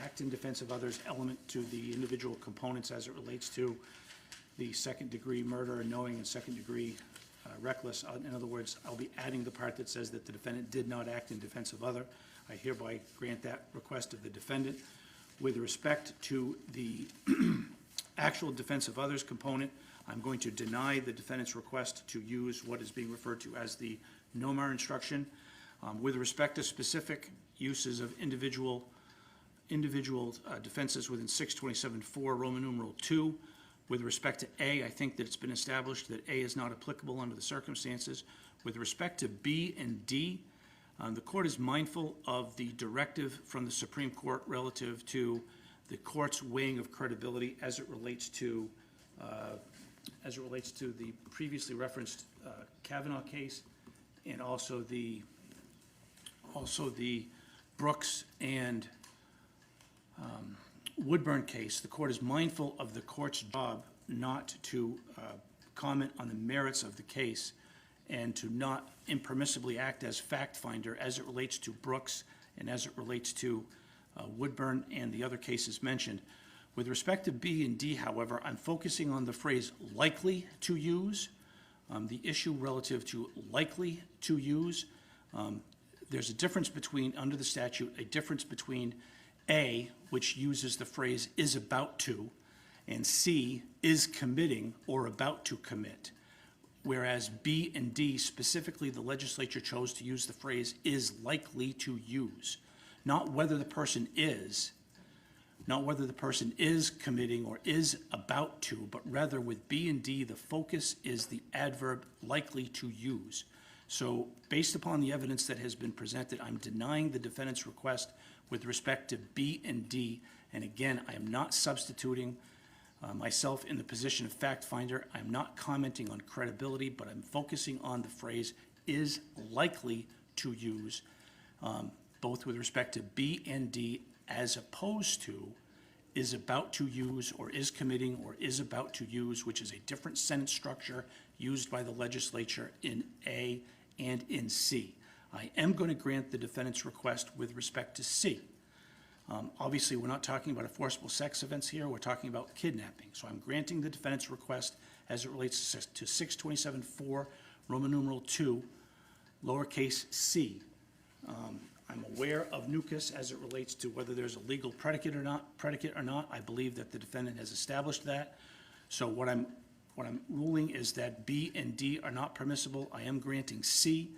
act in defense of others element to the individual components as it relates to the second-degree murder and knowing and second-degree reckless. In other words, I'll be adding the part that says that the defendant did not act in defense of other. I hereby grant that request of the defendant. With respect to the actual defense of others component, I'm going to deny the defendant's request to use what is being referred to as the NOMAR instruction. With respect to specific uses of individual defenses within 627.4 Roman numeral 2, with respect to A, I think that it's been established that A is not applicable under the circumstances. With respect to B and D, the court is mindful of the directive from the Supreme Court relative to the court's weighing of credibility as it relates to the previously referenced Kavanaugh case, and also the Brooks and Woodburn case. The court is mindful of the court's job not to comment on the merits of the case and to not impermissibly act as fact finder as it relates to Brooks and as it relates to Woodburn and the other cases mentioned. With respect to B and D, however, I'm focusing on the phrase likely to use. The issue relative to likely to use, there's a difference between, under the statute, a difference between A, which uses the phrase is about to, and C, is committing or about to commit. Whereas B and D, specifically the legislature chose to use the phrase is likely to use. Not whether the person is committing or is about to, but rather with B and D, the focus is the adverb likely to use. So based upon the evidence that has been presented, I'm denying the defendant's request with respect to B and D. And again, I am not substituting myself in the position of fact finder. I'm not commenting on credibility, but I'm focusing on the phrase is likely to use, both with respect to B and D, as opposed to is about to use or is committing or is about to use, which is a different sentence structure used by the legislature in A and in C. I am going to grant the defendant's request with respect to C. Obviously, we're not talking about a forcible sex offense here. We're talking about kidnapping. So I'm granting the defendant's request as it relates to 627.4 Roman numeral 2, lowercase c. I'm aware of nucus as it relates to whether there's a legal predicate or not. I believe that the defendant has established that. So what I'm ruling is that B and D are not permissible. I am granting C,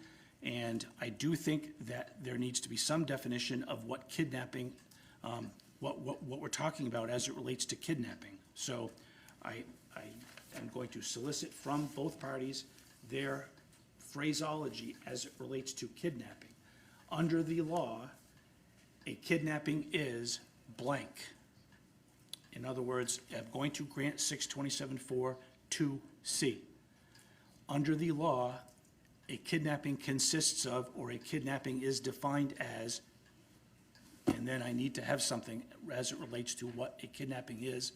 and I do think that there needs to be some definition of what kidnapping, what we're talking about as it relates to kidnapping. So I am going to solicit from both parties their phraseology as it relates to kidnapping. Under the law, a kidnapping is blank. In other words, I'm going to grant 627.4 to C. Under the law, a kidnapping consists of, or a kidnapping is defined as, and then I need to have something as it relates to what a kidnapping is.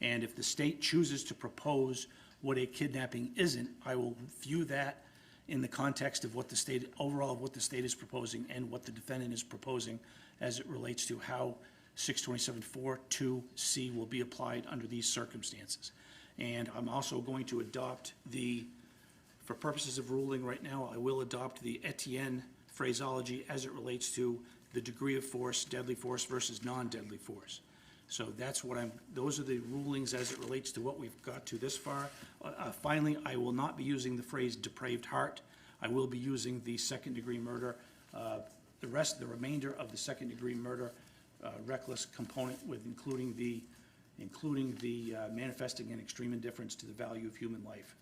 And if the state chooses to propose what a kidnapping isn't, I will view that in the context of what the state, overall of what the state is proposing and what the defendant is proposing as it relates to how 627.4.2C will be applied under these circumstances. And I'm also going to adopt for purposes of ruling right now, I will adopt the Etienne phraseology as it relates to the degree of force, deadly force versus non-deadly force. So that's what those are the rulings as it relates to what we've got to this far. Finally, I will not be using the phrase depraved heart. I will be using the second-degree murder, the remainder of the second-degree murder reckless component with including the manifesting an extreme indifference to the value of human life.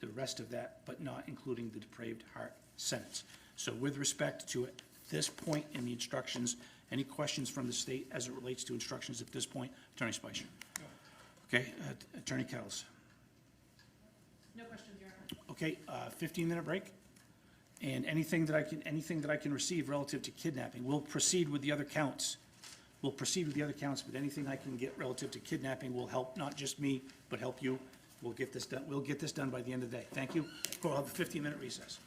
The rest of that, but not including the depraved heart sentence. So with respect to this point in the instructions, any questions from the state as it relates to instructions at this point? Attorney Spicer. Okay, Attorney Kettles. No questions, Your Honor. Okay, 15-minute break. And anything that I can receive relative to kidnapping, we'll proceed with the other counts. But anything I can get relative to kidnapping will help not just me, but help you. We'll get this done by the end of the day. Thank you. We'll have a 15-minute recess.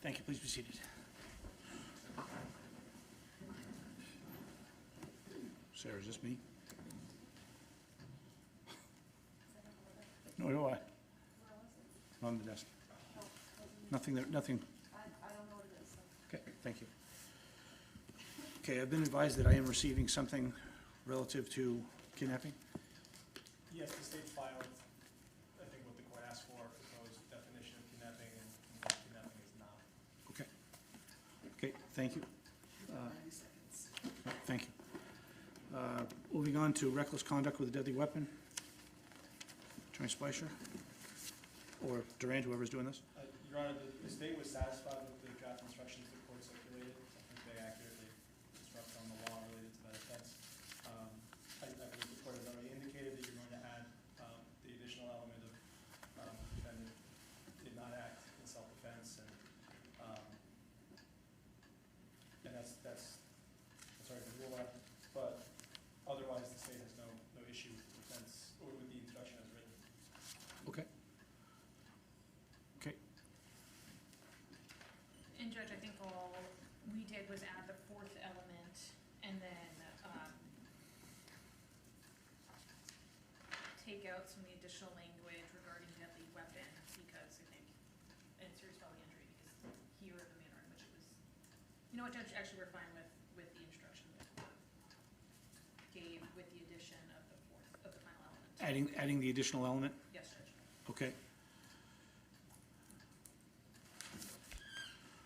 Thank you, please be seated. Sarah, is this me? No, do I? On the desk. Nothing there, nothing. I don't know what it is. Okay, thank you. Okay, I've been advised that I am receiving something relative to kidnapping. Yes, the state filed, I think what the court asked for, proposed definition of kidnapping, and what kidnapping is not. Okay. Okay, thank you. Thank you. Moving on to reckless conduct with a deadly weapon. Attorney Speicher? Or Duran, whoever's doing this? Your Honor, the state was satisfied with the draft instructions the court circulated. I think they accurately instruct on the law related to that offense. I believe the court has already indicated that you're going to add the additional element of defendant did not act in self-defense, and that's sorry to rule out. But otherwise, the state has no issue with the defense or with the instruction as written. Okay. Okay. And Judge, I think all we did was add the fourth element and then take out some of the additional language regarding deadly weapon because I think, and serious bodily injury, because here the manner in which it was, you know what, Judge, actually we're fine with the instruction that the court gave with the addition of the fourth, of the final element. Adding the additional element? Yes, Judge. Okay.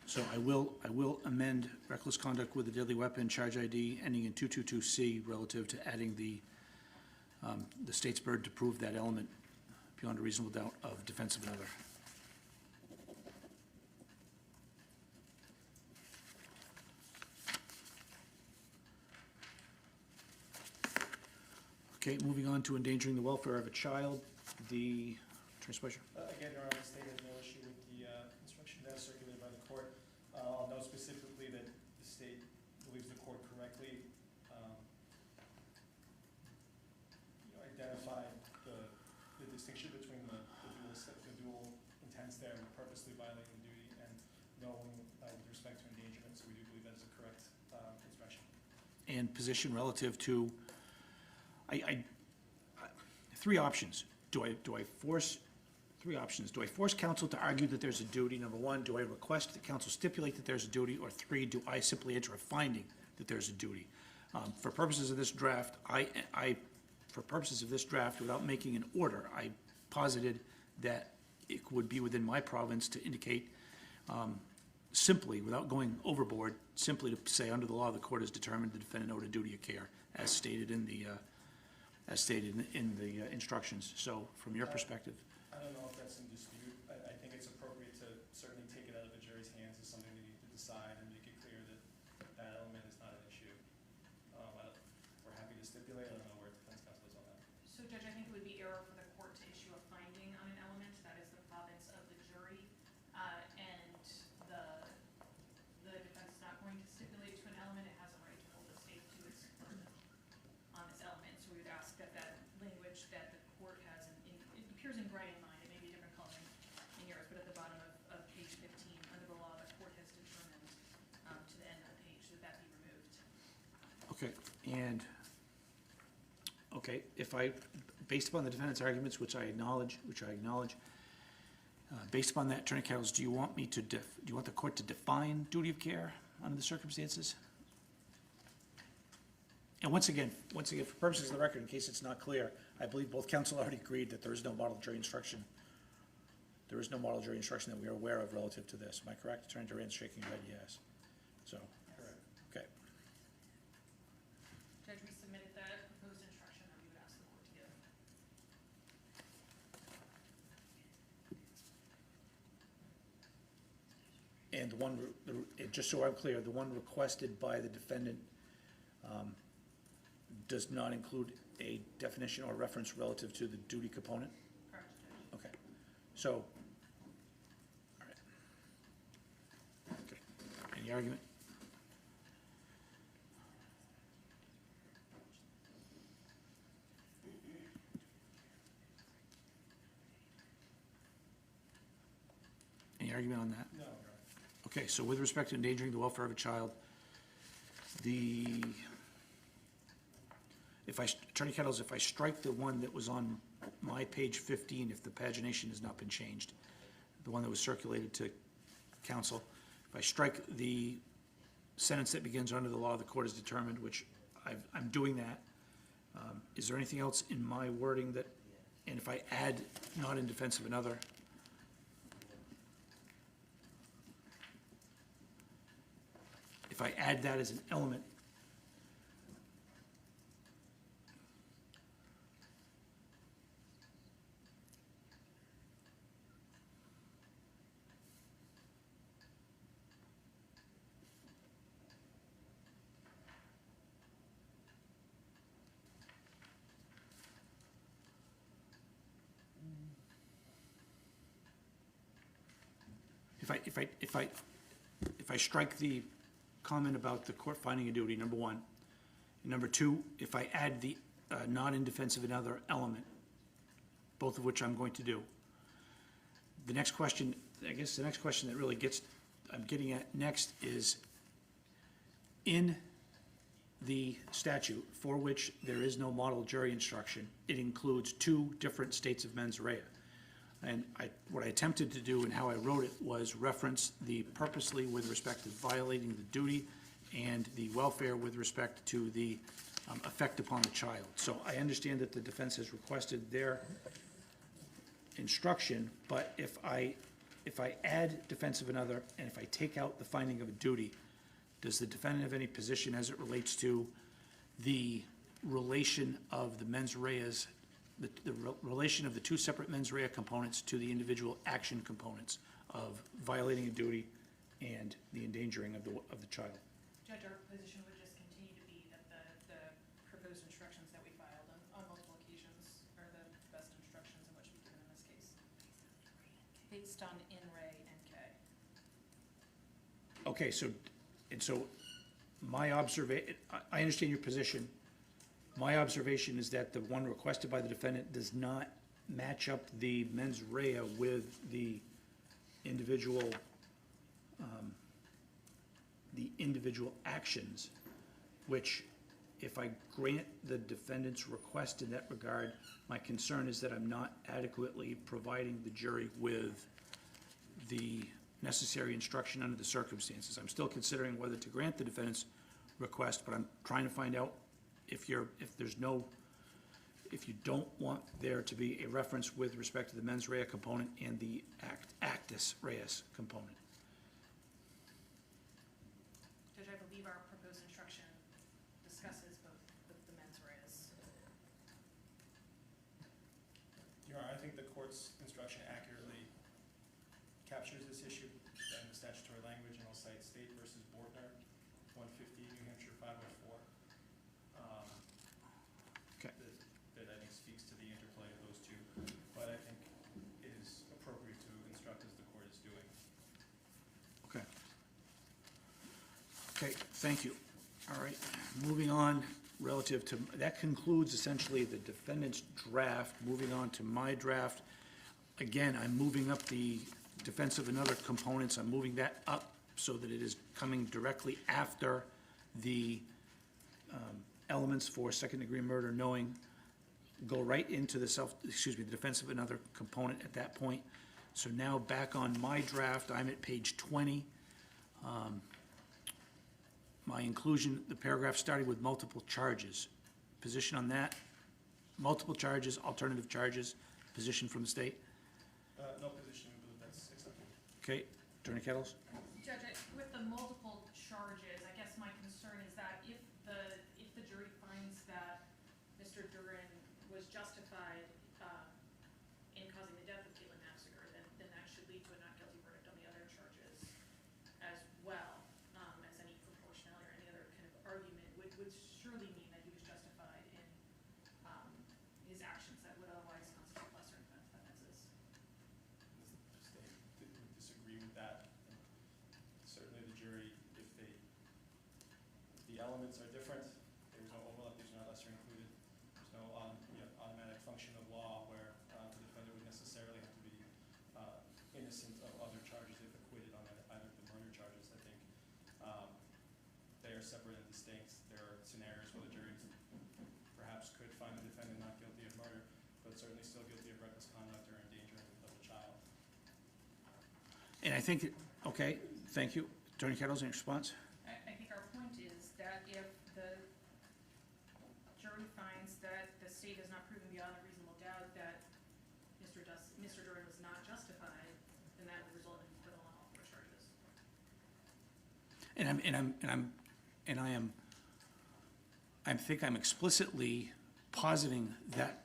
So I will amend reckless conduct with a deadly weapon, charge ID ending in 222C relative to adding the state's burden to prove that element beyond a reasonable doubt of defense of another. Okay, moving on to endangering the welfare of a child, the, Attorney Speicher? Again, Your Honor, the state has no issue with the instruction that is circulated by the court. I'll note specifically that the state believes the court correctly identified the distinction between the dual intents there, and purposely violating the duty and knowing with respect to endangerment. So we do believe that is a correct instruction. And position relative to, three options. Do I force, three options. Do I force counsel to argue that there's a duty? Number one, do I request that counsel stipulate that there's a duty? Or three, do I simply enter a finding that there's a duty? For purposes of this draft, for purposes of this draft, without making an order, I posited that it would be within my province to indicate simply, without going overboard, simply to say, under the law, the court has determined the defendant owed a duty of care, as stated in the instructions. So, from your perspective, I don't know if that's in dispute. I think it's appropriate to certainly take it out of the jury's hands as something they need to decide and make it clear that that element is not an issue. We're happy to stipulate. I don't know where defense counsel is on that. So Judge, I think it would be error for the court to issue a finding on an element. That is the province of the jury. And the defense is not going to stipulate to an element. It has a right to hold the state to its burden on this element. So we would ask that that language that the court has, it appears in gray in mine, it may be different coloring in yours, but at the bottom of page 15, under the law, the court has determined to the end of the page that be removed. okay, and, okay, if I, based upon the defendant's arguments, which I acknowledge, based upon that, Attorney Kettles, do you want me to do you want the court to define duty of care under the circumstances? And once again, for purposes of the record, in case it's not clear, I believe both counsel already agreed that there is no model jury instruction. There is no model jury instruction that we are aware of relative to this. Am I correct? Attorney Duran's shaking her head yes. So, Correct. okay. Judge, we submitted the proposed instruction that we would ask the court to give. And the one, just so I'm clear, the one requested by the defendant does not include a definition or reference relative to the duty component? Correct, Judge. Okay, so, all right. Okay, any argument? Any argument on that? No, right. Okay, so with respect to endangering the welfare of a child, Attorney Kettles, if I strike the one that was on my page 15, if the pagination has not been changed, the one that was circulated to council, if I strike the sentence that begins under the law, the court has determined, which I'm doing that, is there anything else in my wording that, and if I add not in defense of another, if I add that as an element, if I strike the comment about the court finding a duty, number one. And number two, if I add the not in defense of another element, both of which I'm going to do. The next question, I guess the next question that really I'm getting at next is, in the statute for which there is no model jury instruction, it includes two different states of mens rea. And what I attempted to do and how I wrote it was reference the purposely with respect to violating the duty and the welfare with respect to the effect upon the child. So I understand that the defense has requested their instruction, but if I add defense of another and if I take out the finding of a duty, does the defendant have any position as it relates to the relation of the mens reas, the relation of the two separate mens rea components to the individual action components of violating a duty and the endangering of the child? Judge, our position would just continue to be that the proposed instructions that we filed on multiple occasions are the best instructions and what should be given in this case, based on in re and K. Okay, so my observation, I understand your position. My observation is that the one requested by the defendant does not match up the mens rea with the individual actions, which if I grant the defendant's request in that regard, my concern is that I'm not adequately providing the jury with the necessary instruction under the circumstances. I'm still considering whether to grant the defendant's request, but I'm trying to find out if you don't want there to be a reference with respect to the mens rea component and the actus reus component. Judge, I believe our proposed instruction discusses both the mens reas. Your Honor, I think the court's instruction accurately captures this issue in the statutory language, and I'll cite State versus Bortner, 150 New Hampshire 504. Okay. That I think speaks to the interplay of those two, but I think it is appropriate to instruct as the court is doing. Okay. Okay, thank you. All right, moving on relative to, that concludes essentially the defendant's draft. Moving on to my draft. Again, I'm moving up the defense of another components. I'm moving that up so that it is coming directly after the elements for second-degree murder, knowing, go right into the the defense of another component at that point. So now back on my draft, I'm at page 20. My inclusion, the paragraph starting with multiple charges. Position on that? Multiple charges, alternative charges, position from the state? No position, I believe that's acceptable. Okay, Attorney Kettles? Judge, with the multiple charges, I guess my concern is that if the jury finds that Mr. Duren was justified in causing the death of Caitlyn Naffziger, then that should lead to a not guilty verdict on the other charges as well, as any proportionality or any other kind of argument would surely mean that he was justified in his actions that would otherwise constitute lesser offenses. The state didn't disagree with that. Certainly the jury, if the elements are different, there's no overlap, there's no lesser included, there's no automatic function of law where the defendant would necessarily have to be innocent of other charges if acquitted on either of the murder charges. distinct. There are scenarios where the jury perhaps could find the defendant not guilty of murder, but certainly still guilty of reckless conduct or endangerment of a child. And I think, okay, thank you. Attorney Kettles, any response? I think our point is that if the jury finds that the state has not proven beyond a reasonable doubt that Mr. Duren was not justified, then that would result in acquittal on all 4 charges. I think I'm explicitly positing that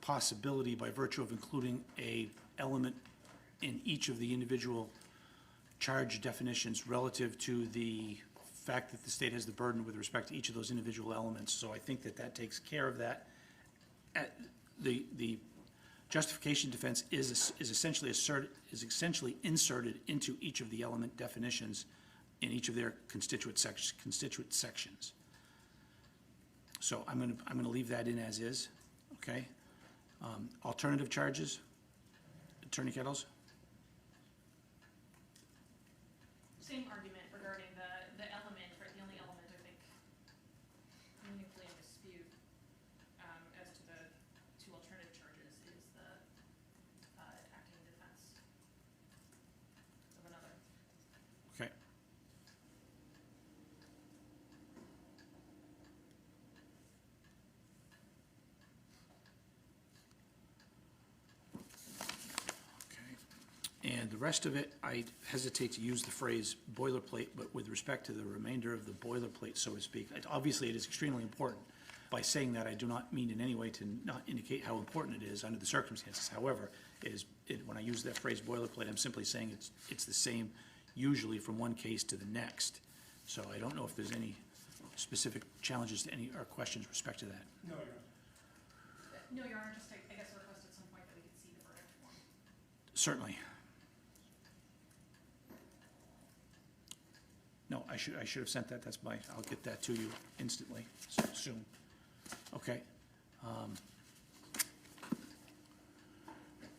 possibility by virtue of including a element in each of the individual charge definitions relative to the fact that the state has the burden with respect to each of those individual elements. So I think that that takes care of that. The justification defense is essentially inserted into each of the element definitions in each of their constituent sections. So I'm gonna leave that in as is, okay? Alternative charges, Attorney Kettles? Same argument regarding the element, right, the only element I think meaningfully in dispute as to the 2 alternative charges is the acting in defense of another. Okay. Okay. And the rest of it, I hesitate to use the phrase boilerplate, but with respect to the remainder of the boilerplate, so to speak, obviously it is extremely important. By saying that, I do not mean in any way to not indicate how important it is under the circumstances. However, when I use that phrase boilerplate, I'm simply saying it's the same usually from one case to the next. So I don't know if there's any specific challenges to any, or questions with respect to that. No, Your Honor. No, Your Honor, just I guess request at some point that we could see the verdict form. Certainly. No, I should have sent that. I'll get that to you instantly, soon. Okay.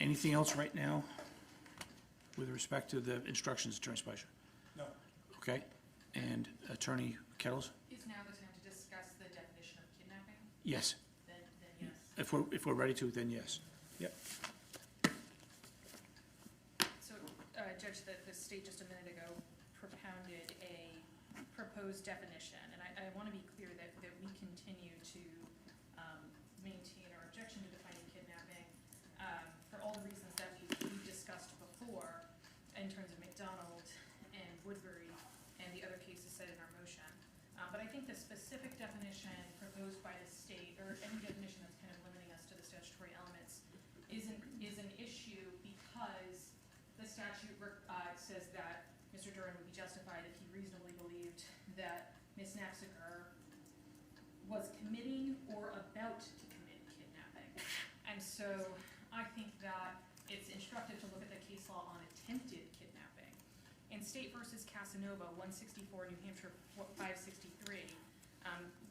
Anything else right now with respect to the instructions, Attorney Spicer? No. Okay. And Attorney Kettles? Is now the time to discuss the definition of kidnapping? Yes. Then yes. If we're ready to, then yes. Yep. So, Judge, the state just a minute ago propounded a proposed definition, and I want to be clear that we continue to maintain our objection to defining kidnapping for all the reasons that we've discussed before in terms of McDonald and Woodbury and the other cases cited in our motion. But I think the specific definition proposed by the state, or any definition that's kind of limiting us to the statutory elements, is an issue because the statute says that Mr. Duren would be justified if he reasonably believed that Ms. Naffziger was committing or about to commit kidnapping. And so I think that it's instructive to look at the case law on attempted kidnapping. In State versus Casanova, 164, New Hampshire 563,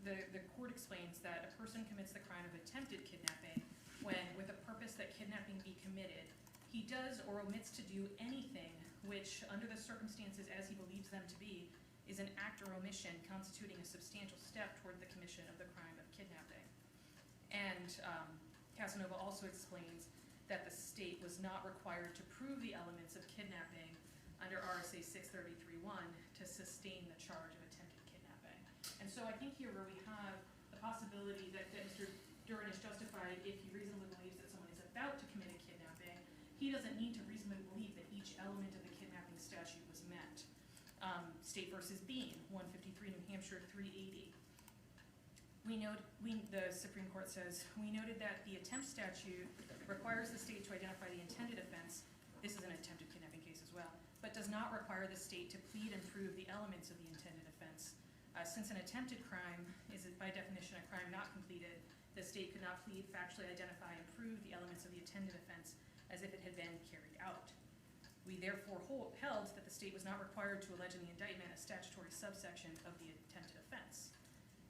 the court explains that a person commits the crime of attempted kidnapping when, with a purpose that kidnapping be committed, he does or omits to do anything which, under the circumstances as he believes them to be, is an act or omission constituting a substantial step toward the commission of the crime of kidnapping. And Casanova also explains that the state was not required to prove the elements of kidnapping under RSA 633.1 to sustain the charge of attempted kidnapping. And so I think here where we have the possibility that Mr. Duren is justified if he reasonably believes that someone is about to commit a kidnapping, he doesn't need to reasonably believe that each element of the kidnapping statute was met. State versus Bean, 153, New Hampshire 380. The Supreme Court says, we noted that the attempt statute requires the state to identify the intended offense. This is an attempted kidnapping case as well, but does not require the state to plead and prove the elements of the intended offense. Since an attempted crime is by definition a crime not completed, the state could not plead, factually identify, and prove the elements of the intended offense as if it had been carried out. We therefore held that the state was not required to allege in the indictment a statutory subsection of the attempted offense.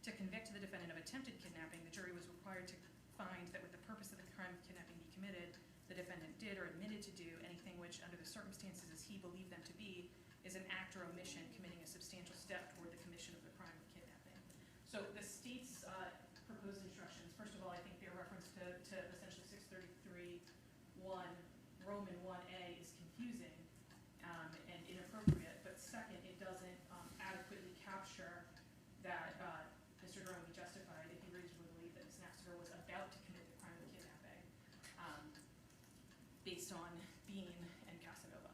To convict the defendant of attempted kidnapping, the jury was required to find that with the purpose of the crime of kidnapping be committed, the defendant did or admitted to do anything which, under the circumstances as he believed them to be, is an act or omission committing a substantial step toward the commission of the crime of kidnapping. So the state's proposed instructions, first of all, I think their reference to essentially 633(1), Roman 1A is confusing and inappropriate, but second, it doesn't adequately capture that Mr. Duren would be justified if he reasonably believed that Ms. Naffziger was about to commit the crime of kidnapping based on Bean and Casanova.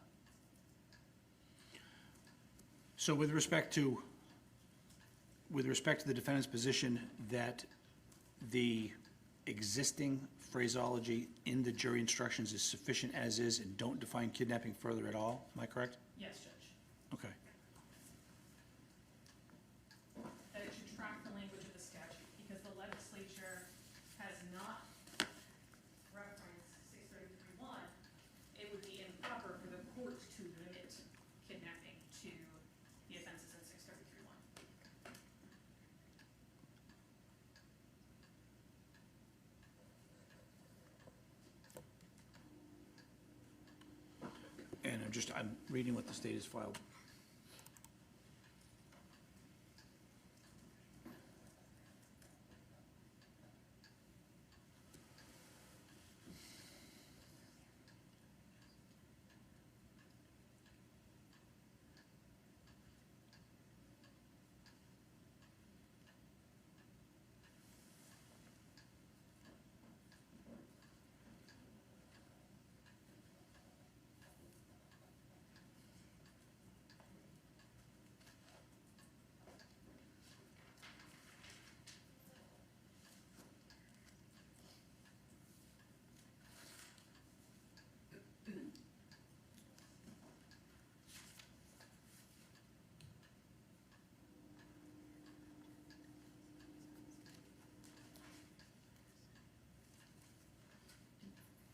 So with respect to the defendant's position that the existing phraseology in the jury instructions is sufficient as is and don't define kidnapping further at all, am I correct? Yes, Judge. Okay. That it should track the language of the statute because the legislature has not referenced 633(1). It would be improper for the court to limit kidnapping to the offenses in 633(1). And I'm reading what the state has filed.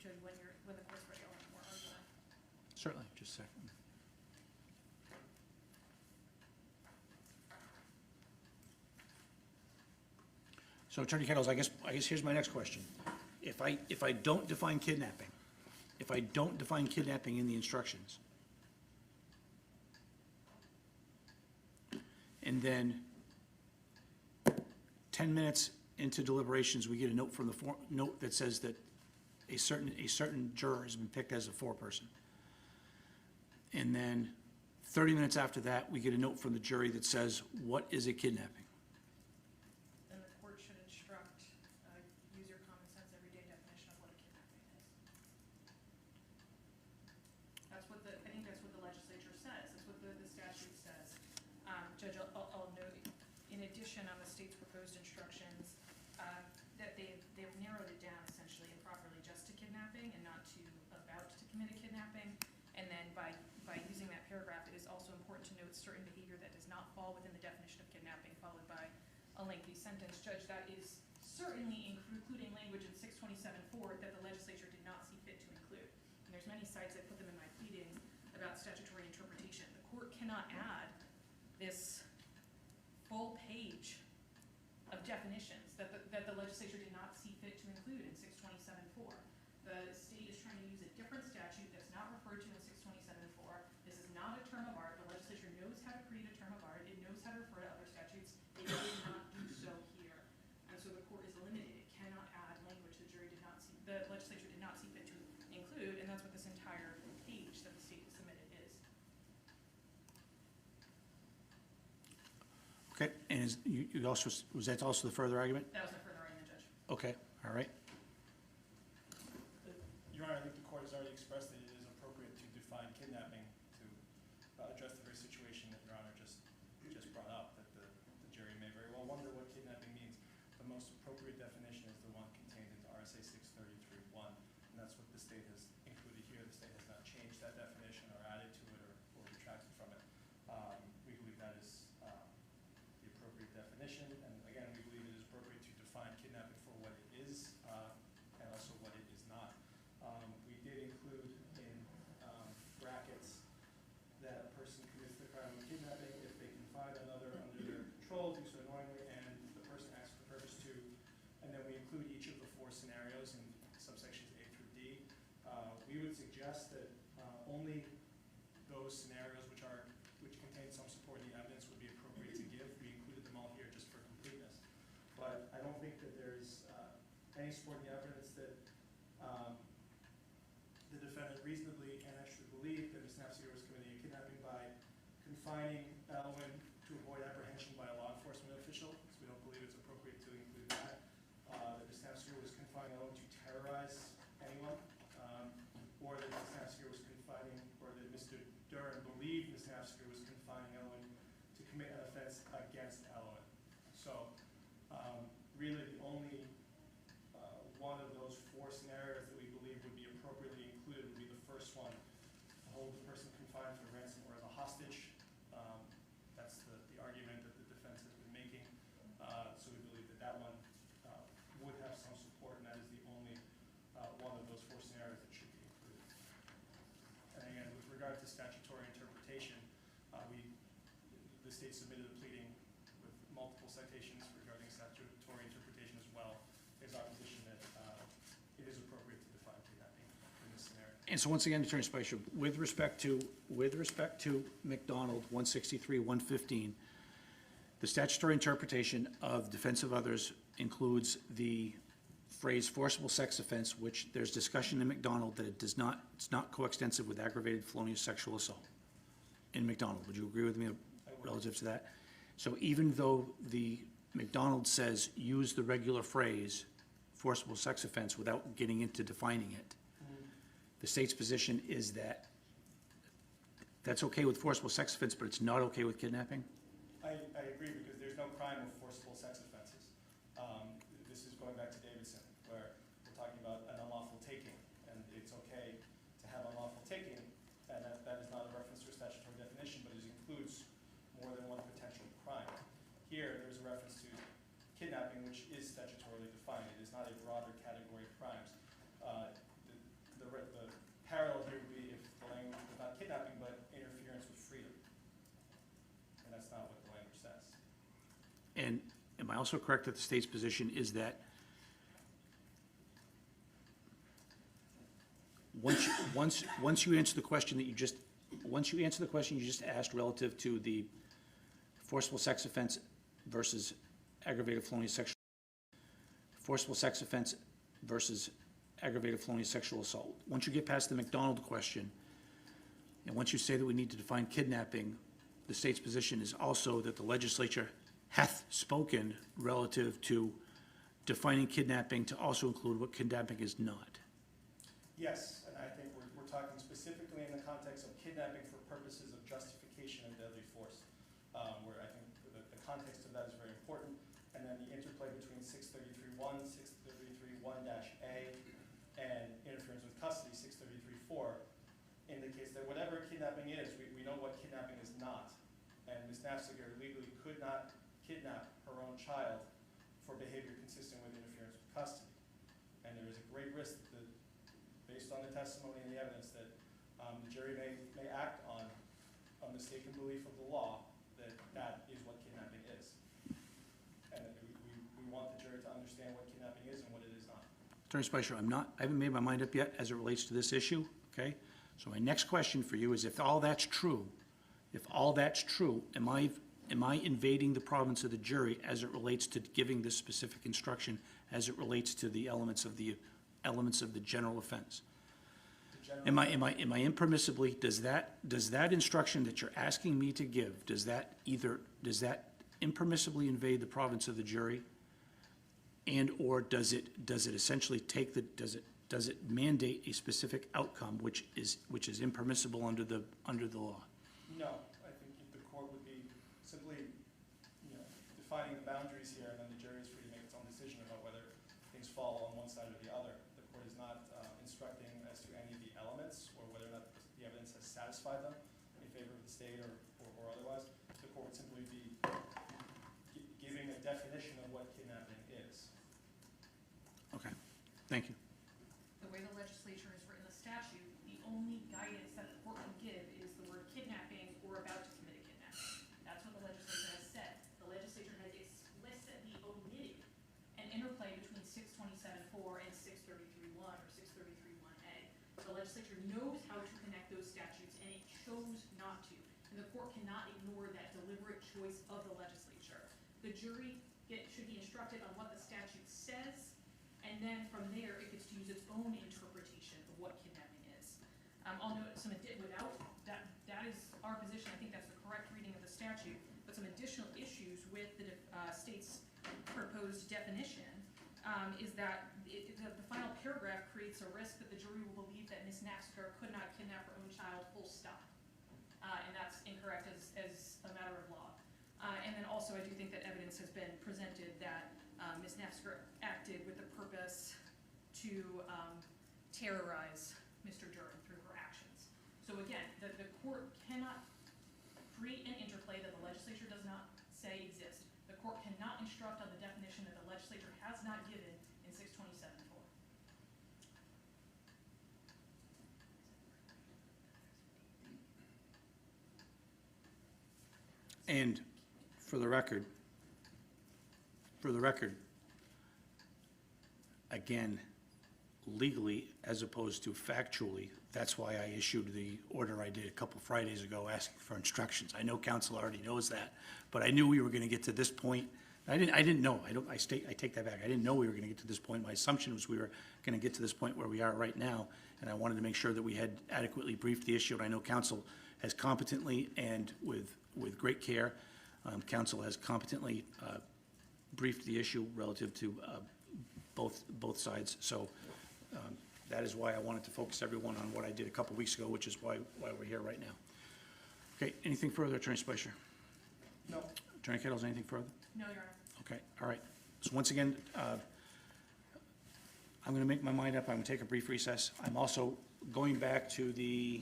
Judge, when the court's ready, I'll have more argument. Certainly, just a second. So Attorney Kettles, I guess here's my next question. If I don't define kidnapping, in the instructions, and then 10 minutes into deliberations, we get a note from the note that says that a certain juror has been picked as a foreperson. And then 30 minutes after that, we get a note from the jury that says, what is a kidnapping? Then the court should instruct, use your common sense everyday definition of what a kidnapping is. I think that's what the legislature says. That's what the statute says. Judge, I'll note, in addition on the state's proposed instructions, that they've narrowed it down essentially improperly just to kidnapping and not to about to commit a kidnapping. And then by using that paragraph, it is also important to note certain behavior that does not fall within the definition of kidnapping, followed by a lengthy sentence. Judge, that is certainly including language in 627(4) that the legislature did not see fit to include. And there's many sites, I put them in my pleadings, about statutory interpretation. The court cannot add this full page of definitions that the legislature did not see fit to include in 627(4). The state is trying to use a different statute that's not referred to in 627(4). This is not a term of art. The legislature knows how to create a term of art. It knows how to refer to other statutes. It did not do so here. And so the court is limited. It cannot add language the legislature did not see fit to include, and that's what this entire page that the state submitted is. Okay, and was that also the further argument? That was the further argument, Judge. Okay, all right. Your Honor, I think the court has already expressed that it is appropriate to define kidnapping to address the very situation that Your Honor just brought up, that the jury may very well wonder what kidnapping means. The most appropriate definition is the one contained in RSA 633(1), and that's what the state has included here. The state has not changed that definition or added to it or retracted from it. We believe that is the appropriate definition, and again, we believe it is appropriate to define kidnapping for what it is and also what it is not. We did include in brackets that a person commits the crime of kidnapping if they can find another under their control, do so knowingly, and the person acts for the purpose to, and then we include each of the 4 scenarios in subsections A through D. We would suggest that only those scenarios which contain some support in the evidence would be appropriate to give. We included them all here just for completeness. think that there's any supporting evidence that the defendant reasonably and actually believed that Ms. Naffziger was committing a kidnapping by confining Elwyn to avoid apprehension by a law enforcement official, so we don't believe it's appropriate to include that. That Ms. Naffziger was confining Elwyn to terrorize anyone, or that Ms. Naffziger was confining, or that Mr. Duren believed Ms. Naffziger was confining Elwyn to commit an offense against Elwyn. So really the only one of those four scenarios that we believe would be appropriately included would be the first one, to hold the person confined for ransom or as a hostage. That's the argument that the defense has been making. So we believe that that one would have some support, and that is the only one of those four scenarios that should be included. And again, with regard to statutory interpretation, the state submitted a pleading with multiple citations regarding statutory interpretation as well. There's opposition that it is appropriate to define kidnapping in this scenario. And so once again, Attorney Spicer, with respect to McDonald 163, 115, the statutory interpretation of defense of others includes the phrase forcible sex offense, which there's discussion in McDonald that it's not coextensive with aggravated felonious sexual assault in McDonald. Would you agree with me relative to that? So even though the McDonald says use the regular phrase forcible sex offense without getting into defining it, the state's position is that that's okay with forcible sex offense, but it's not okay with kidnapping? I agree, because there's no crime of forcible sex offenses. This is going back to Davidson, where we're talking about an unlawful taking, and it's okay to have unlawful taking, and that is not a reference to a statutory definition, but it includes more than one potential crime. Here, there's a reference to kidnapping, which is statutorily defined. It is not a broader category of crimes. The parallel here would be if the language was not kidnapping, but interference with freedom. And that's not what the language says. And am I also correct that the state's position is that once you answer the question that you just asked relative to the forcible sex offense versus aggravated felonious sexual assault, once you get past the McDonald question, and once you say that we need to define kidnapping, the state's position is also that the legislature hath spoken relative to defining kidnapping to also include what kidnapping is not. Yes, and I think we're talking specifically in the context of kidnapping for purposes of justification of deadly force, where I think the context of that is very important, and then the interplay between 633.1, 633.1-A, and interference with custody, 633.4, indicates that whatever kidnapping is, we know what kidnapping is not. And Ms. Naffziger legally could not kidnap her own child for behavior consistent with interference with custody. And there is a great risk that, based on the testimony and the evidence, that the jury may act on a mistaken belief of the law that that is what kidnapping is. And that we want the jury to understand what kidnapping is and what it is not. Attorney Spicer, I haven't made my mind up yet as it relates to this issue, okay? So my next question for you is, if all that's true, am I invading the province of the jury as it relates to giving this specific instruction as it relates to the elements of the general offense? Am I impermissibly, does that instruction that you're asking me to give, does that impermissibly invade the province of the jury? And or does it essentially does it mandate a specific outcome which is impermissible under the law? No, I think the court would be simply, defining the boundaries here, and then the jury is free to make its own decision about whether things fall on one side or the other. The court is not instructing as to any of the elements or whether or not the evidence has satisfied them in favor of the state or otherwise. The court would simply be giving a definition of what kidnapping is. Okay, thank you. The way the legislature has written the statute, the only guidance that the court can give is the word kidnapping or about to commit a kidnapping. That's what the legislature has said. The legislature has explicitly omitted an interplay between 627.4 and 633.1 or 633.1A. The legislature knows how to connect those statutes, and it chose not to. And the court cannot ignore that deliberate choice of the legislature. The jury should be instructed on what the statute says, and then from there, it gets to use its own interpretation of what kidnapping is. I'll note without, that is our position, I think that's the correct reading of the statute, but some additional issues with the state's proposed definition is that the final paragraph creates a risk that the jury will believe that Ms. Naffziger could not kidnap her own child, full stop. And that's incorrect as a matter of law. And then also, I do think that evidence has been presented that Ms. Naffziger acted with the purpose to terrorize Mr. Duren through her actions. So again, the court cannot create an interplay that the legislature does not say exists. The court cannot instruct on the definition that the legislature has not given in 627-4. And for the record, again, legally as opposed to factually, that's why I issued the order I did a couple Fridays ago asking for instructions. I know council already knows that, but I knew we were gonna get to this point. I didn't know, I take that back. I didn't know we were gonna get to this point. My assumption was we were gonna get to this point where we are right now, and I wanted to make sure that we had adequately briefed the issue, and I know council has competently and with great care, council has competently briefed the issue relative to both sides. So that is why I wanted to focus everyone on what I did a couple weeks ago, which is why we're here right now. Okay, anything further, Attorney Spicer? No. Attorney Kettles, anything further? No, Your Honor. Okay, all right. So once again, I'm going to make my mind up. I'm going to take a brief recess. I'm also going back to the,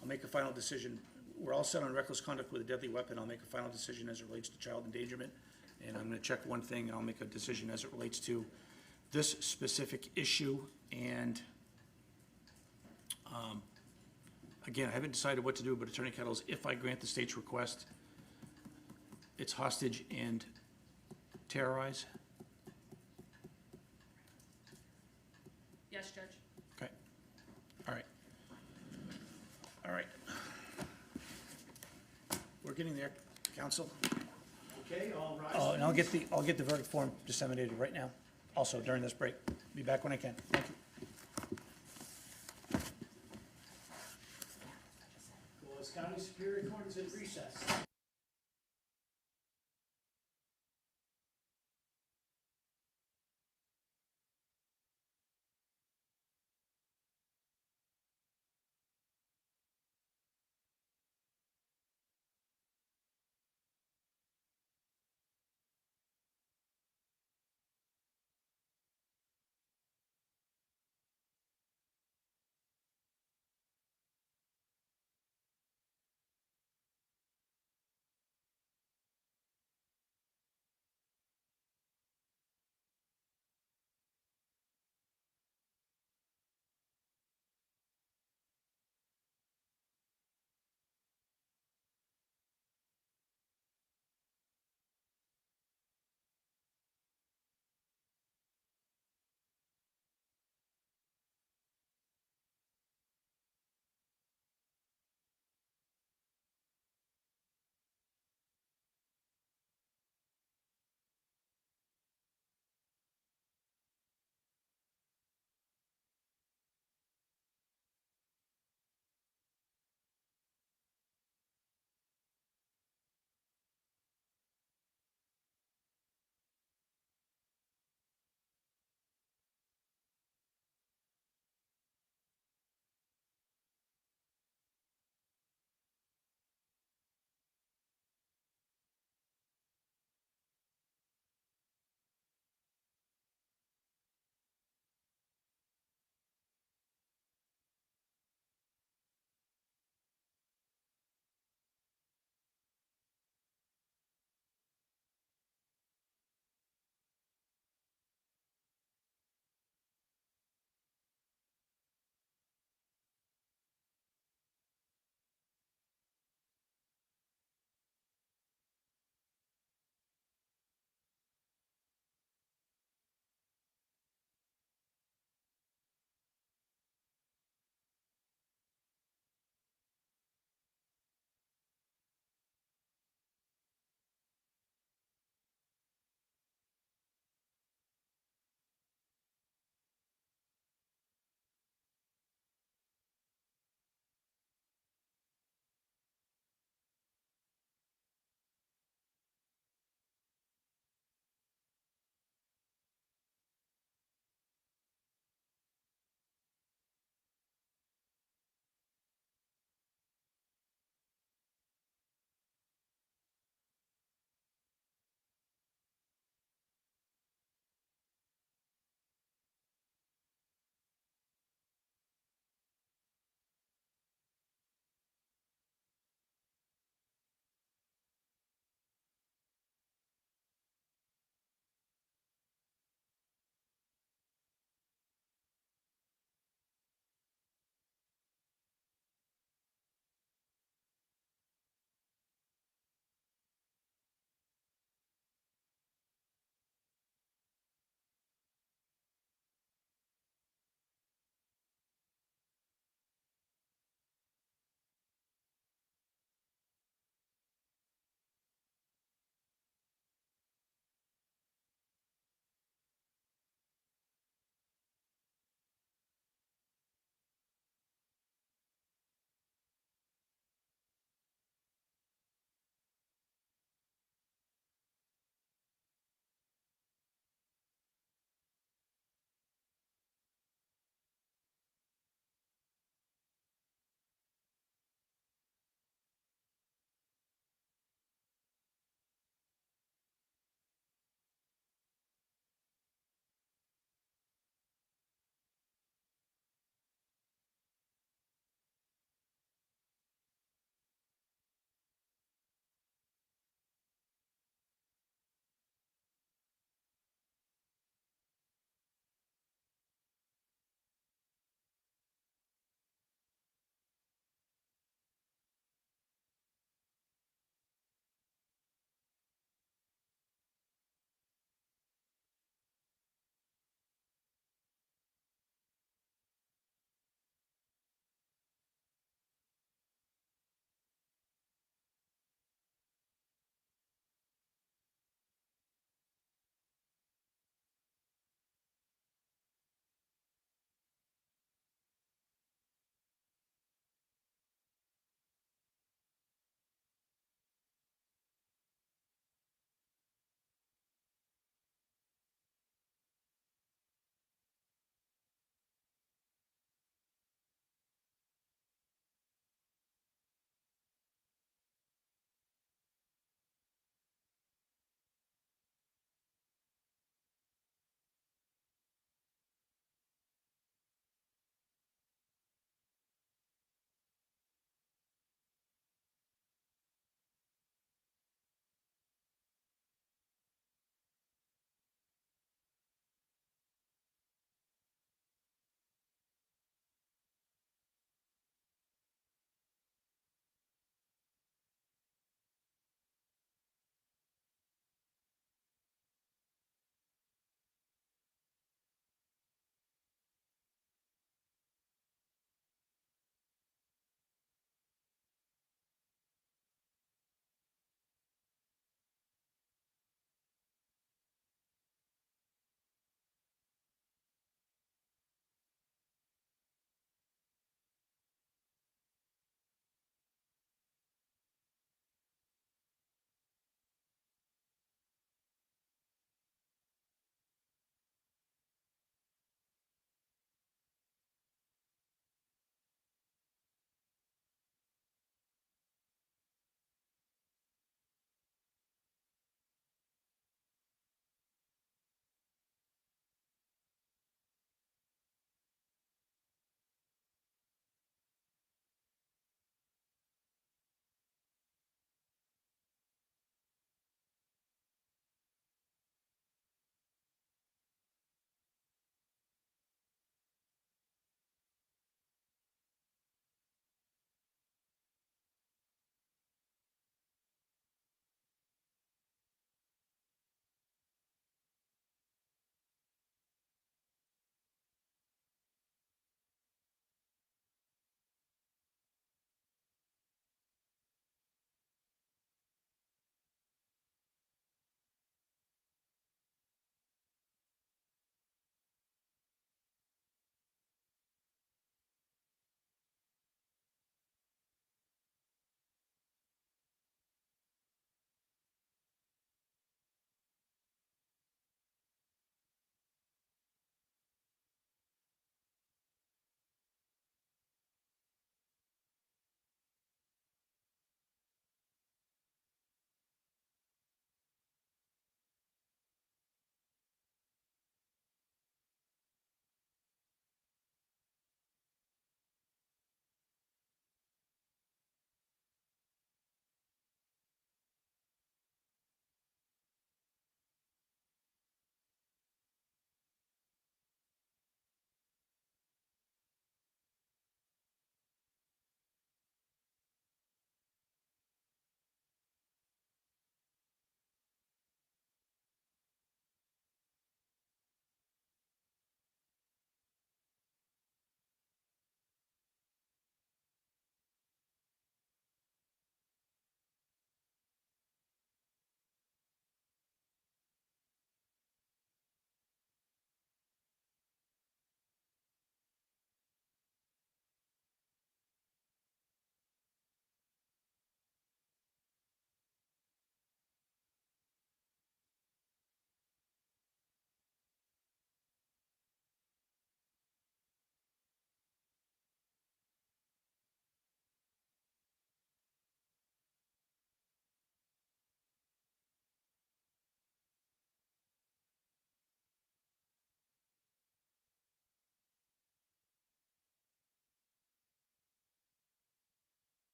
I'll make a final decision. We're all set on reckless conduct with a deadly weapon. I'll make a final decision as it relates to child endangerment. And I'm going to check one thing, and I'll make a decision as it relates to this specific issue. And again, I haven't decided what to do, but Attorney Kettles, if I grant the state's request, it's hostage and terrorize? Yes, Judge. Okay. All right. All right. We're getting there, counsel. Okay, all rise. Oh, and I'll get the verdict form disseminated right now, also during this break. Be back when I can. Thank you. Willis County Superior Court is in recess.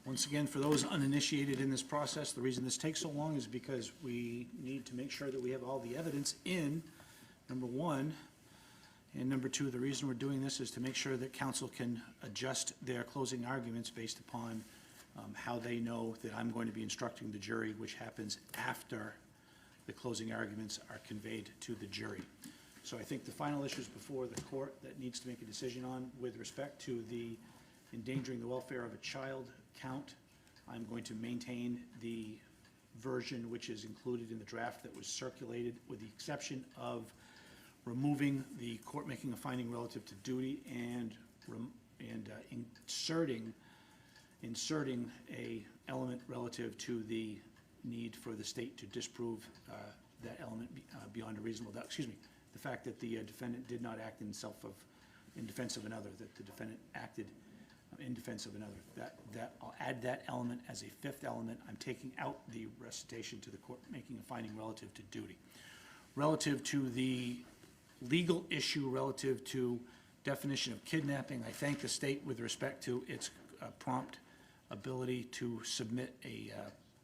Once again, for those uninitiated in this process, the reason this takes so long is because we need to make sure that we have all the evidence in, number one. And number two, the reason we're doing this is to make sure that council can adjust their closing arguments based upon how they know that I'm going to be instructing the jury, which happens after the closing arguments are conveyed to the jury. So I think the final issues before the court that needs to make a decision on with respect to the endangering the welfare of a child count, I'm going to maintain the version which is included in the draft that was circulated, with the exception of removing the court making a finding relative to duty and inserting a element relative to the need for the state to disprove that element beyond a reasonable doubt. Excuse me, the fact that the defendant did not act in defense of another, that the defendant acted in defense of another. I'll add that element as a fifth element. I'm taking out the recitation to the court making a finding relative to duty. Relative to the legal issue relative to definition of kidnapping, I thank the state with respect to its prompt ability to submit a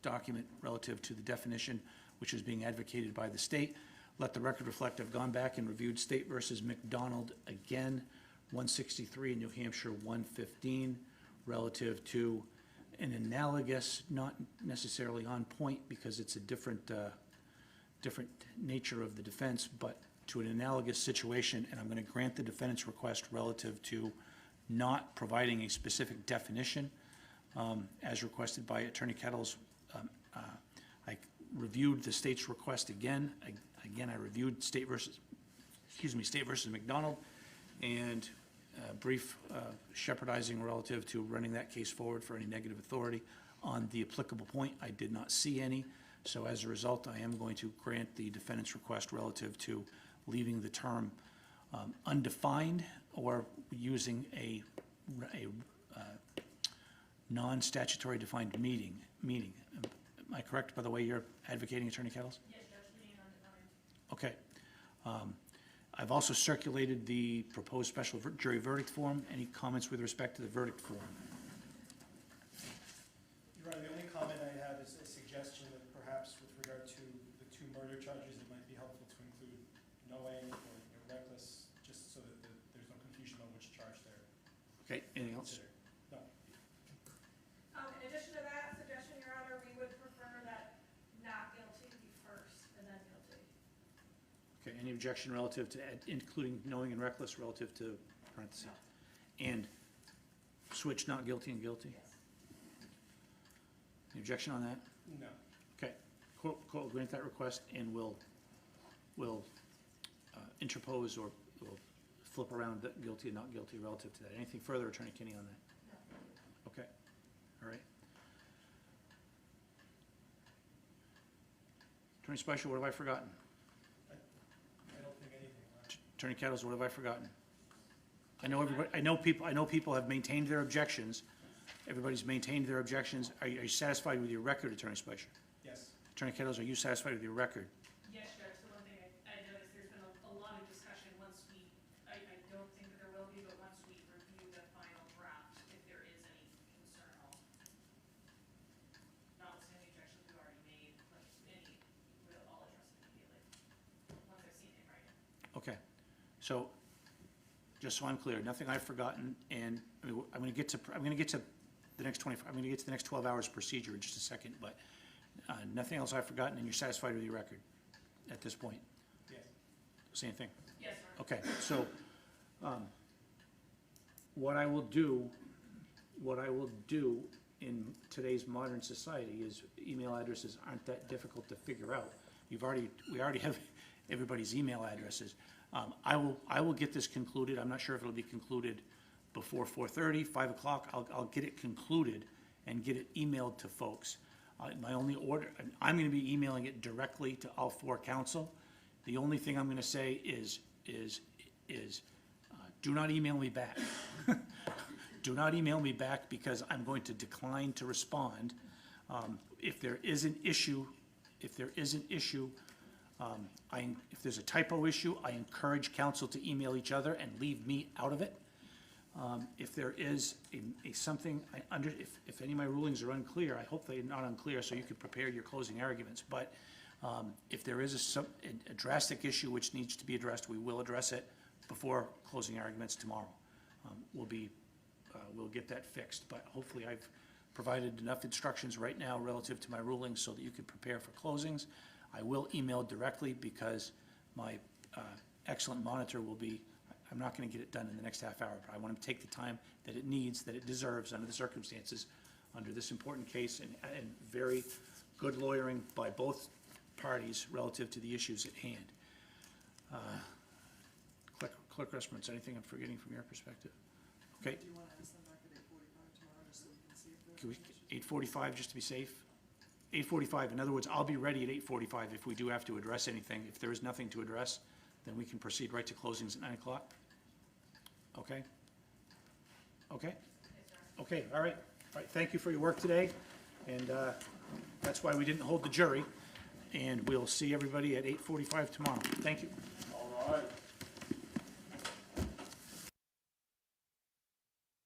document relative to the definition which is being advocated by the state. Let the record reflect I've gone back and reviewed State versus McDonald again, 163 in New Hampshire 115, relative to an analogous, not necessarily on point because it's a different nature of the defense, but to an analogous situation, and I'm going to grant the defendant's request relative to not providing a specific definition as requested by Attorney Kettles. I reviewed the state's request again. Again, I reviewed State versus McDonald, and brief shepherdizing relative to running that case forward for any negative authority. On the applicable point, I did not see any. So as a result, I am going to grant the defendant's request relative to leaving the term undefined or using a non-statutory defined meaning. Am I correct by the way you're advocating, Attorney Kettles? Yes, Judge, meaning undefined. Okay. I've also circulated the proposed special jury verdict form. Any comments with respect to the verdict form? Your Honor, the only comment I have is a suggestion that perhaps with regard to the two murder charges, it might be helpful to include knowing or reckless, just so that there's no confusion on which charge they're Okay, anything else? considered. No. In addition to that suggestion, Your Honor, we would prefer that not guilty be first and then guilty. Okay, any objection relative to including knowing and reckless relative to parentheses? And switch not guilty and guilty? Yes. Any objection on that? No. Okay, court will grant that request and will interpose or will flip around the guilty and not guilty relative to that. Anything further, Attorney Kinney, on that? No. Okay, all right. Attorney Special, what have I forgotten? I don't think anything. Attorney Kettles, what have I forgotten? I know everybody. I know people have maintained their objections. Everybody's maintained their objections. Are you satisfied with your record, Attorney Spicer? Yes. Attorney Kettles, are you satisfied with your record? Yes, Judge, the one thing I noticed, there's been a lot of discussion once I don't think that there will be, but once we review the final draft, if there is any concern, notwithstanding objections we've already made, but I'll address it immediately, once I've seen it in writing. Okay, so, just so I'm clear, nothing I've forgotten, and I'm gonna get to the next 12 hours procedure in just a second, but nothing else I've forgotten, and you're satisfied with your record at this point? Yes. Same thing? Yes, sir. Okay, so, what I will do in today's modern society is email addresses aren't that difficult to figure out. We already have everybody's email addresses. I will get this concluded. I'm not sure if it'll be concluded before 4:30, 5 o'clock. I'll get it concluded and get it emailed to folks. My only order, I'm going to be emailing it directly to all four council. The only thing I'm going to say is do not email me back. Do not email me back because I'm going to decline to respond. If there is an issue, if there's a typo issue, I encourage council to email each other and leave me out of it. If there is something, if any of my rulings are unclear, I hope they're not unclear, so you could prepare your closing arguments. But if there is a drastic issue which needs to be addressed, we will address it before closing arguments tomorrow. We'll get that fixed, but hopefully I've provided enough instructions right now relative to my rulings so that you can prepare for closings. I will email directly because my excellent monitor will be, I'm not going to get it done in the next half hour, but I want to take the time that it needs, that it deserves under the circumstances, under this important case, and very good lawyering by both parties relative to the issues at hand. Clerk Restaurants, anything I'm forgetting from your perspective? Okay. Do you want to ask them back at 8:45 tomorrow, just so we can see if Can there's... we, 8:45, just to be safe? 8:45, in other words, I'll be ready at 8:45 if we do have to address anything. If there is nothing to address, then we can proceed right to closings at 9 o'clock? Okay? Okay? Okay, all right. All right, thank you for your work today, and that's why we didn't hold the jury, and we'll see everybody at 8:45 tomorrow. Thank you. All right.